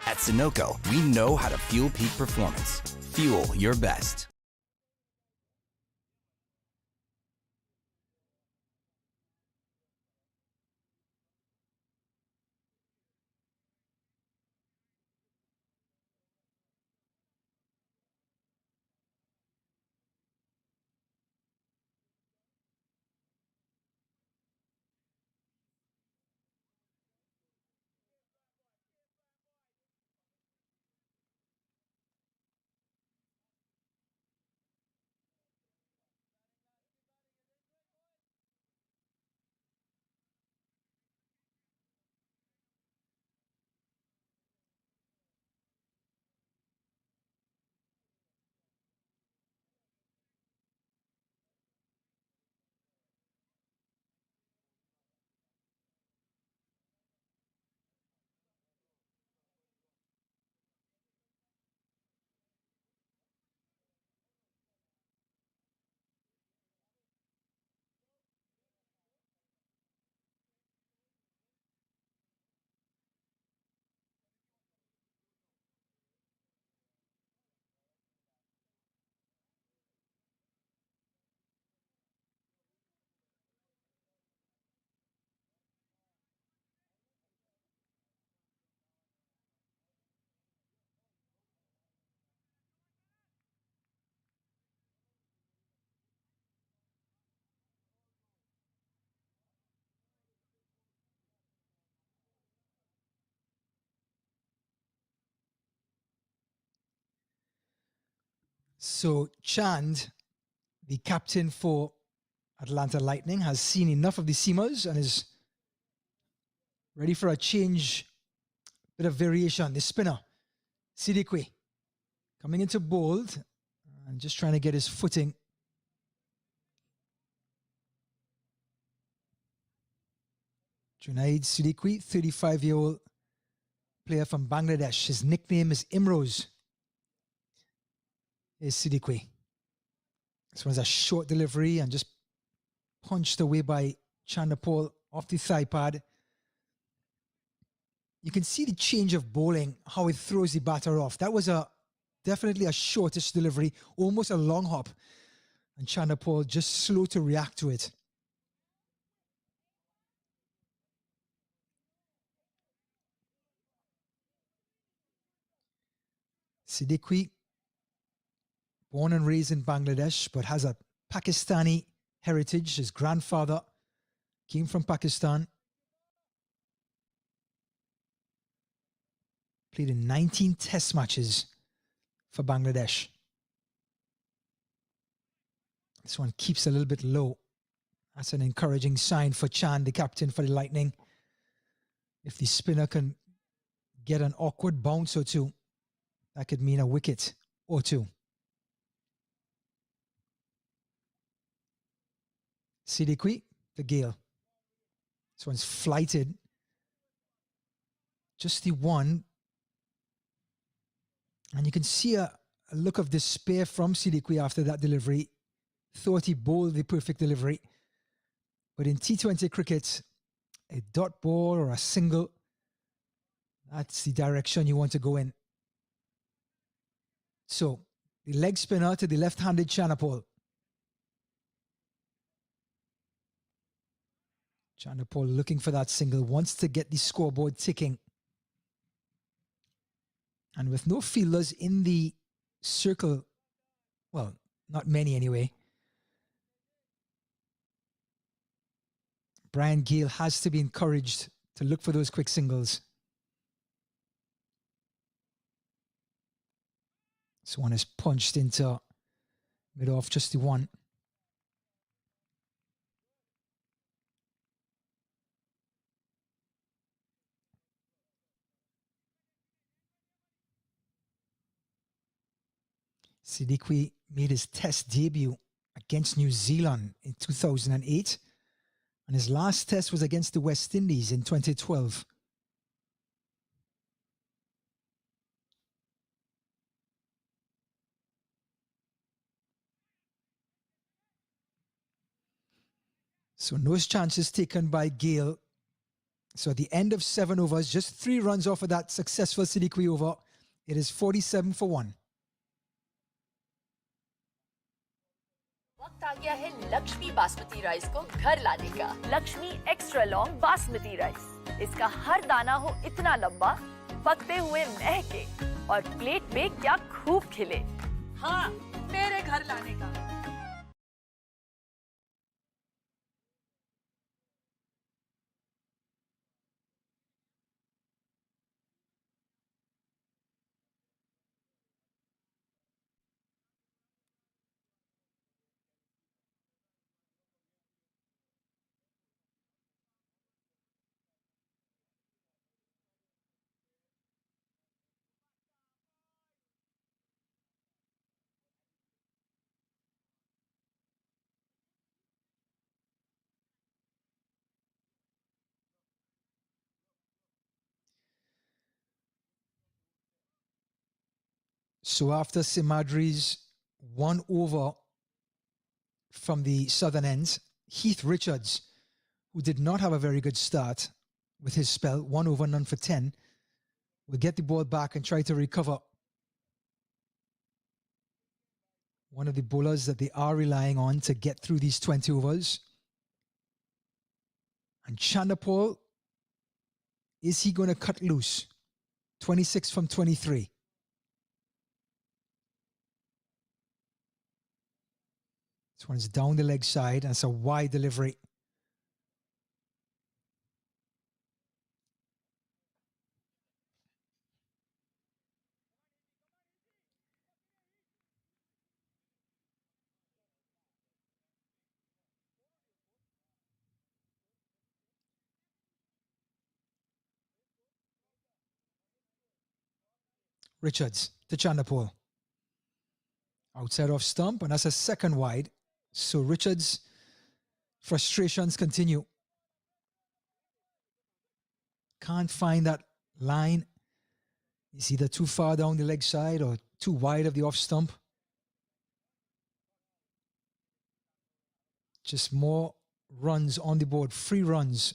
At Sunoco, we know how to fuel peak performance. Fuel your best. So Chand, the captain for Atlanta Lightning, has seen enough of the seamers and is ready for a change, bit of variation. The spinner, Siddiqui, coming into bold and just trying to get his footing. Junaid Siddiqui, 35-year-old player from Bangladesh. His nickname is Imrose. Is Siddiqui. This one's a short delivery and just punched away by Chanderpaul off the thigh pad. You can see the change of bowling, how it throws the batter off. That was definitely a shortish delivery, almost a long hop. And Chanderpaul just slow to react to it. Siddiqui, born and raised in Bangladesh, but has a Pakistani heritage. His grandfather came from Pakistan. Played in 19 test matches for Bangladesh. This one keeps a little bit low. That's an encouraging sign for Chand, the captain for the Lightning. If the spinner can get an awkward bounce or two, that could mean a wicket or two. Siddiqui, the Gale. This one's flighted. Just the one. And you can see a look of despair from Siddiqui after that delivery. Thought he bowled the perfect delivery. But in T20 cricket, a dot ball or a single, that's the direction you want to go in. So, the leg spinner to the left-handed Chanderpaul. Chanderpaul looking for that single, wants to get the scoreboard ticking. And with no fielders in the circle, well, not many anyway, Brian Gale has to be encouraged to look for those quick singles. This one is punched into mid-off, just the one. Siddiqui made his test debut against New Zealand in 2008, and his last test was against the West Indies in 2012. So no chances taken by Gale. So at the end of 7 overs, just 3 runs off of that successful Siddiqui over. It is 47 for 1. वक्त आ गया है Lakshmi basmati rice को घर लाने का। Lakshmi extra long basmati rice. इसका हर दाना हो इतना लंबा, पकते हुए महके और प्लेट में क्या खूब खिले। हाँ, मेरे घर लाने का। So after Simadri's 1 over from the southern ends, Heath Richards, who did not have a very good start with his spell, 1 over, none for 10, will get the ball back and try to recover. One of the bowlers that they are relying on to get through these 20 overs. And Chanderpaul, is he going to cut loose? 26 from 23. This one's down the leg side, and it's a wide delivery. Richards to Chanderpaul. Outside off stump, and that's a second wide. So Richards' frustrations continue. Can't find that line. It's either too far down the leg side or too wide of the off stump. Just more runs on the board, 3 runs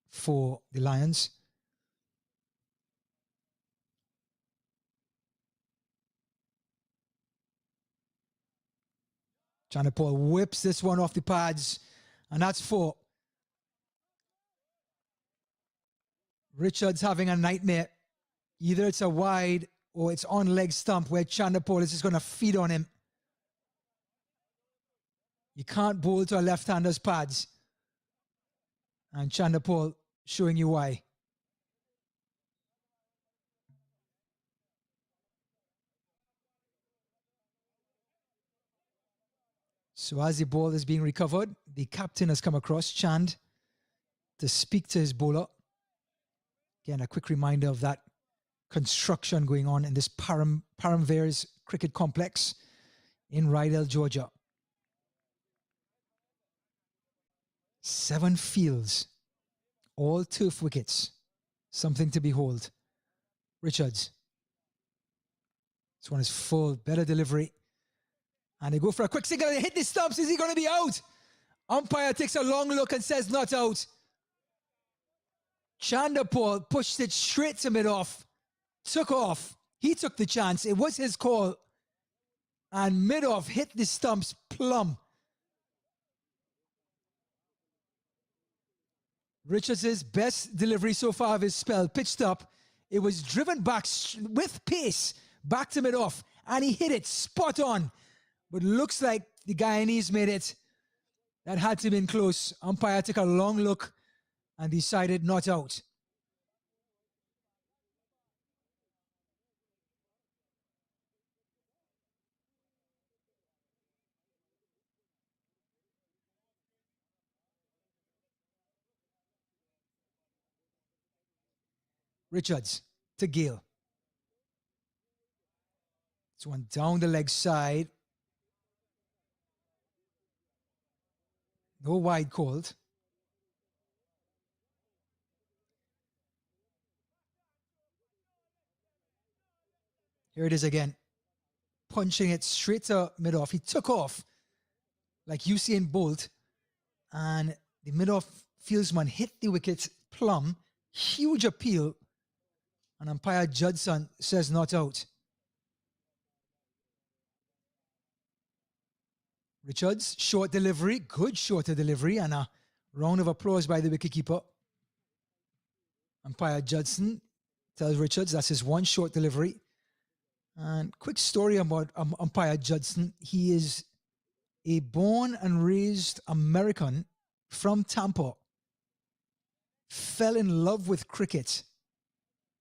for the Lions. Chanderpaul whips this one off the pads, and that's 4. Richards having a nightmare. Either it's a wide or it's on leg stump where Chanderpaul is just going to feed on him. You can't bowl to a left-hander's pads. And Chanderpaul showing you why. So as the ball is being recovered, the captain has come across, Chand, to speak to his bowler. Again, a quick reminder of that construction going on in this Paramveers Cricket Complex in Lauderdale, Georgia. 7 fields, all turf wickets. Something to behold. Richards. This one is full, better delivery. And they go for a quick single. They hit the stumps. Is he going to be out? Umpire takes a long look and says not out. Chanderpaul pushed it straight to mid-off. Took off. He took the chance. It was his call. And mid-off hit the stumps plumb. Richards' best delivery so far of his spell, pitched up. It was driven back with pace, back to mid-off, and he hit it spot on. But looks like the Guyanese made it. That had to have been close. Umpire took a long look and decided not out. Richards to Gale. This one down the leg side. No wide called. Here it is again. Punching it straight to mid-off. He took off like Usain Bolt. And the mid-off fieldsman hit the wicket plumb. Huge appeal. And umpire Judson says not out. Richards, short delivery, good shorter delivery, and a round of applause by the wicketkeeper. Umpire Judson tells Richards that's his one short delivery. And quick story about umpire Judson. He is a born and raised American from Tampa. Fell in love with cricket.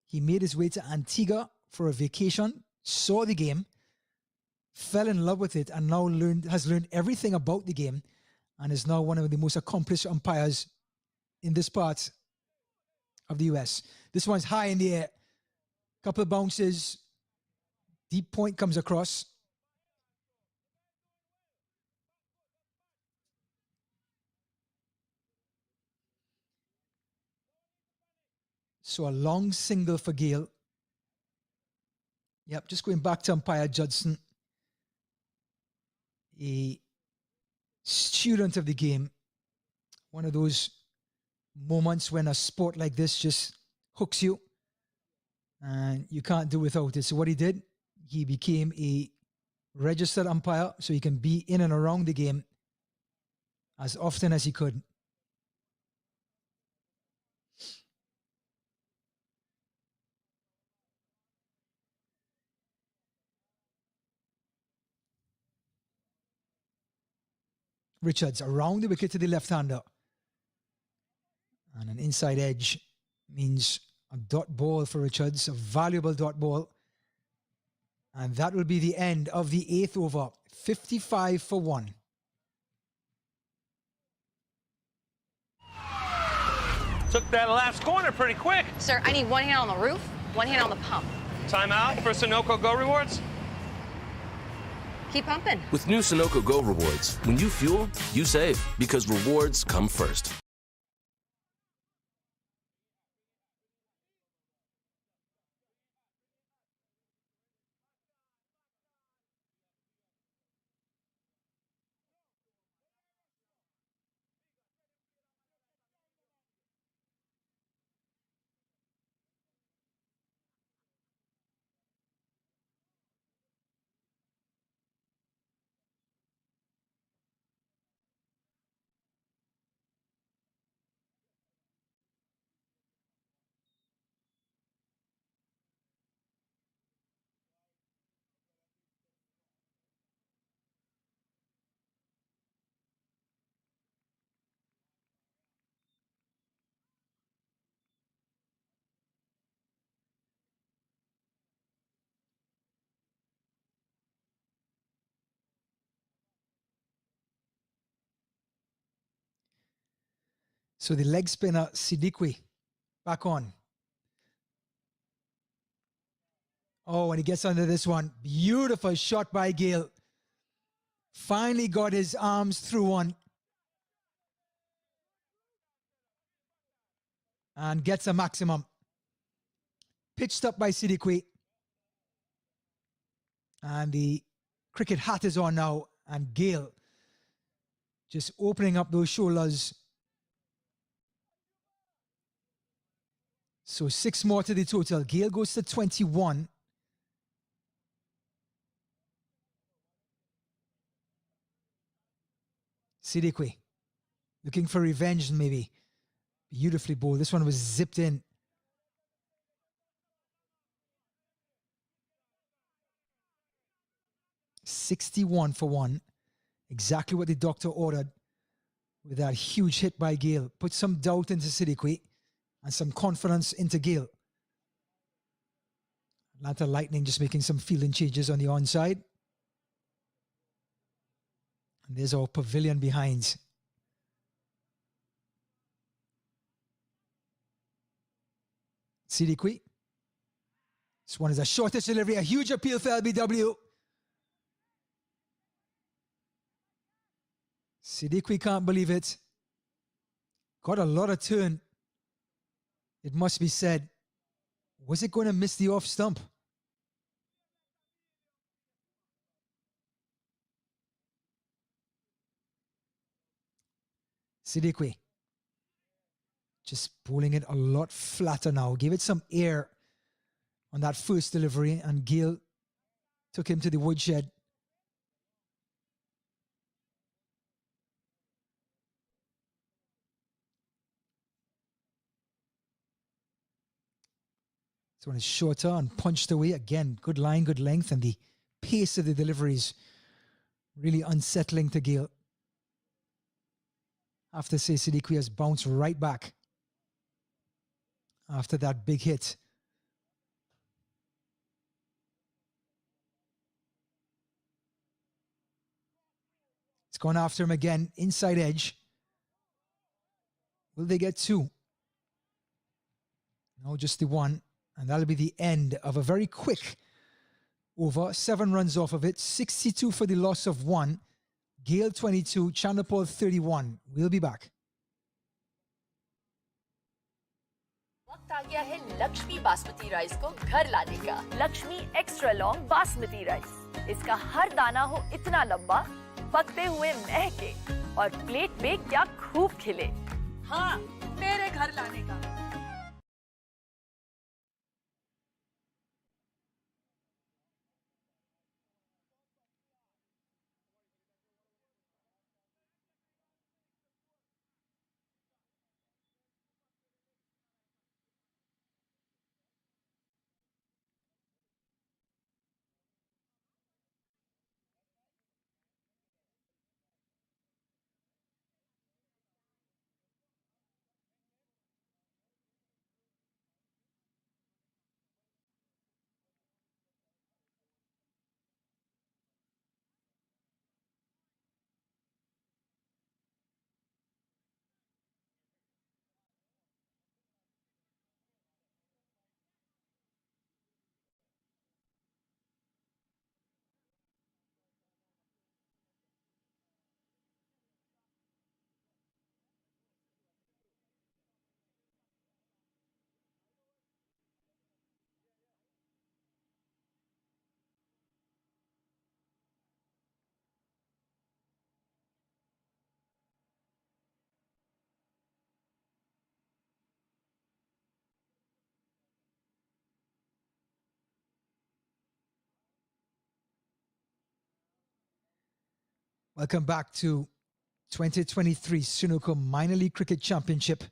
He made his way to Antigua for a vacation, saw the game, fell in love with it, and now has learned everything about the game, and is now one of the most accomplished umpires in this part of the US. This one's high in the air. Couple of bounces. Deep point comes across. So a long single for Gale. Yep, just going back to umpire Judson. A student of the game. One of those moments when a sport like this just hooks you. And you can't do without it. So what he did, he became a registered umpire so he can be in and around the game as often as he could. Richards around the wicket to the left-hander. And an inside edge means a dot ball for Richards, a valuable dot ball. And that will be the end of the 8th over, 55 for 1. Took that last corner pretty quick. Sir, I need one hand on the roof, one hand on the pump. Timeout for Sunoco Go Rewards. Keep pumping. With new Sunoco Go rewards, when you fuel, you save because rewards come first. So the leg spinner, Siddiqui, back on. Oh, and he gets under this one. Beautiful shot by Gale. Finally got his arms through one. And gets a maximum. Pitched up by Siddiqui. And the cricket hat is on now. And Gale just opening up those shoulders. So 6 more to the total. Gale goes to 21. Siddiqui looking for revenge maybe. Beautifully bowled. This one was zipped in. "61 for 1. Exactly what the doctor ordered with that huge hit by Gale. Put some doubt into Siddiqui and some confidence into Gale. Atlanta Lightning just making some fielding changes on the onside. And there's our pavilion behind. Siddiqui. This one is a shortest delivery, a huge appeal for LBW. Siddiqui can't believe it. Got a lot of turn. It must be said. Was it going to miss the off stump? Siddiqui. Just bowling it a lot flatter now. Gave it some air on that first delivery, and Gale took him to the woodshed. This one is shorter and punched away. Again, good line, good length, and the pace of the deliveries really unsettling to Gale. After say Siddiqui has bounced right back after that big hit. It's gone after him again, inside edge. Will they get 2? No, just the 1. And that'll be the end of a very quick over. 7 runs off of it. 62 for the loss of 1. Gale 22, Chanderpaul 31. We'll be back. वक्त आ गया है Lakshmi basmati rice को घर लाने का। Lakshmi extra long basmati rice. इसका हर दाना हो इतना लंबा, पकते हुए महके और प्लेट पे क्या खूब खिले। हाँ, मेरे घर लाने का। Welcome back to 2023 Sunoco Minor League Cricket Championship.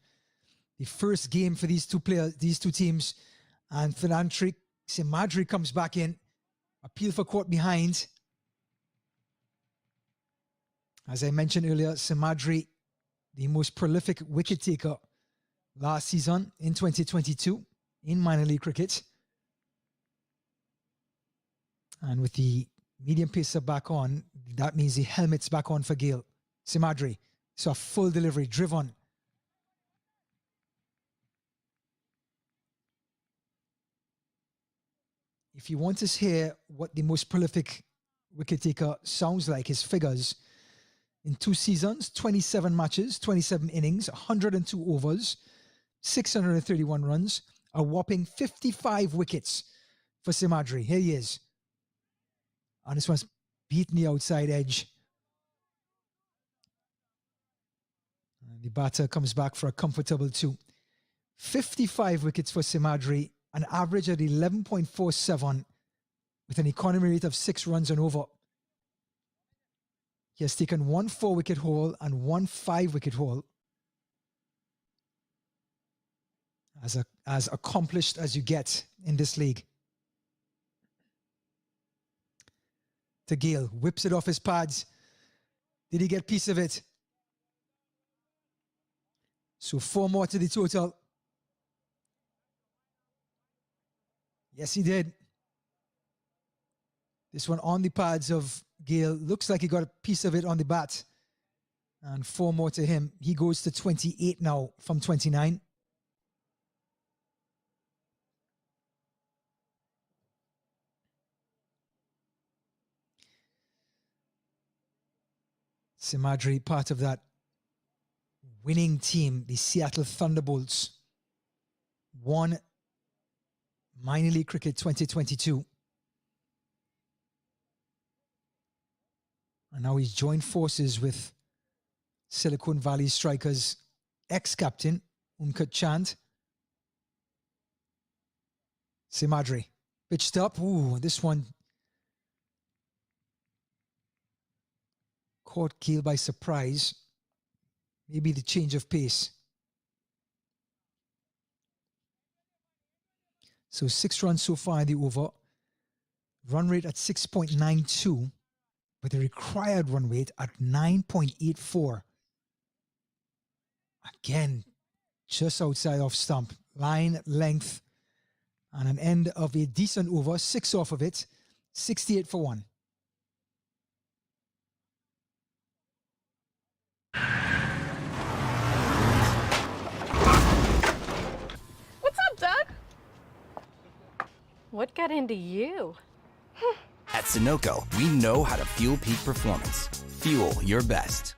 The first game for these two teams. And Finantri Simadri comes back in. Appeal for caught behind. As I mentioned earlier, Simadri, the most prolific wicket taker last season in 2022 in minor league cricket. And with the medium pacer back on, that means the helmet's back on for Gale. Simadri, so a full delivery, driven. If you want to hear what the most prolific wicket taker sounds like, his figures: in 2 seasons, 27 matches, 27 innings, 102 overs, 631 runs, a whopping 55 wickets for Simadri. Here he is. And this one's beaten the outside edge. And the batter comes back for a comfortable 2. 55 wickets for Simadri, an average at 11.47 with an economy rate of 6 runs and over. He has taken 1 4-wicket haul and 1 5-wicket haul. as accomplished as you get in this league. To Gale, whips it off his pads. Did he get a piece of it? So 4 more to the total. Yes, he did. This one on the pads of Gale. Looks like he got a piece of it on the bat. And 4 more to him. He goes to 28 now from 29. Simadri, part of that winning team, the Seattle Thunderbolts, won Minor League Cricket 2022. And now he's joined forces with Silicon Valley Strikers ex-captain Unkat Chand. Simadri pitched up. Ooh, this one caught Gale by surprise. Maybe the change of pace. So 6 runs so far in the over. Run rate at 6.92, with the required run rate at 9.84. Again, just outside off stump. Line, length, and an end of a decent over. 6 off of it. 68 for 1. What's up, Doug? What got into you? At Sunoco, we know how to fuel peak performance. Fuel your best.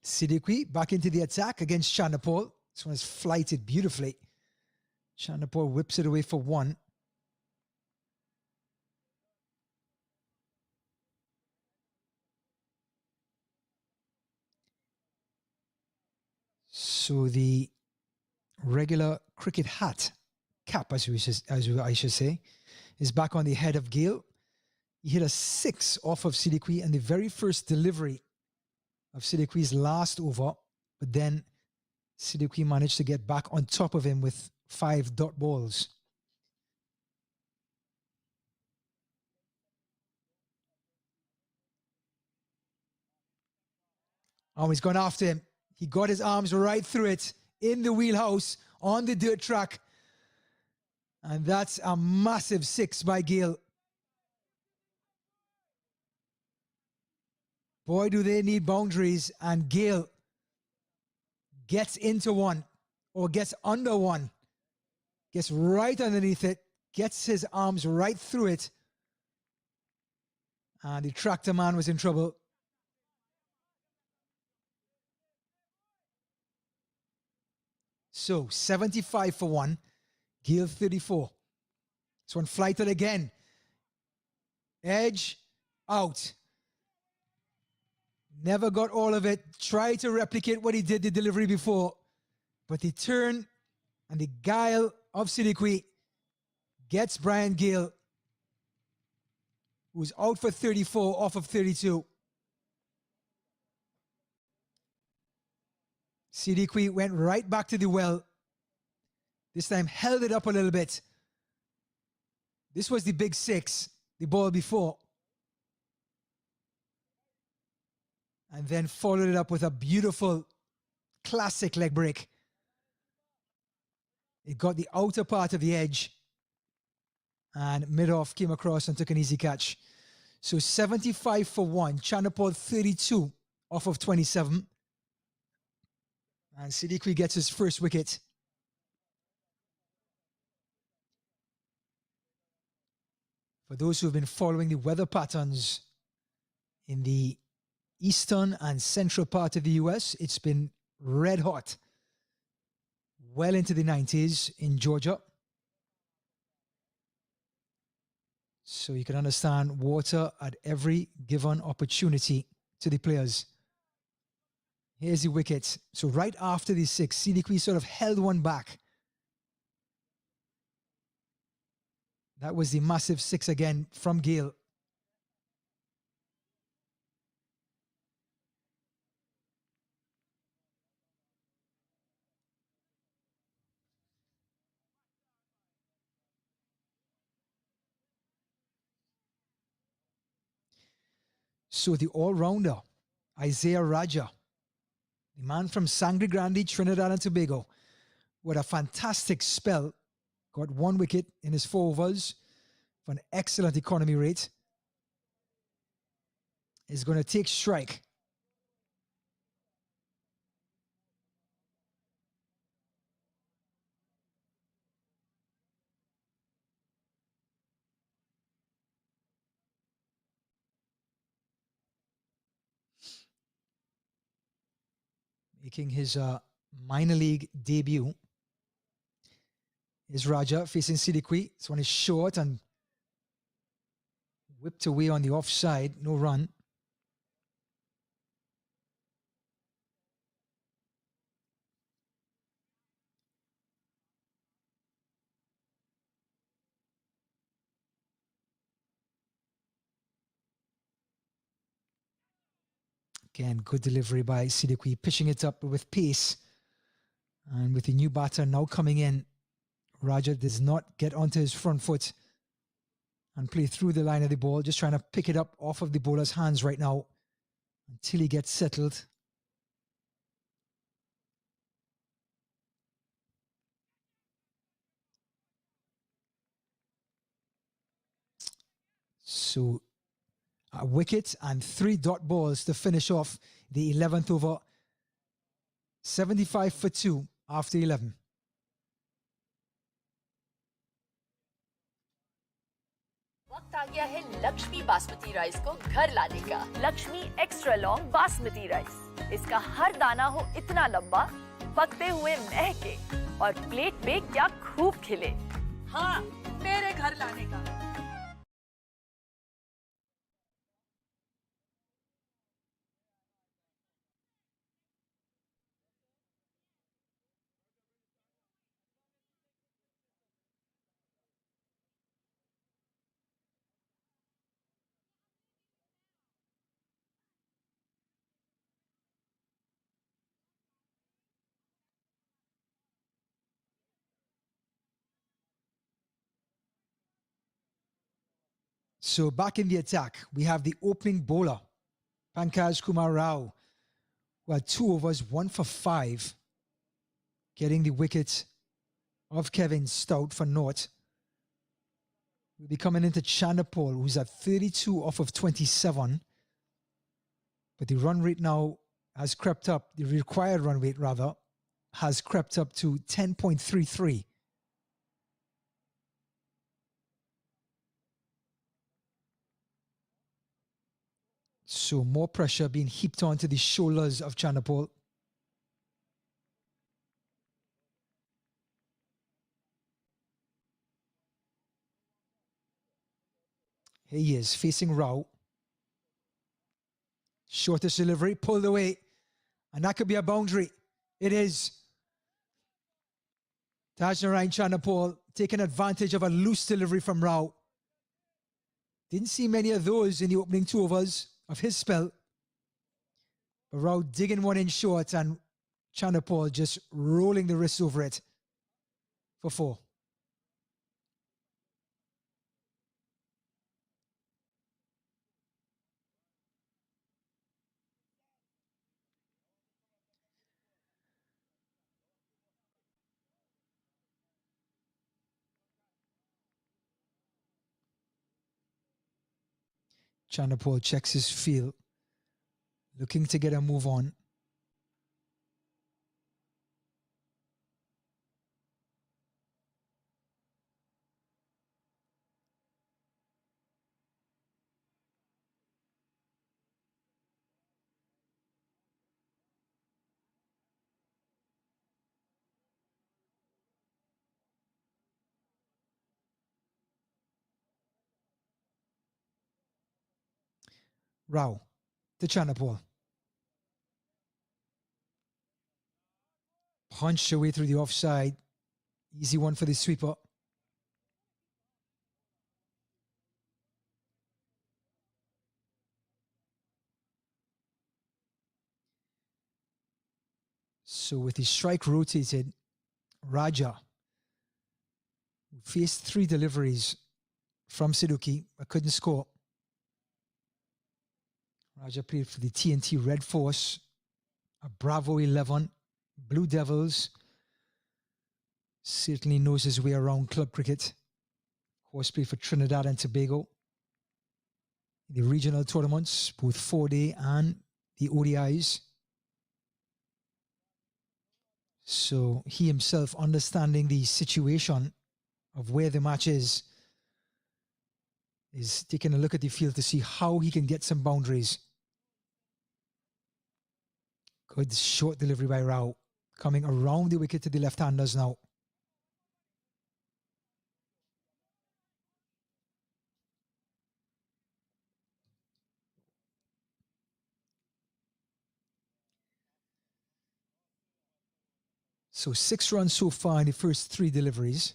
Siddiqui back into the attack against Chanapol. This one is flighted beautifully. Chanapol whips it away for 1. So the regular cricket hat, cap as I should say, is back on the head of Gale. He hit a 6 off of Siddiqui and the very first delivery of Siddiqui's last over, but then Siddiqui managed to get back on top of him with 5 dot balls. Oh, he's gone after him. He got his arms right through it in the wheelhouse on the dirt track. And that's a massive 6 by Gale. Boy, do they need boundaries. And Gale gets into one or gets under one, gets right underneath it, gets his arms right through it. And the tractor man was in trouble. So 75 for 1, Gale 34. This one flighted again. Edge, out. Never got all of it. Tried to replicate what he did the delivery before. But the turn and the guile of Siddiqui gets Brian Gale, who's out for 34 off of 32. Siddiqui went right back to the well. This time held it up a little bit. This was the big 6, the ball before. And then followed it up with a beautiful classic leg break. It got the outer part of the edge, and mid-off came across and took an easy catch. So 75 for 1. Chanapal 32 off of 27. And Siddiqui gets his first wicket. For those who have been following the weather patterns in the eastern and central part of the US, it's been red hot. Well into the 90s in Georgia. So you can understand water at every given opportunity to the players. Here's the wicket. So right after the 6, Siddiqui sort of held one back. That was the massive 6 again from Gale. So the all-rounder, Isaiah Raja, the man from Sangre Grande, Trinidad and Tobago, with a fantastic spell, got 1 wicket in his 4 overs for an excellent economy rate, is going to take strike. Making his minor league debut is Raja facing Siddiqui. This one is short and whipped away on the offside. No run. Again, good delivery by Siddiqui, pitching it up with pace. And with the new batter now coming in, Raja does not get onto his front foot and play through the line of the ball, just trying to pick it up off of the bowler's hands right now until he gets settled. So a wicket and 3 dot balls to finish off the 11th over. 75 for 2 after 11. वक्त आ गया है Lakshmi basmati rice को घर लाने का। Lakshmi extra long basmati rice. इसका हर दाना हो इतना लंबा, पकते हुए महके और प्लेट पे क्या खूब खिले। हाँ, मेरे घर लाने का। So back in the attack, we have the opening bowler, Pankaj Kumar Rao, who had 2 overs, 1 for 5, getting the wicket of Kevin Stout for naught. We'll be coming into Chanapal, who's at 32 off of 27. But the run rate now has crept up, the required run rate rather, has crept up to 10.33. So more pressure being heaped onto the shoulders of Chanapal. Here he is facing Rao. Shortest delivery, pulled away. And that could be a boundary. It is. Taj Narain Chanapal taking advantage of a loose delivery from Rao. Didn't see many of those in the opening 2 overs of his spell. But Rao digging one in short and Chanapal just rolling the wrists over it for 4. Chanderpaul checks his field, looking to get a move on. Rao to Chanderpaul. Punched away through the offside. Easy one for the sweeper. So with his strike rotated, Raja, who faced 3 deliveries from Siddiqui but couldn't score. Raja played for the TNT Red Force, a Bravo 11, Blue Devils. Certainly knows his way around club cricket. Horse played for Trinidad and Tobago. The regional tournaments, both 4-day and the ODIs. So he himself, understanding the situation of where the match is taking a look at the field to see how he can get some boundaries. Good short delivery by Rao, coming around the wicket to the left-handers now. So 6 runs so far in the first 3 deliveries.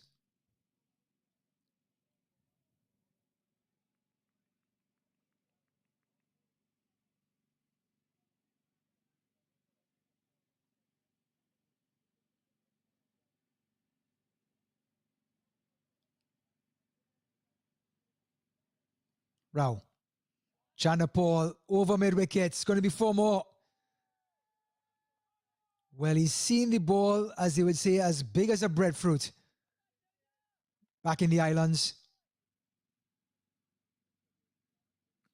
Rao. Chanderpaul over mid-wicket. It's going to be 4 more. Well, he's seen the ball, as they would say, as big as a breadfruit back in the islands.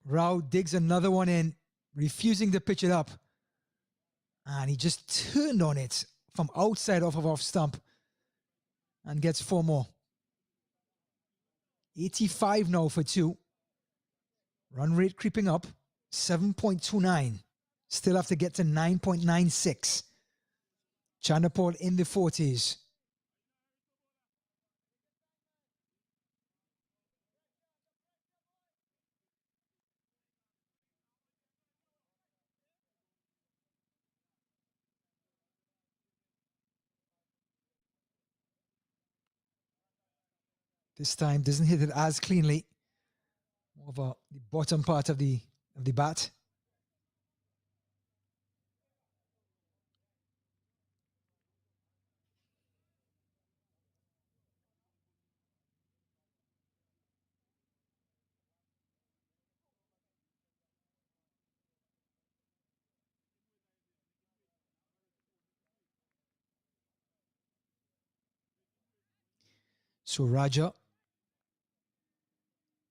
Rao digs another one in, refusing to pitch it up. And he just turned on it from outside off of off stump and gets 4 more. 85 now for 2. Run rate creeping up, 7.29. Still have to get to 9.96. Chanderpaul in the 40s. This time doesn't hit it as cleanly. More of the bottom part of the bat. So Raja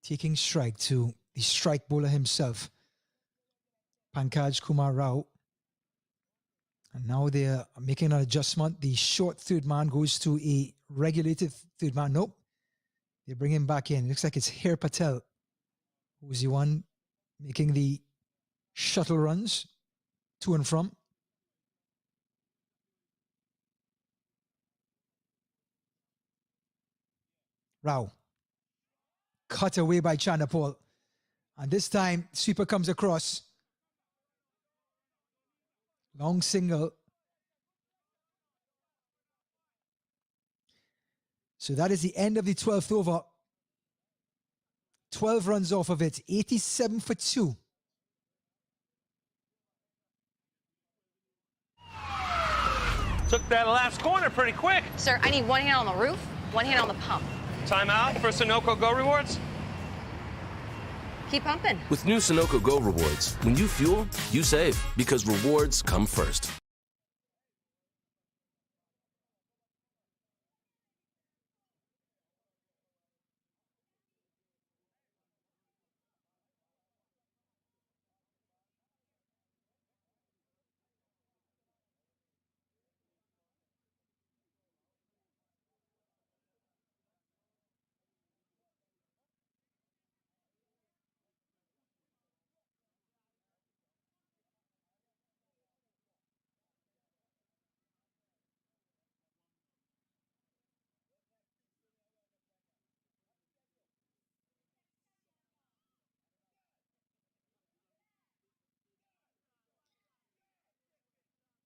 taking strike to the strike bowler himself, Pankaj Kumar Rao. And now they're making an adjustment. The short third man goes to a regulated third man. Nope. They bring him back in. Looks like it's here Patel, who's the one making the shuttle runs to and from. Rao. Cut away by Chanderpaul. And this time, sweeper comes across. Long single. So that is the end of the 12th over. 12 runs off of it. 87 for 2. Took that last corner pretty quick. Sir, I need 1 hand on the roof, 1 hand on the pump. Timeout for Sunoco Go rewards. Keep pumping. With new Sunoco Go rewards, when you fuel, you save because rewards come first.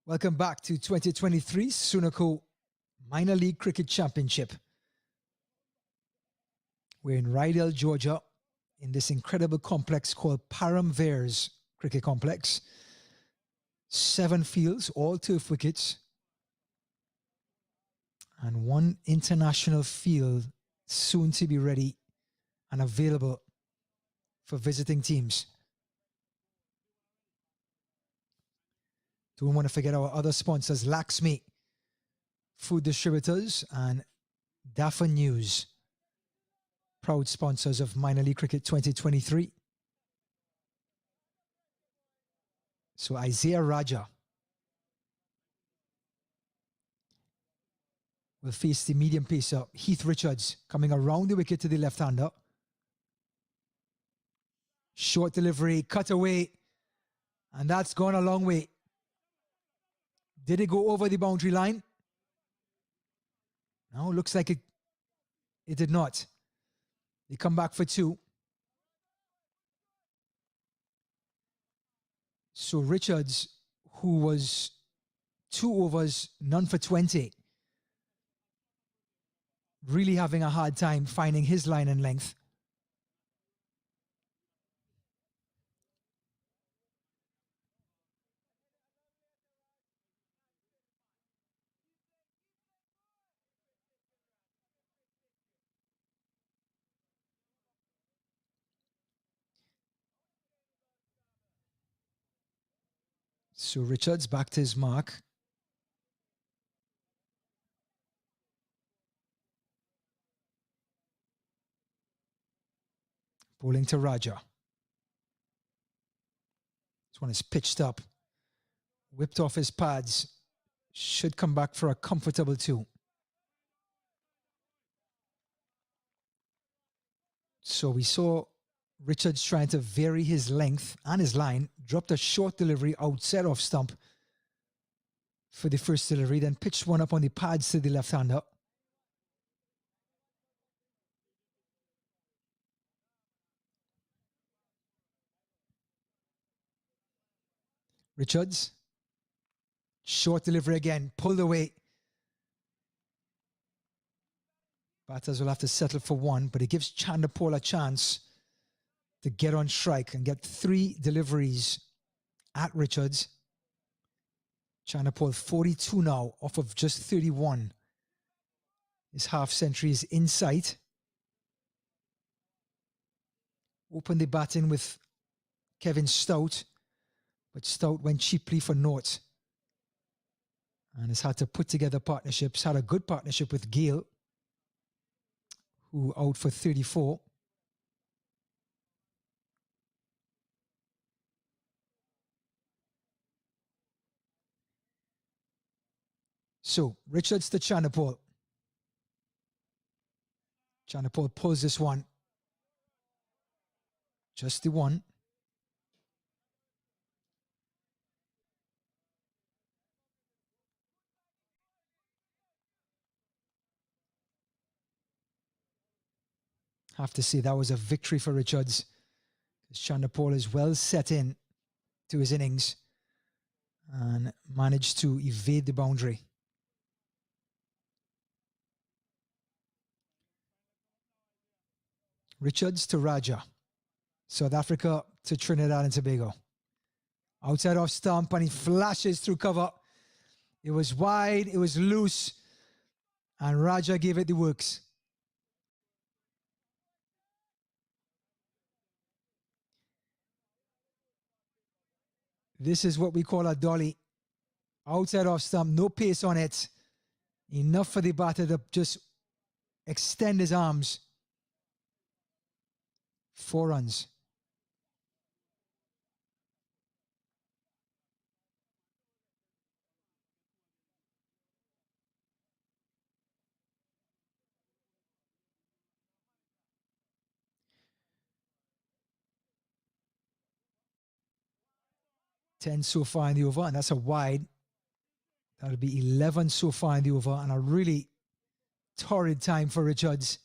Welcome back to 2023 Sunoco Minor League Cricket Championship. We're in Rydell, Georgia, in this incredible complex called Parchment Cricket Complex. 7 fields, all turf wickets, and 1 international field soon to be ready and available for visiting teams. Don't want to forget our other sponsors, Laxmi Food Distributors and Dafa News, proud sponsors of Minor League Cricket 2023. So Isaiah Raja will face the medium pacer Heath Richards, coming around the wicket to the left-hander. Short delivery, cut away, and that's gone a long way. Did it go over the boundary line? No, looks like it did not. They come back for 2. So Richards, who was 2 overs, none for 20, really having a hard time finding his line and length. So Richards back to his mark. Bowling to Raja. This one is pitched up. Whipped off his pads. Should come back for a comfortable 2. So we saw Richards trying to vary his length and his line. Dropped a short delivery outside off stump for the first delivery. Then pitched one up on the pads to the left-hander. Richards. Short delivery again. Pulled away. Batters will have to settle for 1, but it gives Chanderpaul a chance to get on strike and get 3 deliveries at Richards. Chanderpaul 42 now, off of just 31. His half century is in sight. Opened the batting with Kevin Stout, but Stout went cheaply for naught. And has had to put together partnerships. Had a good partnership with Gale, who out for 34. So, Richards to Chanderpaul. Chanderpaul pulls this one. Just the 1. Have to say that was a victory for Richards, because Chanderpaul is well set in to his innings and managed to evade the boundary. Richards to Raja. South Africa to Trinidad and Tobago. Outside off stump, and he flashes through cover. It was wide, it was loose, and Raja gave it the works. This is what we call a dolly. Outside off stump, no pace on it. Enough for the batter to just extend his arms. 4 runs. $10 so far in the over, and that's a wide. That'll be 11 so far in the over, and a really torrid time for Richards.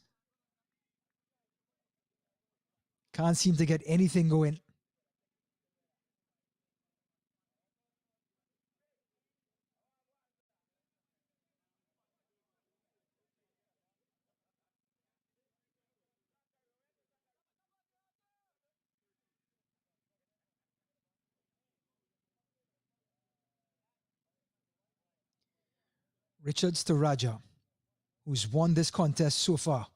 Can't seem to get anything going. Richards to Raja, who's won this contest so far.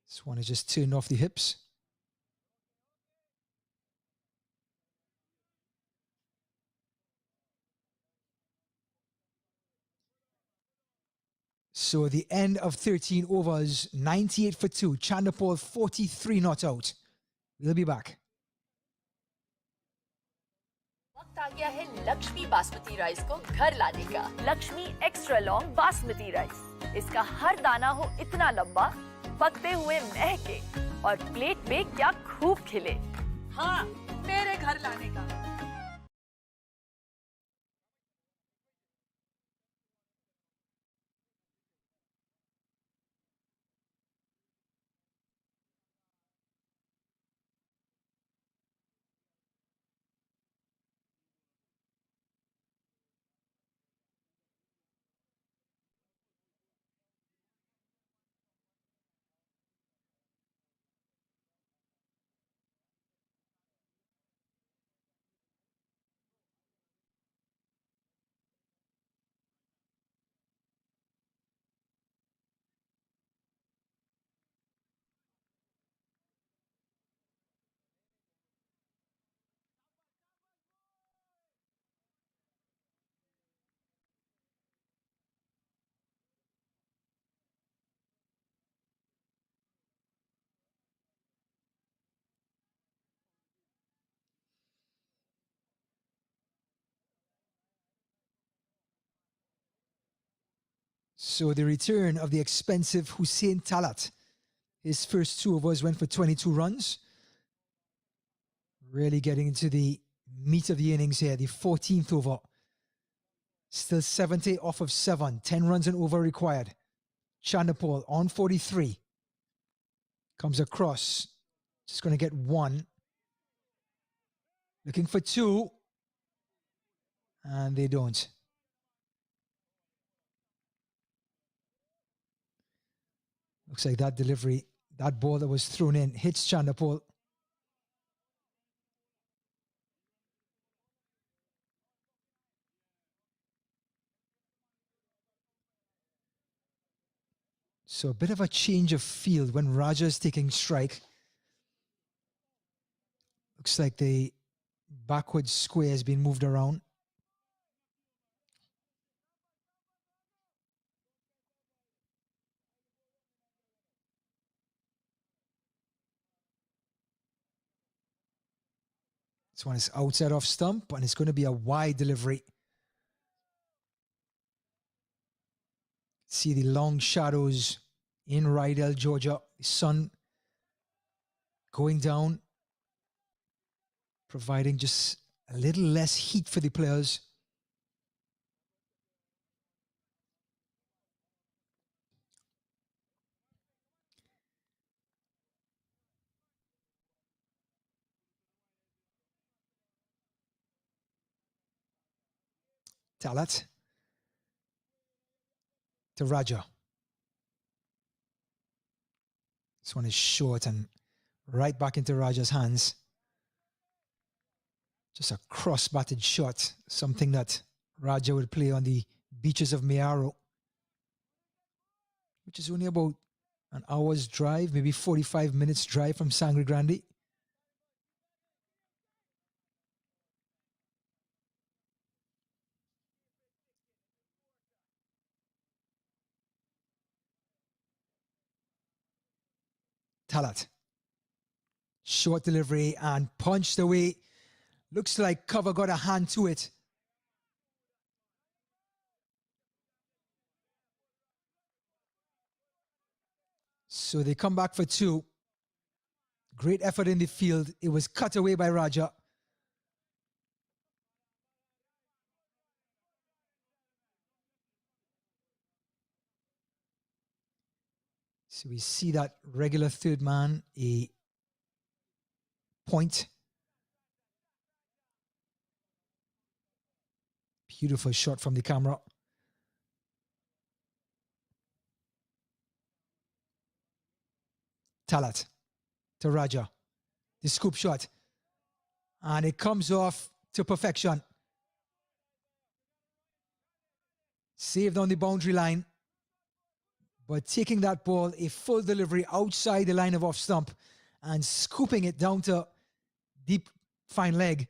This one is just turned off the hips. So the end of 13 overs, 98 for 2. Chandapal 43 not out. We'll be back. वक्त आ गया है Lakshmi basmati rice को घर लाने का। Lakshmi extra long basmati rice. इसका हर दाना हो इतना लंबा, पकते हुए महके और प्लेट पे क्या खूब खिले। हाँ, मेरे घर लाने का। So the return of the expensive Hussein Talat. His first 2 overs went for 22 runs. Really getting into the meat of the innings here. The 14th over. Still 70 off of 7. 10 runs and over required. Chandapal on 43. Comes across. Just going to get 1. Looking for 2. And they don't. Looks like that delivery, that ball that was thrown in, hits Chandapal. So a bit of a change of field when Raja is taking strike. Looks like the backward square has been moved around. This one is outside off stump, and it's going to be a wide delivery. See the long shadows in Lauderdale, Georgia. The sun going down, providing just a little less heat for the players. Talat to Raja. This one is short and right back into Raja's hands. Just a cross-batted shot, something that Raja would play on the beaches of Mayaro, which is only about an hour's drive, maybe 45 minutes drive from Sangre Grande. Talat. Short delivery and punched away. Looks like cover got a hand to it. So they come back for 2. Great effort in the field. It was cut away by Raja. So we see that regular third man, a point. Beautiful shot from the camera. Talat to Raja. The scoop shot. And it comes off to perfection. Saved on the boundary line. But taking that ball, a full delivery outside the line of off stump and scooping it down to deep fine leg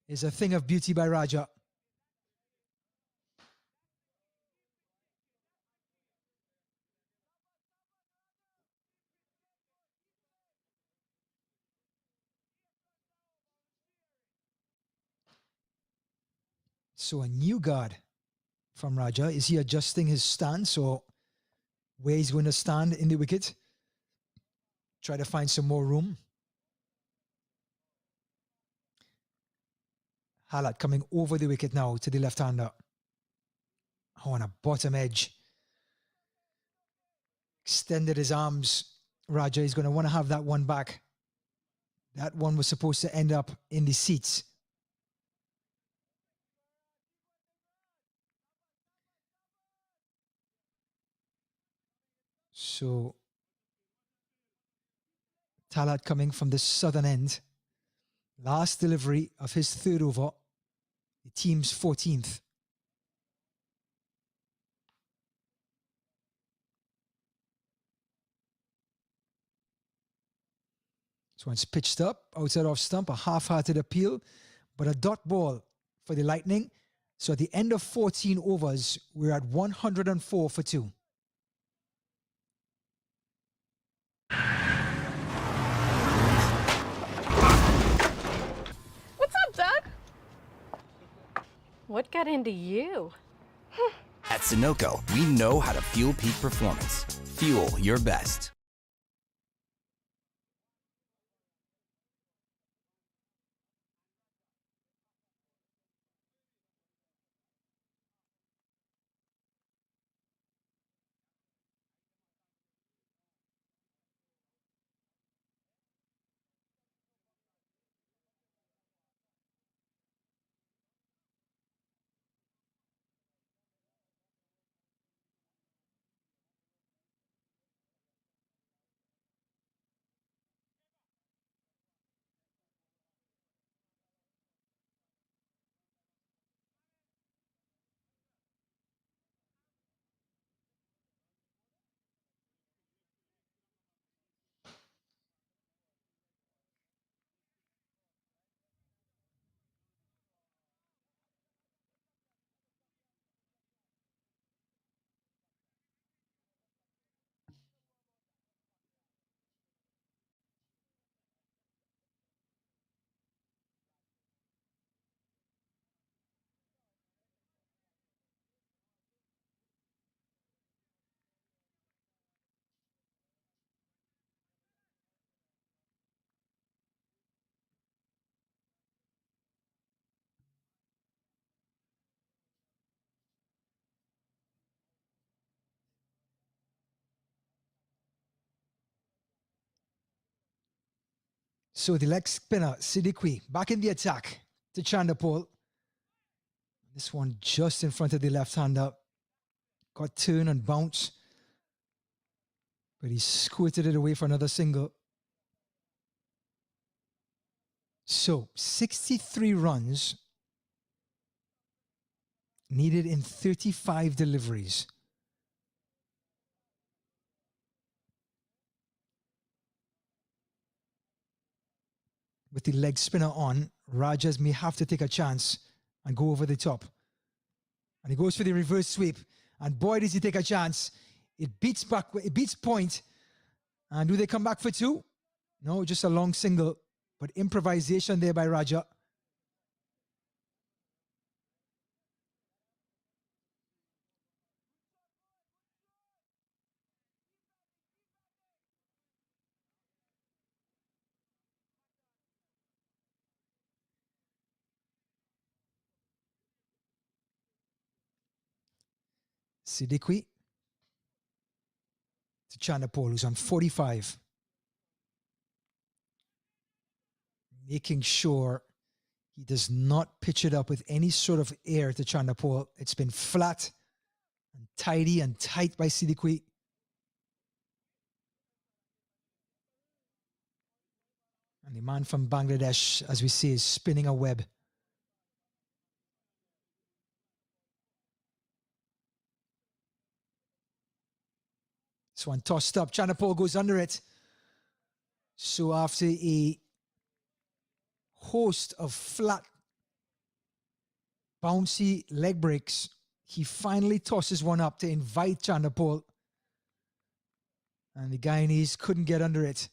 is a thing of beauty by Raja. So a new guard from Raja. Is he adjusting his stance or where he's going to stand in the wicket? Try to find some more room. Halat coming over the wicket now to the left-hander. Oh, on a bottom edge. Extended his arms. Raja is going to want to have that one back. That one was supposed to end up in the seats. So Talat coming from the southern end. Last delivery of his third over. The team's 14th. This one's pitched up, outside off stump, a half-hearted appeal, but a dot ball for the Lightning. So at the end of 14 overs, we're at 104 for 2. What's up, Doug? What got into you? At Sunoco, we know how to fuel peak performance. Fuel your best. So the leg spinner, Siddiqui, back in the attack to Chandapol. This one just in front of the left-hander. Got turn and bounce. But he squirted it away for another single. So 63 runs needed in 35 deliveries. With the leg spinner on, Rajas may have to take a chance and go over the top. And he goes for the reverse sweep. And boy, does he take a chance. It beats back, it beats point. And do they come back for 2? No, just a long single. But improvisation there by Raja. Siddiqui to Chandapol, who's on 45. Making sure he does not pitch it up with any sort of air to Chandapol. It's been flat and tidy and tight by Siddiqui. And the man from Bangladesh, as we say, is spinning a web. This one tossed up. Chanapol goes under it. So after a host of flat, bouncy leg breaks, he finally tosses one up to invite Chanapol. And the Guyanese couldn't get under it.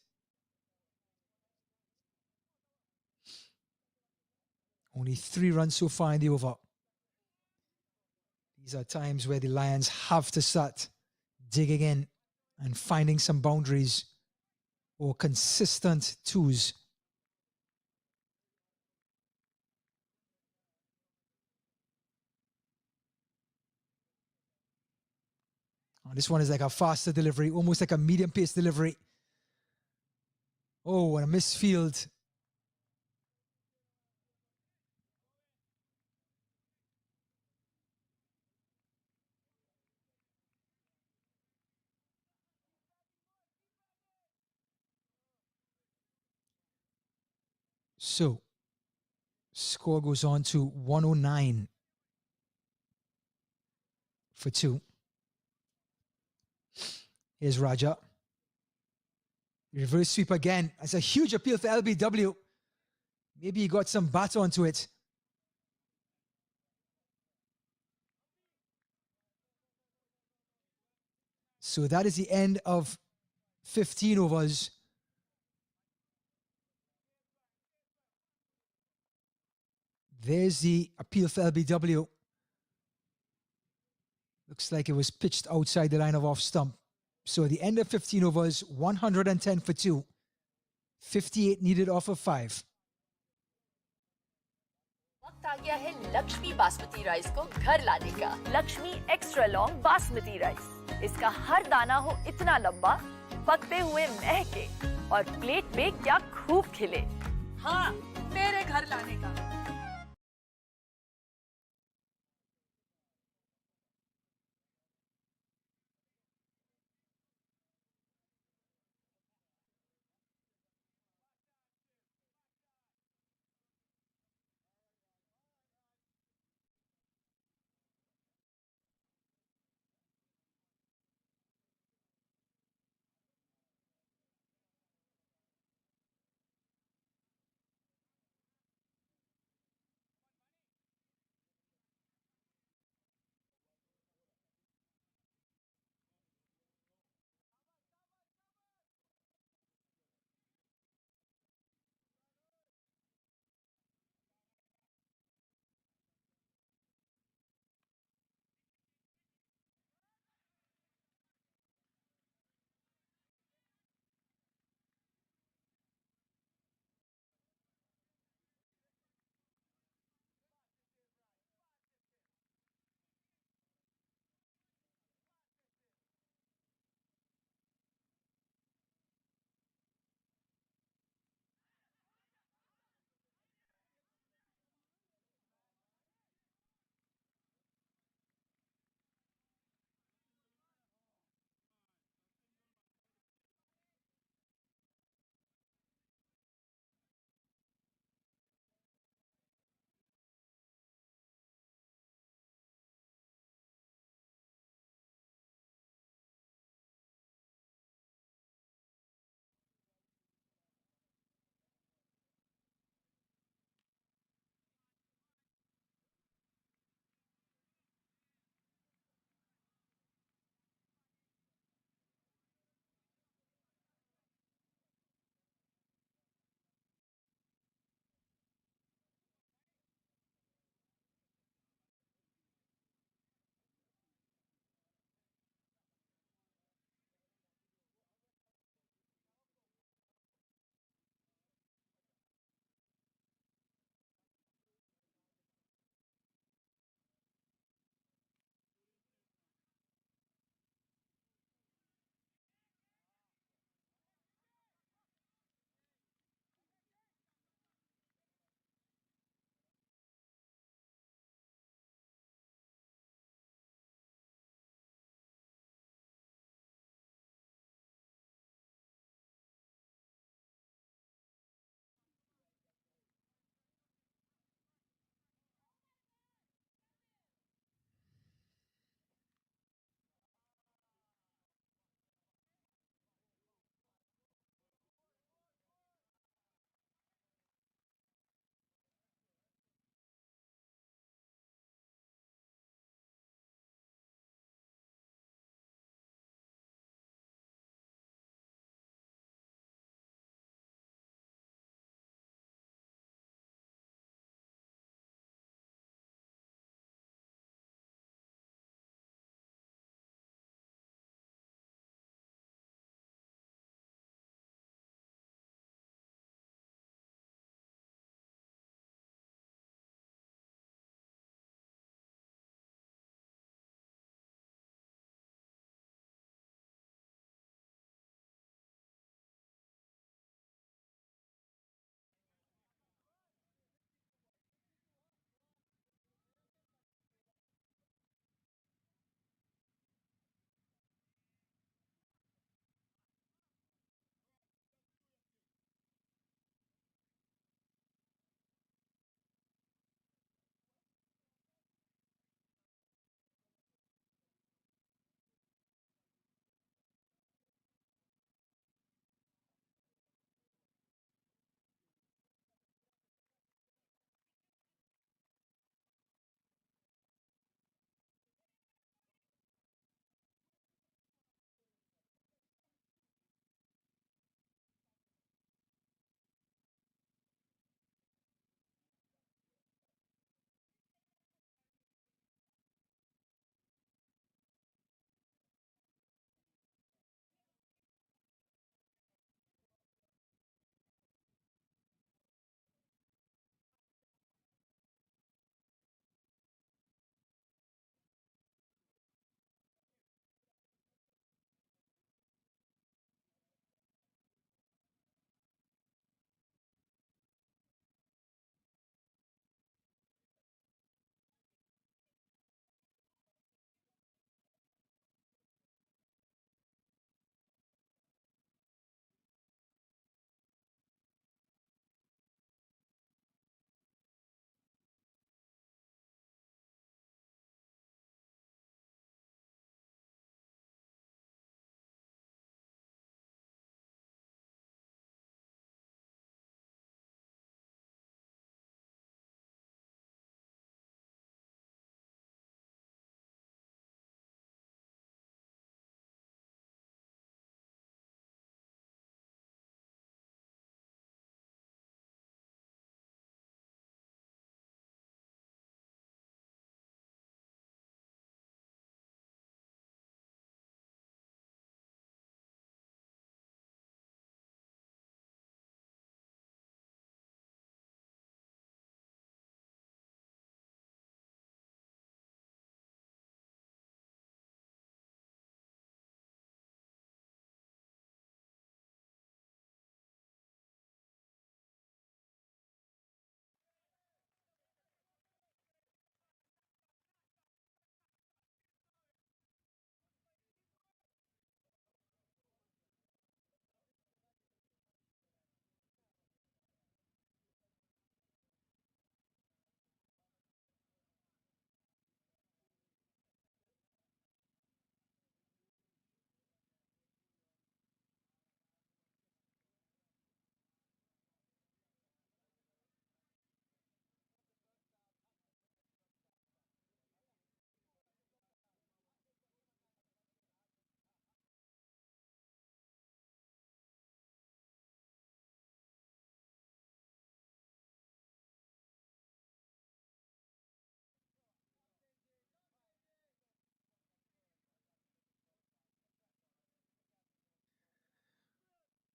Only 3 runs so far in the over. These are times where the Lions have to start digging in and finding some boundaries or consistent twos. Oh, this one is like a faster delivery, almost like a medium pace delivery. Oh, and a misfield. So, score goes on to 109 for 2. Here's Raja. Reverse sweep again. That's a huge appeal for LBW. Maybe he got some bat onto it. So that is the end of 15 overs. There's the appeal for LBW. Looks like it was pitched outside the line of off stump. So at the end of 15 overs, 110 for 2. 58 needed off of 5. वक्त आ गया है Lakshmi basmati rice को घर लाने का। Lakshmi extra long basmati rice. इसका हर दाना हो इतना लंबा, पकते हुए महके और प्लेट पे क्या खूब खिले। हाँ, मेरे घर लाने का।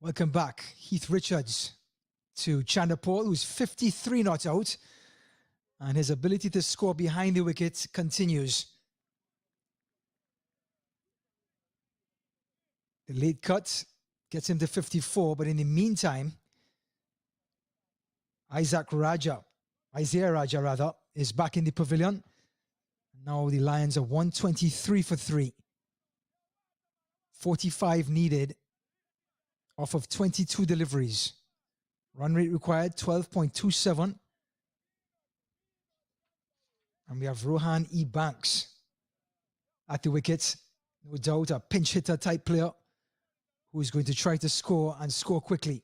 Welcome back. Heath Richards to Chanderpaul, who's 53 not out. And his ability to score behind the wicket continues. The late cut gets him to 54, but in the meantime, Isaiah Raja, is back in the pavilion. Now the Lions are 123 for 3. 45 needed off of 22 deliveries. Run rate required, 12.27. And we have Rohan E. Banks at the wicket. No doubt a pinch hitter type player who is going to try to score and score quickly.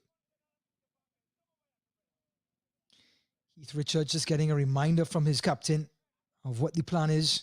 Heath Richards just getting a reminder from his captain of what the plan is.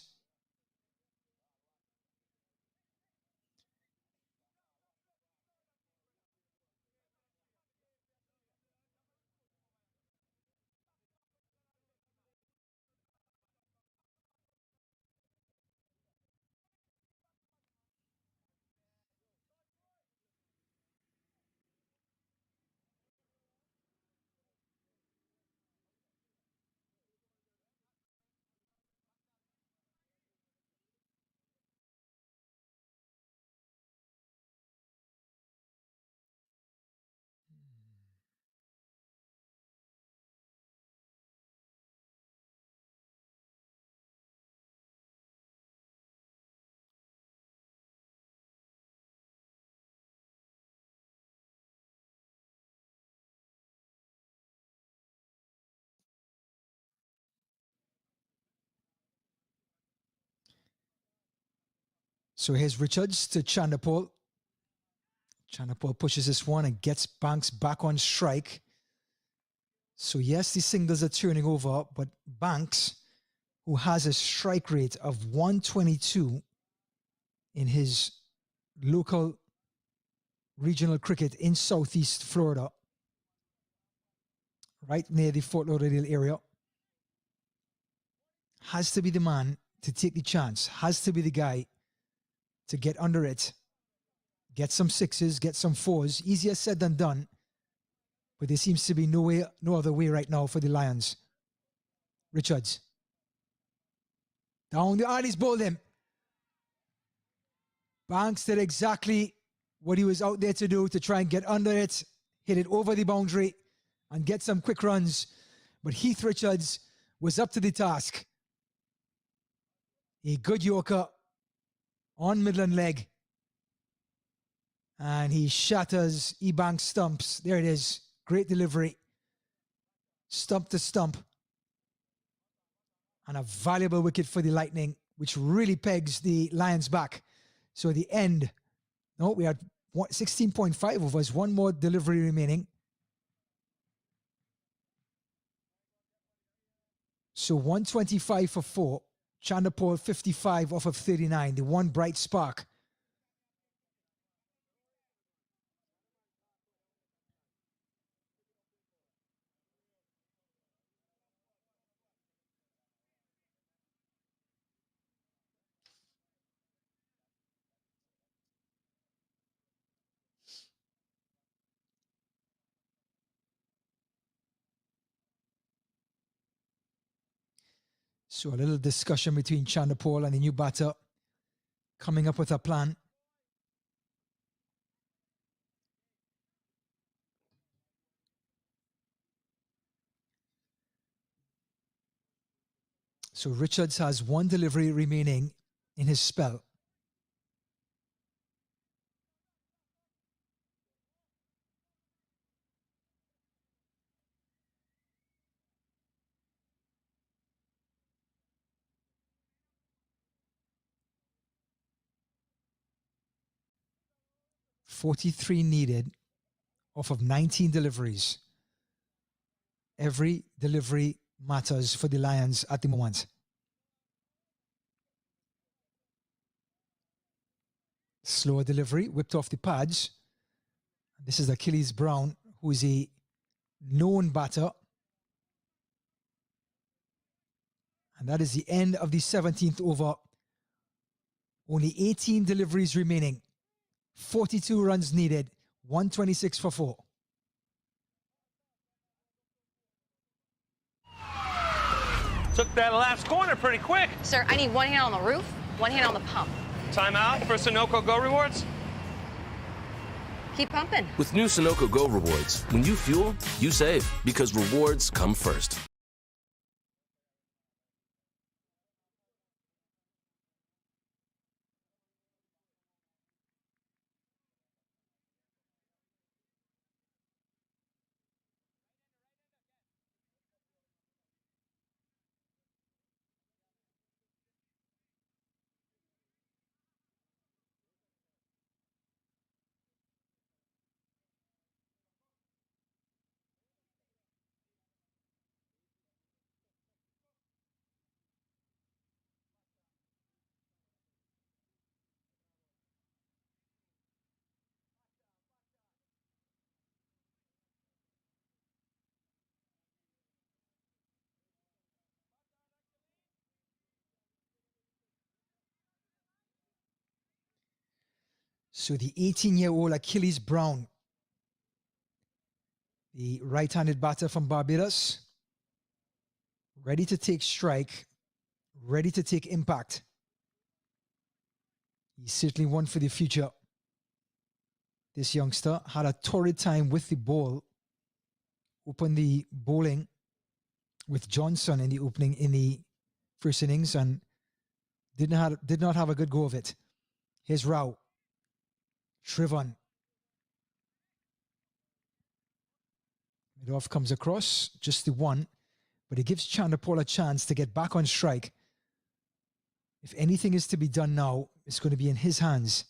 So here's Richards to Chanderpaul. Chanderpaul pushes this one and gets Banks back on strike. So yes, the singles are turning over, but Banks, who has a strike rate of 122 in his local regional cricket in Southeast Florida, right near the Fort Lauderdale area, has to be the man to take the chance, has to be the guy to get under it, get some sixes, get some fours. Easier said than done, but there seems to be no other way right now for the Lions. Richards. Down the he's bowled him. Banks did exactly what he was out there to do, to try and get under it, hit it over the boundary, and get some quick runs. But Heath Richards was up to the task. A good Yorker on Midland leg. And he shatters Ebanks stumps. There it is. Great delivery. Stump to stump. And a valuable wicket for the Lightning, which really pegs the Lions back. So at the end, no, we had 16.5 overs, one more delivery remaining. So 125 for 4. Chanderpaul 55 off of 39, the one bright spark. So a little discussion between Chanderpaul and the new batter, coming up with a plan. So Richards has one delivery remaining in his spell. .43 needed off of 19 deliveries. Every delivery matters for the Lions at the moment. Slower delivery, whipped off the pads. This is Achilles Brown, who is a known batter. And that is the end of the 17th over. Only 18 deliveries remaining. 42 runs needed. 126 for 4. Took that last corner pretty quick. Sir, I need one hand on the roof, one hand on the pump. Timeout for Sunoco Go Rewards. Keep pumping. With new Sunoco Go rewards, when you fuel, you save because rewards come first. So the 18-year-old Achilles Brown, the right-handed batter from Barbados, ready to take strike, ready to take impact. He's certainly one for the future. This youngster had a torrid time with the ball, opened the bowling with Johnson in the opening in the first innings and did not have a good go of it. Here's Rao. Trivon. Mid-off comes across, just the one, but it gives Chanderpaul a chance to get back on strike. If anything is to be done now, it's going to be in his hands.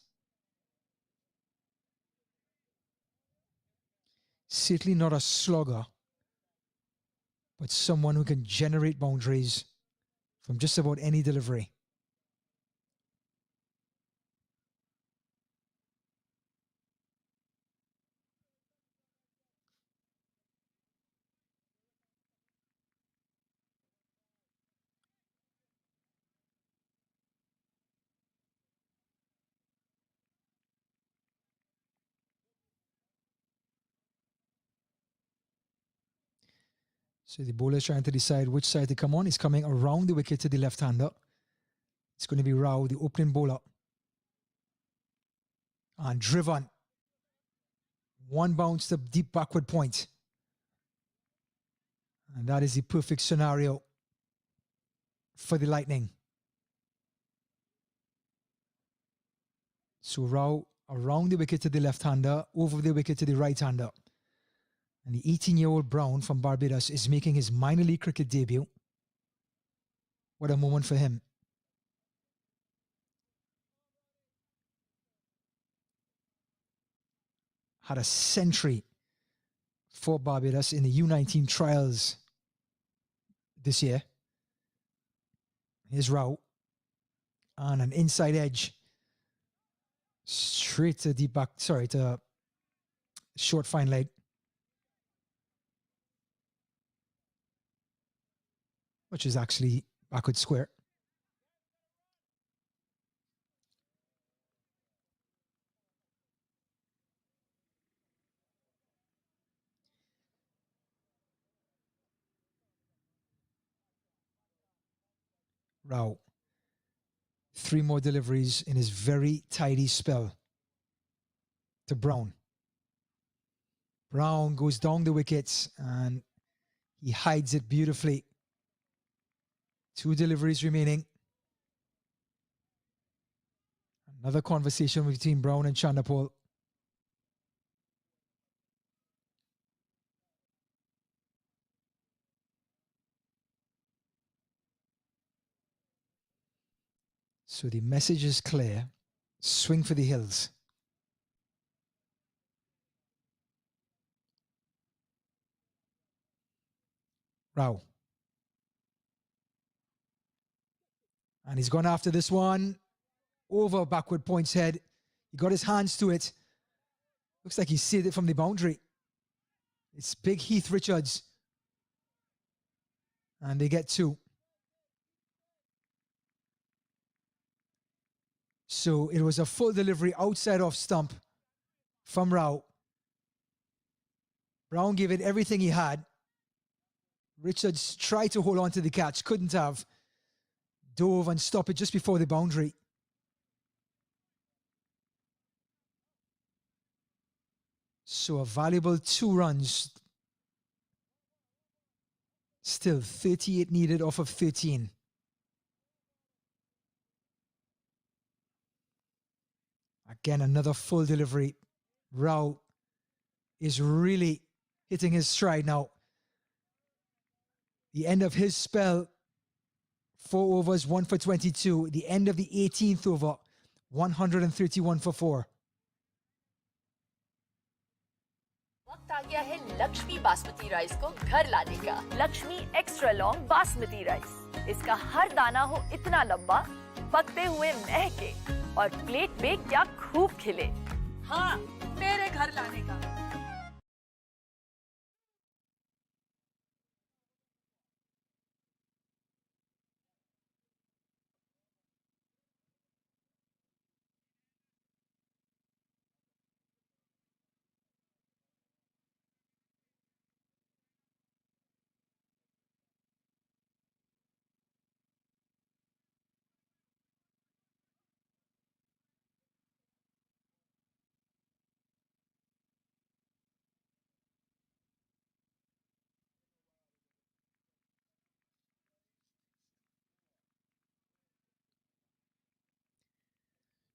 Certainly not a slugger, but someone who can generate boundaries from just about any delivery. So the bowler is trying to decide which side to come on. He's coming around the wicket to the left-hander. It's going to be Rao, the opening bowler. And driven. One bounce to deep backward point. And that is the perfect scenario for the Lightning. So Rao around the wicket to the left-hander, over the wicket to the right-hander. And the 18-year-old Brown from Barbados is making his minor league cricket debut. What a moment for him. Had a century for Barbados in the U19 trials this year. Here's Rao. And an inside edge. Straight to deep back, to short fine leg. Which is actually backward square. Rao. 3 more deliveries in his very tidy spell to Brown. Brown goes down the wickets and he hides it beautifully. 2 deliveries remaining. Another conversation between Brown and Chanderpaul. So the message is clear. Swing for the hills. Rao. And he's gone after this one. Over backward point's head. He got his hands to it. Looks like he saved it from the boundary. It's big Heath Richards. And they get 2. So it was a full delivery outside off stump from Rao. Brown gave it everything he had. Richards tried to hold on to the catch, couldn't have. Dove and stopped it just before the boundary. So a valuable 2 runs. Still 38 needed off of 13. Again, another full delivery. Rao is really hitting his stride now. The end of his spell, 4 overs, 1 for 22. The end of the 18th over, 131 for 4. वक्त आ गया है Lakshmi basmati rice को घर लाने का। Lakshmi extra long basmati rice. इसका हर दाना हो इतना लंबा, पकते हुए महके और प्लेट में क्या खूब खिले। हाँ, मेरे घर लाने का।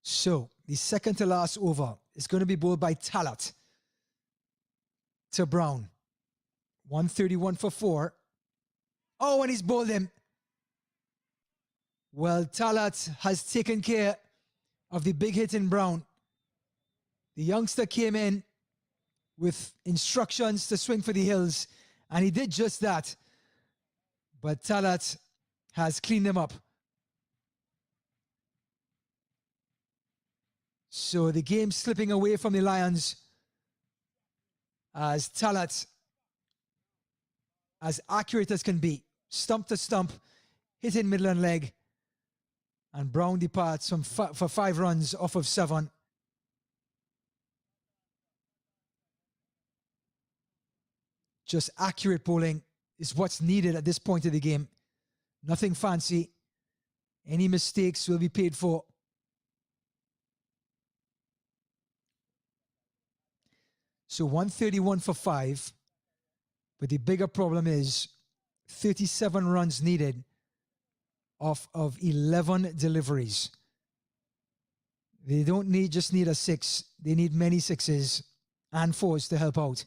So, the second to last over is going to be bowled by Talat to Brown. 131 for 4. Oh, and he's bowled him. Well, Talat has taken care of the big hit in Brown. The youngster came in with instructions to swing for the hills, and he did just that. But Talat has cleaned him up. So the game slipping away from the Lions as Talat, as accurate as can be, stump to stump, hitting middle and leg, and Brown departs for 5 runs off of 7. Just accurate bowling is what's needed at this point of the game. Nothing fancy. Any mistakes will be paid for. So 131 for 5. But the bigger problem is 37 runs needed off of 11 deliveries. They don't just need a 6. They need many 6s and 4s to help out.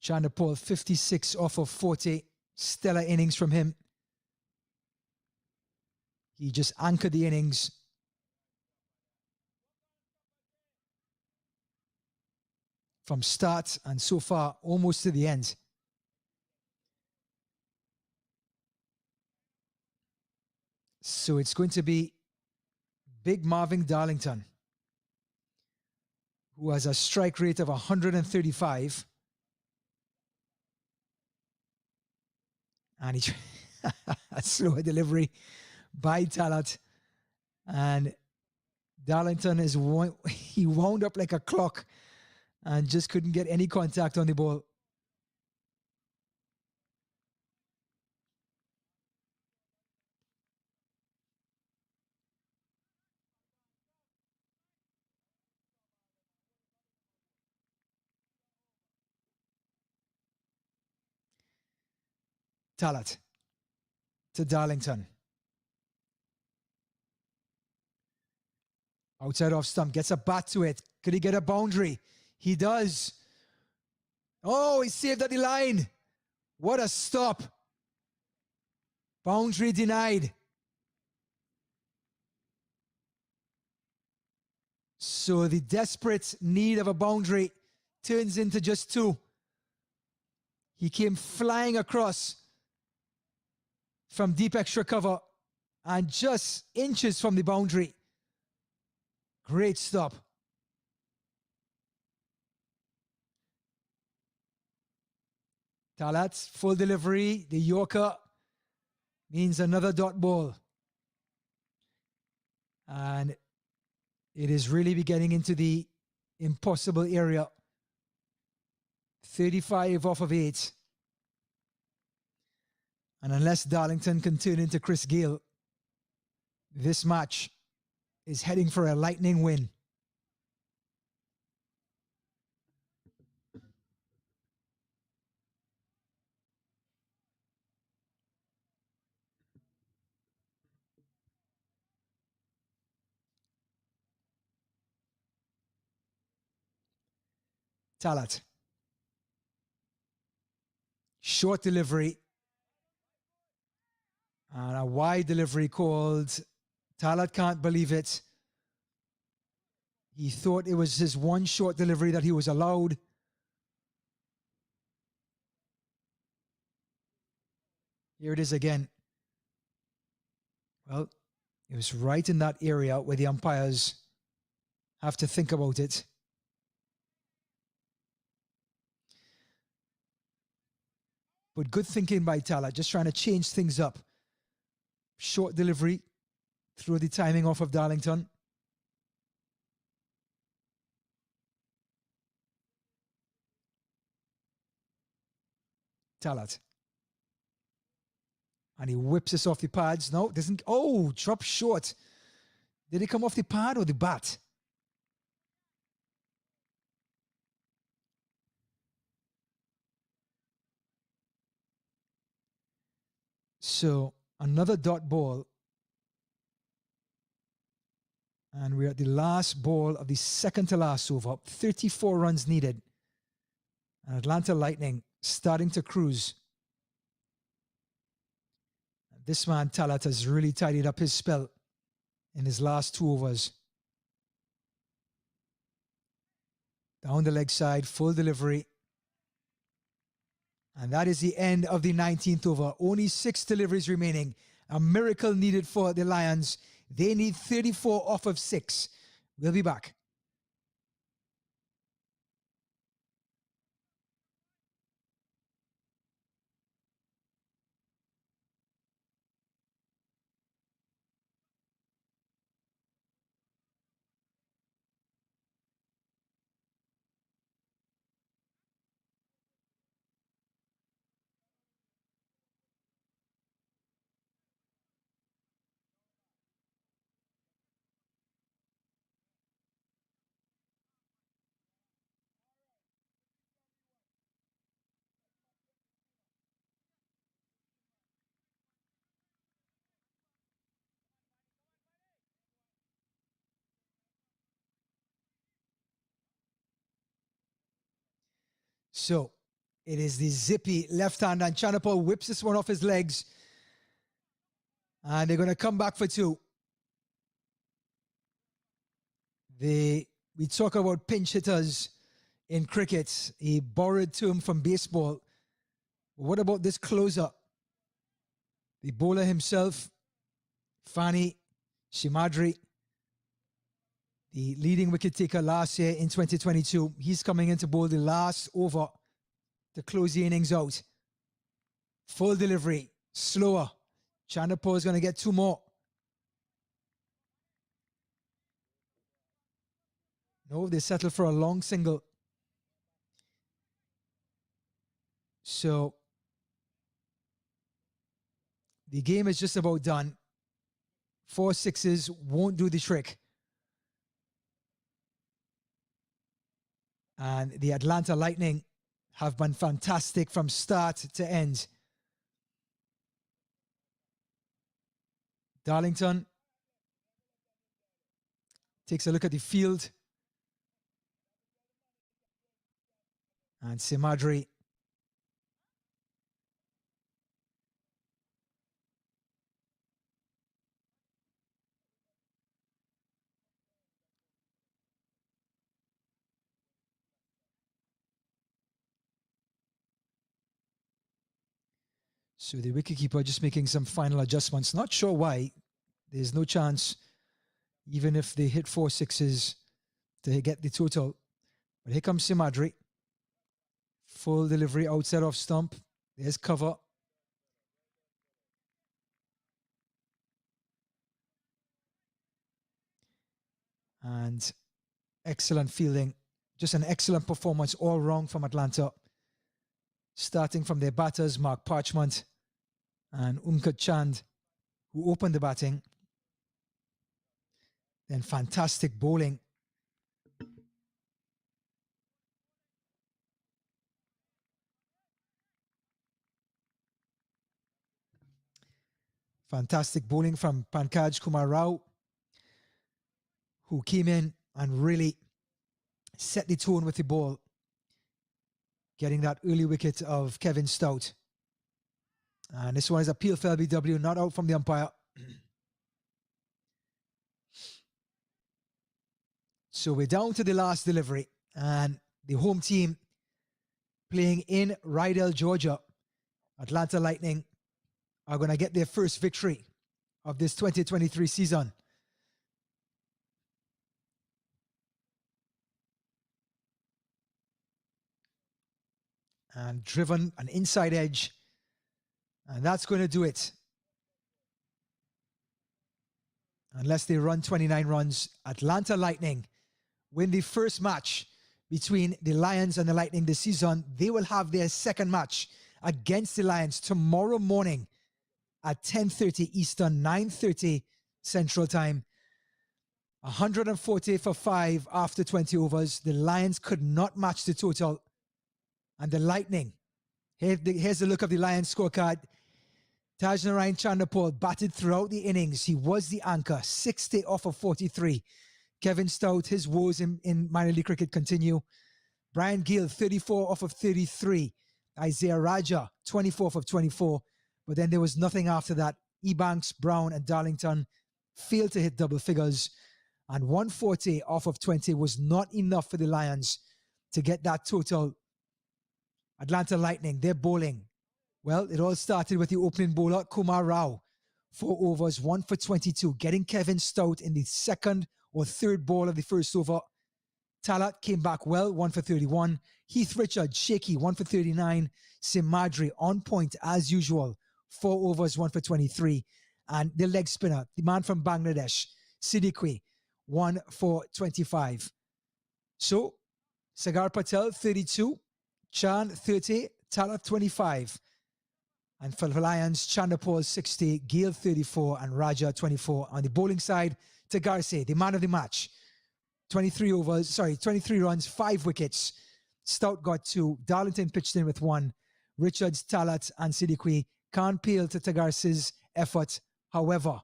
Chanderpaul, 56 off of 40. Stellar innings from him. He just anchored the innings. From start and so far almost to the end. So it's going to be Big Marvin Darlington, who has a strike rate of 135. And he a slower delivery by Talat. And Darlington he wound up like a clock and just couldn't get any contact on the ball. Talat to Darlington. Outside off stump, gets a bat to it. Could he get a boundary? He does. Oh, he saved at the line. What a stop. Boundary denied. So the desperate need of a boundary turns into just 2. He came flying across from deep extra cover and just inches from the boundary. Great stop. Talat, full delivery. The Yorker means another dot ball. And it is really getting into the impossible area. 35 off of 8. And unless Darlington can turn into Chris Gayle, this match is heading for a lightning win. Talat. Short delivery. And a wide delivery called. Talat can't believe it. He thought it was his one short delivery that he was allowed. Here it is again. Well, it was right in that area where the umpires have to think about it. But good thinking by Talat, just trying to change things up. Short delivery, through the timing off of Darlington. Talat. And he whips us off the pads. No, doesn't. Oh, drop short. Did it come off the pad or the bat? So another dot ball. And we're at the last ball of the second to last over. 34 runs needed. And Atlanta Lightning starting to cruise. This man, Talat, has really tidied up his spell in his last 2 overs. Down the leg side, full delivery. And that is the end of the 19th over. Only 6 deliveries remaining. A miracle needed for the Lions. They need 34 off of 6. We'll be back. So it is the zippy left hand, and Chanapal whips this one off his legs. And they're going to come back for 2. We talk about pinch hitters in cricket, a borrowed term from baseball. What about this closer? The bowler himself, Fani Shimadri, the leading wicket taker last year in 2022. He's coming in to bowl the last over to close the innings out. Full delivery, slower. Chanapal is going to get 2 more. No, they settle for a long single. So the game is just about done. 4 sixes won't do the trick. And the Atlanta Lightning have been fantastic from start to end. Darlington takes a look at the field. And Simadri so the wicketkeeper just making some final adjustments. Not sure why. There's no chance, even if they hit 4 sixes, to get the total. But here comes Simadri. Full delivery outside off stump. There's cover. And excellent fielding. Just an excellent performance all round from Atlanta. Starting from their batters, Mark Parchment and Umkut Chand, who opened the batting. Then fantastic bowling. Fantastic bowling from Pankaj Kumar Rao, who came in and really set the tone with the ball, getting that early wicket of Kevin Stout. And this one is appeal for LBW, not out from the umpire. So we're down to the last delivery, and the home team playing in Lauderdale, Georgia, Atlanta Lightning, are going to get their first victory of this 2023 season. And driven an inside edge, and that's going to do it. Unless they run 29 runs, Atlanta Lightning win the first match between the Lions and the Lightning this season. They will have their second match against the Lions tomorrow morning at 10:30 Eastern, 9:30 Central Time. 140 for 5 after 20 overs. The Lions could not match the total. And the Lightning, here's the look of the Lions scorecard. Tajnarayan Chanderpaul batted throughout the innings. He was the anchor, 60 off of 43. Kevin Stout, his woes in minor league cricket continue. Brian Gill, 34 off of 33. Isaiah Raja, 24 off of 24. But then there was nothing after that. Ebanks, Brown, and Darlington failed to hit double figures. And 140 off of 20 was not enough for the Lions to get that total. Atlanta Lightning, they're bowling. Well, it all started with the opening bowler, Kumar Rao. 4 overs, 1 for 22, getting Kevin Stout in the second or third ball of the first over. Talat came back well, 1 for 31. Heath Richards, shaky, 1 for 39. Simadri on point as usual, 4 overs, 1 for 23. And the leg spinner, the man from Bangladesh, Siddiqui, 1 for 25. So, Sagar Patel, 32. Chand, 30. Talat, 25. And for the Lions, Chanderpaul, 60. Gale, 34. And Raja, 24. On the bowling side, to Garcia, the man of the match. 23 runs, 5 wickets. Stout got 2. Darlington pitched in with 1. Richards, Talat, and Siddiqui can't pale to Tagarce's effort. However,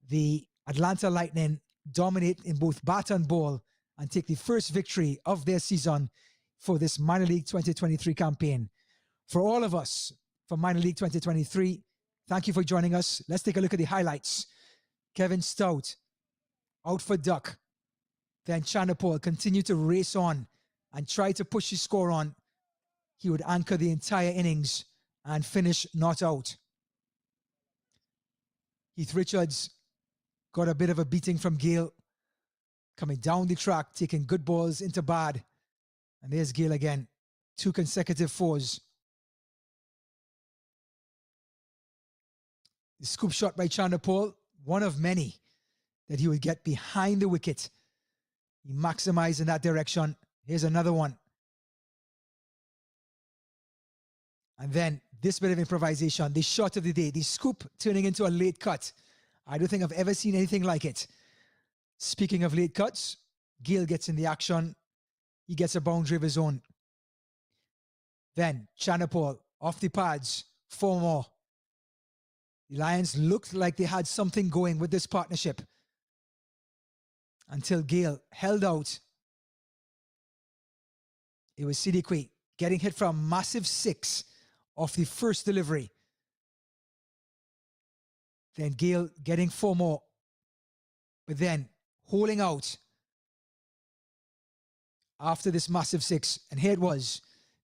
the Atlanta Lightning dominate in both bat and ball and take the first victory of their season for this Minor League 2023 campaign. For all of us from Minor League 2023, thank you for joining us. Let's take a look at the highlights. Kevin Stout, out for duck. Then Chanderpaul continued to race on and try to push his score on. He would anchor the entire innings and finish not out. Heath Richards got a bit of a beating from Gale, coming down the track, taking good balls into bad. And there's Gale again. 2 consecutive 4s. The scoop shot by Chanderpaul, one of many that he would get behind the wicket. He maximized in that direction. Here's another one. And then this bit of improvisation, the shot of the day, the scoop turning into a late cut. I don't think I've ever seen anything like it. Speaking of late cuts, Gale gets in the action. He gets a boundary of his own. Then Chanderpaul off the pads, 4 more. The Lions looked like they had something going with this partnership until Gale held out. It was Siddiqui getting hit for a massive 6 off the first delivery. Then Gale getting 4 more. But then holding out after this massive 6. And here it was,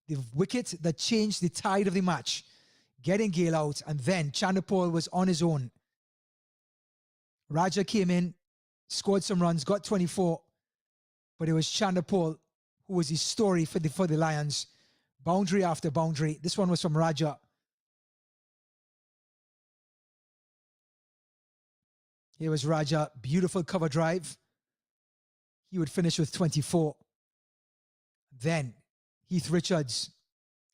the wicket that changed the tide of the match. Getting Gale out, and then Chanderpaul was on his own. Raja came in, scored some runs, got 24, but it was Chanderpaul who was the story for the Lions. Boundary after boundary. This one was from Raja. Here was Raja, beautiful cover drive. he would finish with 24. Then Heath Richards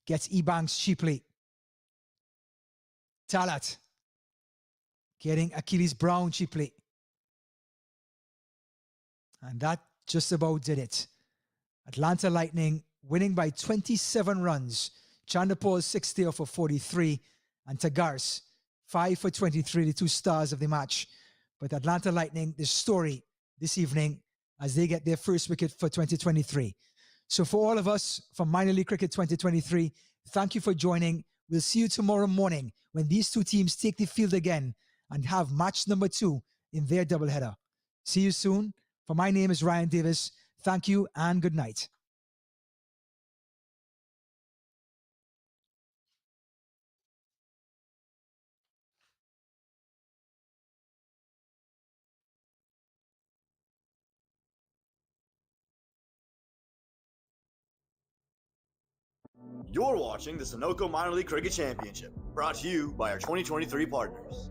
gets Ebanks cheaply. Talat getting Achilles Brown cheaply. And that just about did it. Atlanta Lightning winning by 27 runs. Chanderpaul 60 for 43 and Tagarce 5 for 23, the two stars of the match. But Atlanta Lightning, the story this evening as they get their first wicket for 2023. So for all of us from Minor League Cricket 2023, thank you for joining. We'll see you tomorrow morning when these two teams take the field again and have match number 2 in their doubleheader. See you soon. For my name is Ryan Davis. Thank you and good night. You're watching the Sunoco Minor League Cricket Championship, brought to you by our 2023 partners.